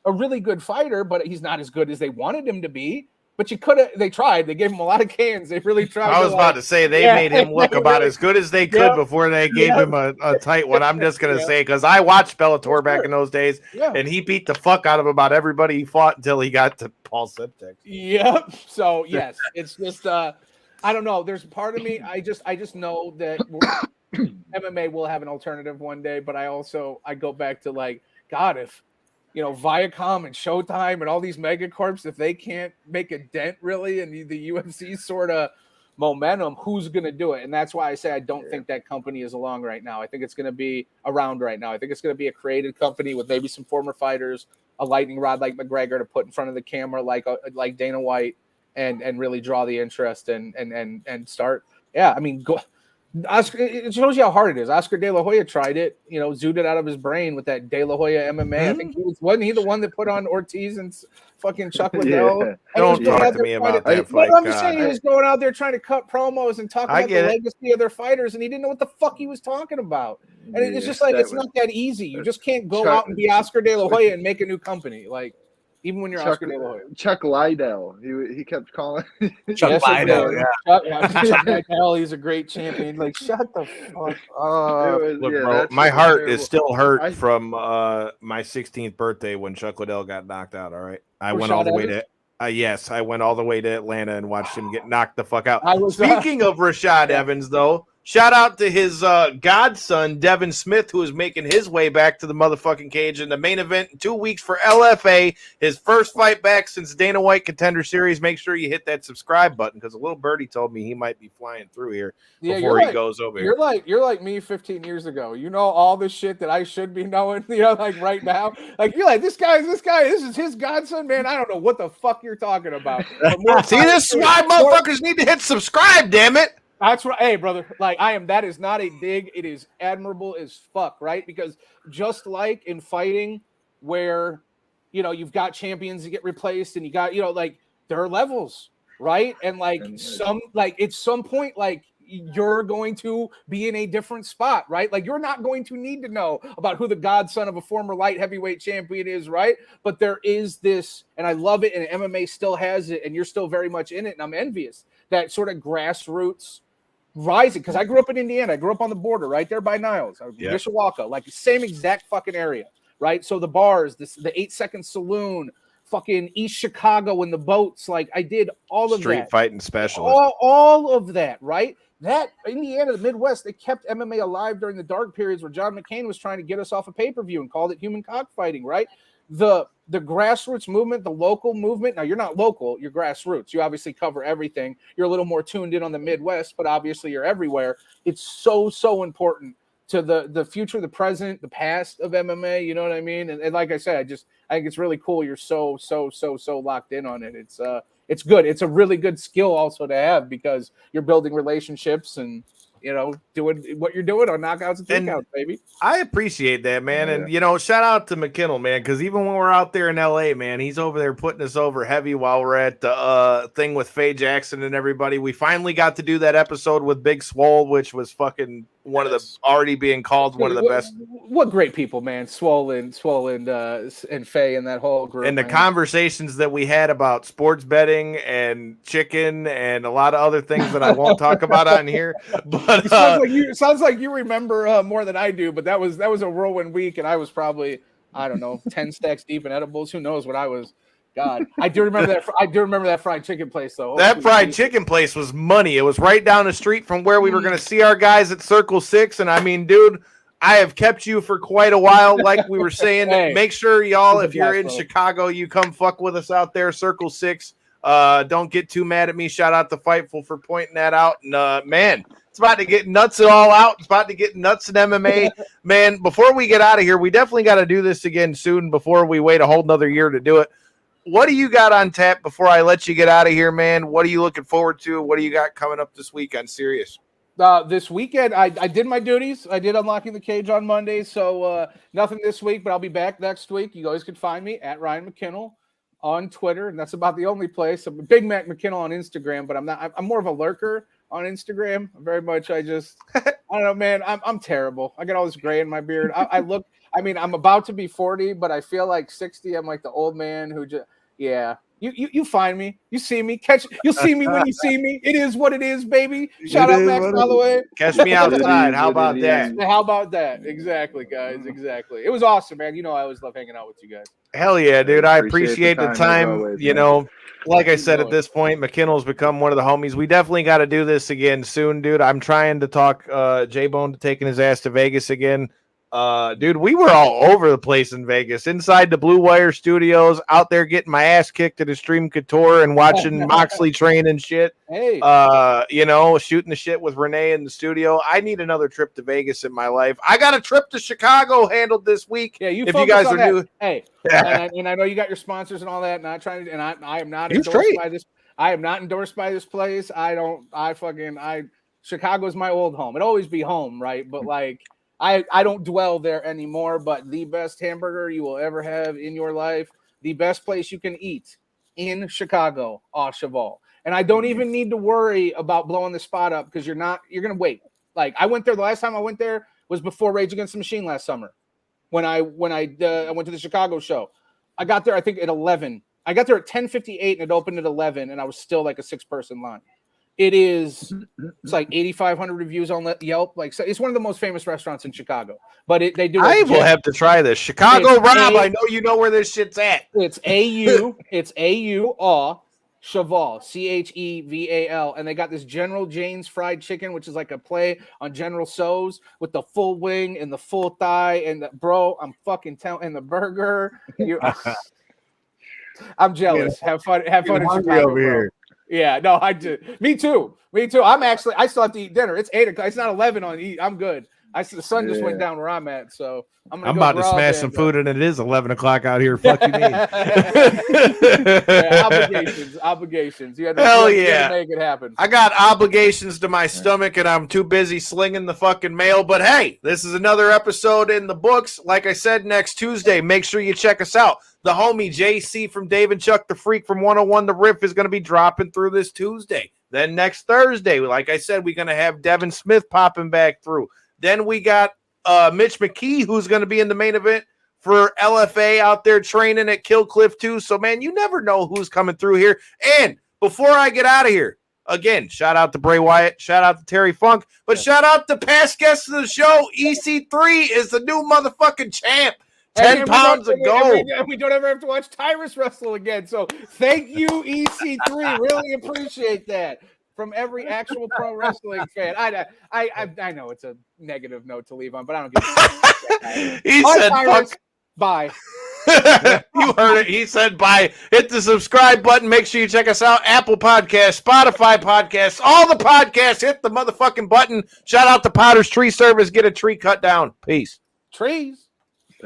a really good fighter, but he's not as good as they wanted him to be. But they tried. They gave him a lot of cans. They really tried. I was about to say they made him look about as good as they could before they gave him a tight one. I'm just going to say, because I watched Bellator back in those days, and he beat the fuck out of about everybody he fought until he got to Paul Septex. Yep. So, yes, it's just, I don't know. There's part of me, I just know that MMA will have an alternative one day, but I go back to like, God, if Viacom and Showtime and all these megacorps, if they can't make a dent really in the UFC sort of momentum, who's going to do it? And that's why I say I don't think that company is along right now. I think it's going to be around right now. I think it's going to be a created company with maybe some former fighters, a lightning rod like McGregor to put in front of the camera like Dana White and really draw the interest and start. Yeah, I mean, Oscar, it shows you how hard it is. Oscar De La Hoya tried it, zooted it out of his brain with that De La Hoya MMA. I think wasn't he the one that put on Ortiz and fucking Chuck Liddell? Yeah. Don't talk to me about that fight. I'm just saying he was going out there trying to cut promos and talk about the legacy of their fighters, and he didn't know what the fuck he was talking about. And it's just like, it's not that easy. You just can't go out and be Oscar De La Hoya and make a new company. Like, even when you're Oscar De La Hoya. Chuck Liddell. He kept calling. Chuck Liddell, Chuck Liddell, he's a great champion. Like, shut the fuck up. Look, bro, my heart is still hurt from my 16th birthday when Chuck Liddell got knocked out, all right? I went all the way to I went all the way to Atlanta and watched him get knocked the fuck out. Speaking of Rashad Evans, though, shout out to his godson, Devin Smith, who is making his way back to the motherfucking cage in the main event in 2 weeks for LFA. His first fight back since Dana White Contender Series. Make sure you hit that subscribe button because a little birdie told me he might be flying through here before he goes over here. You're like me 15 years ago. You know all the shit that I should be knowing, like right now. Like you're like, this is his godson, man. I don't know what the fuck you're talking about. See, this is why motherfuckers need to hit subscribe, damn it. That's right. Hey, brother, like that is not a dig. It is admirable as fuck, right? Because just like in fighting where, you've got champions that get replaced and you got, like there are levels, right? And at some point, like you're going to be in a different spot, right? Like you're not going to need to know about who the godson of a former light heavyweight champion is, right? But there is this, and I love it, and MMA still has it, and you're still very much in it, and I'm envious, that sort of grassroots rising, because I grew up in Indiana. I grew up on the border right there by Niles, Mishawaka, like the same exact fucking area, right? So the bars, the 8 Second Saloon, fucking East Chicago and the boats, like I did all of that. Street fighting specialist. All of that, right? That Indiana, the Midwest, they kept MMA alive during the dark periods where John McCain was trying to get us off of pay-per-view and called it human cockfighting, right? The grassroots movement, the local movement. Now, you're not local, you're grassroots. You obviously cover everything. You're a little more tuned in on the Midwest, but obviously you're everywhere. It's so important to the future, the present, the past of MMA. You know what I mean? And like I said, I think it's really cool. You're so locked in on it. It's good. It's a really good skill also to have because you're building relationships and, doing what you're doing on knockouts and takeouts, baby. I appreciate that, man. Yeah. And, shout out to McKinnell, man, because even when we're out there in L.A., man, he's over there putting us over heavy while we're at the thing with Faye Jackson and everybody. We finally got to do that episode with Big Swole, which was fucking one of the already being called one of the best. What great people, man. Swole and Faye and that whole group. And the conversations that we had about sports betting and chicken and a lot of other things that I won't talk about on here. But it sounds like you remember more than I do, but that was a whirlwind week, and I was probably, I don't know, 10 stacks deep in edibles. Who knows what I was God, I do remember that. I do remember that fried chicken place, though. That fried chicken place was money. It was right down the street from where we were going to see our guys at Circle 6. And I mean, dude, I have kept you for quite a while. Like we were saying, Hey, make sure y'all, if you're in brother. Chicago, you come fuck with us out there, Circle 6. Don't get too mad at me. Shout out to Fightful for pointing that out. And man, it's about to get nuts all out. It's about to get nuts in MMA. Man, before we get out of here, we definitely got to do this again soon before we wait a whole nother year to do it. What do you got on tap before I let you get out of here, man? What are you looking forward to? What do you got coming up this week on SIrius? This weekend, I did my duties. I did Unlocking the Cage on Monday, so nothing this week, but I'll be back next week. You guys can find me at Ryan McKinnell on Twitter, and that's about the only place. I'm a Big Mac McKinnell on Instagram, but I'm more of a lurker on Instagram. Very much, I don't know, man. I'm terrible. I got all this gray in my beard. I'm about to be 40, but I feel like 60. I'm like the old man who just, yeah. You find me. You see me. You'll see me when you see me. It is what it is, baby. Shout out Max Holloway. Catch me outside. How about that? How about that? Exactly, guys. Exactly. It was awesome, man. You know I always love hanging out with you guys. Hell yeah, dude. I appreciate the time. Always, you know, like I said, at this point, McKinnell's become one of the homies. We definitely got to do this again soon, dude. I'm trying to talk J-Bone to taking his ass to Vegas again. Dude, we were all over the place in Vegas, inside the Blue Wire studios, out there getting my ass kicked at Extreme Couture and watching Moxley train and shit. Hey, shooting the shit with Renee in the studio. I need another trip to Vegas in my life. I got a trip to Chicago handled this week. Yeah, if you guys are new. Hey, and I know you got your sponsors and all that. Not trying to, and I am not endorsed by this. I am not endorsed by this place. Chicago's my old home. It'll always be home, right? But like. I don't dwell there anymore, but the best hamburger you will ever have in your life, the best place you can eat in Chicago, au Cheval. And I don't even need to worry about blowing the spot up because you're going to wait. Like I went there, the last time I went there was before Rage Against the Machine last summer when I went to the Chicago show. I got there, I think at 11. I got there at 10:58 and it opened at 11 and I was still like a 6-person line. It's like 8,500 reviews on Yelp. Like, so it's one of the most famous restaurants in Chicago. But they do. I will have to try this. Chicago Rob. I know you know where this shit's at. It's AU. It's AU Cheval, CHEVAL, and they got this General Jane's fried chicken, which is like a play on General Tso's with the full wing and the full thigh. And I'm fucking telling. And the burger. I'm jealous. Have fun in Chicago over here. Yeah, no, I do. Me too. I still have to eat dinner. It's 8 o'clock. It's not 11 on eat. I'm good. The sun just went down where I'm at, so I'm about to smash some food, and it is 11 o'clock out here. Fuck you, me. Obligations. You had to make it happen. I got obligations to my stomach, and I'm too busy slinging the fucking mail. But hey, this is another episode in the books. Like I said, next Tuesday, make sure you check us out. The homie JC from Dave and Chuck the Freak from 101 The Riff is going to be dropping through this Tuesday. Then next Thursday, like I said, we're going to have Devin Smith popping back through. Then we got Mitch McKee, who's going to be in the main event for LFA out there training at Kill Cliff too. So, man, you never know who's coming through here. And before I get out of here, again, shout out to Bray Wyatt, shout out to Terry Funk, but shout out to past guests of the show. EC3 is the new motherfucking champ. 10 pounds ago. We don't ever have to watch Tyrus wrestle again. So thank you, EC3. Really appreciate that. From every actual pro wrestling fan. I know it's a negative note to leave on, but I don't give a He said, Tyrus, fuck. Bye. You heard it. He said bye. Hit the subscribe button. Make sure you check us out. Apple Podcasts, Spotify Podcasts, all the podcasts. Hit the motherfucking button. Shout out to Potter's Tree Service. Get a tree cut down. Peace. Trees.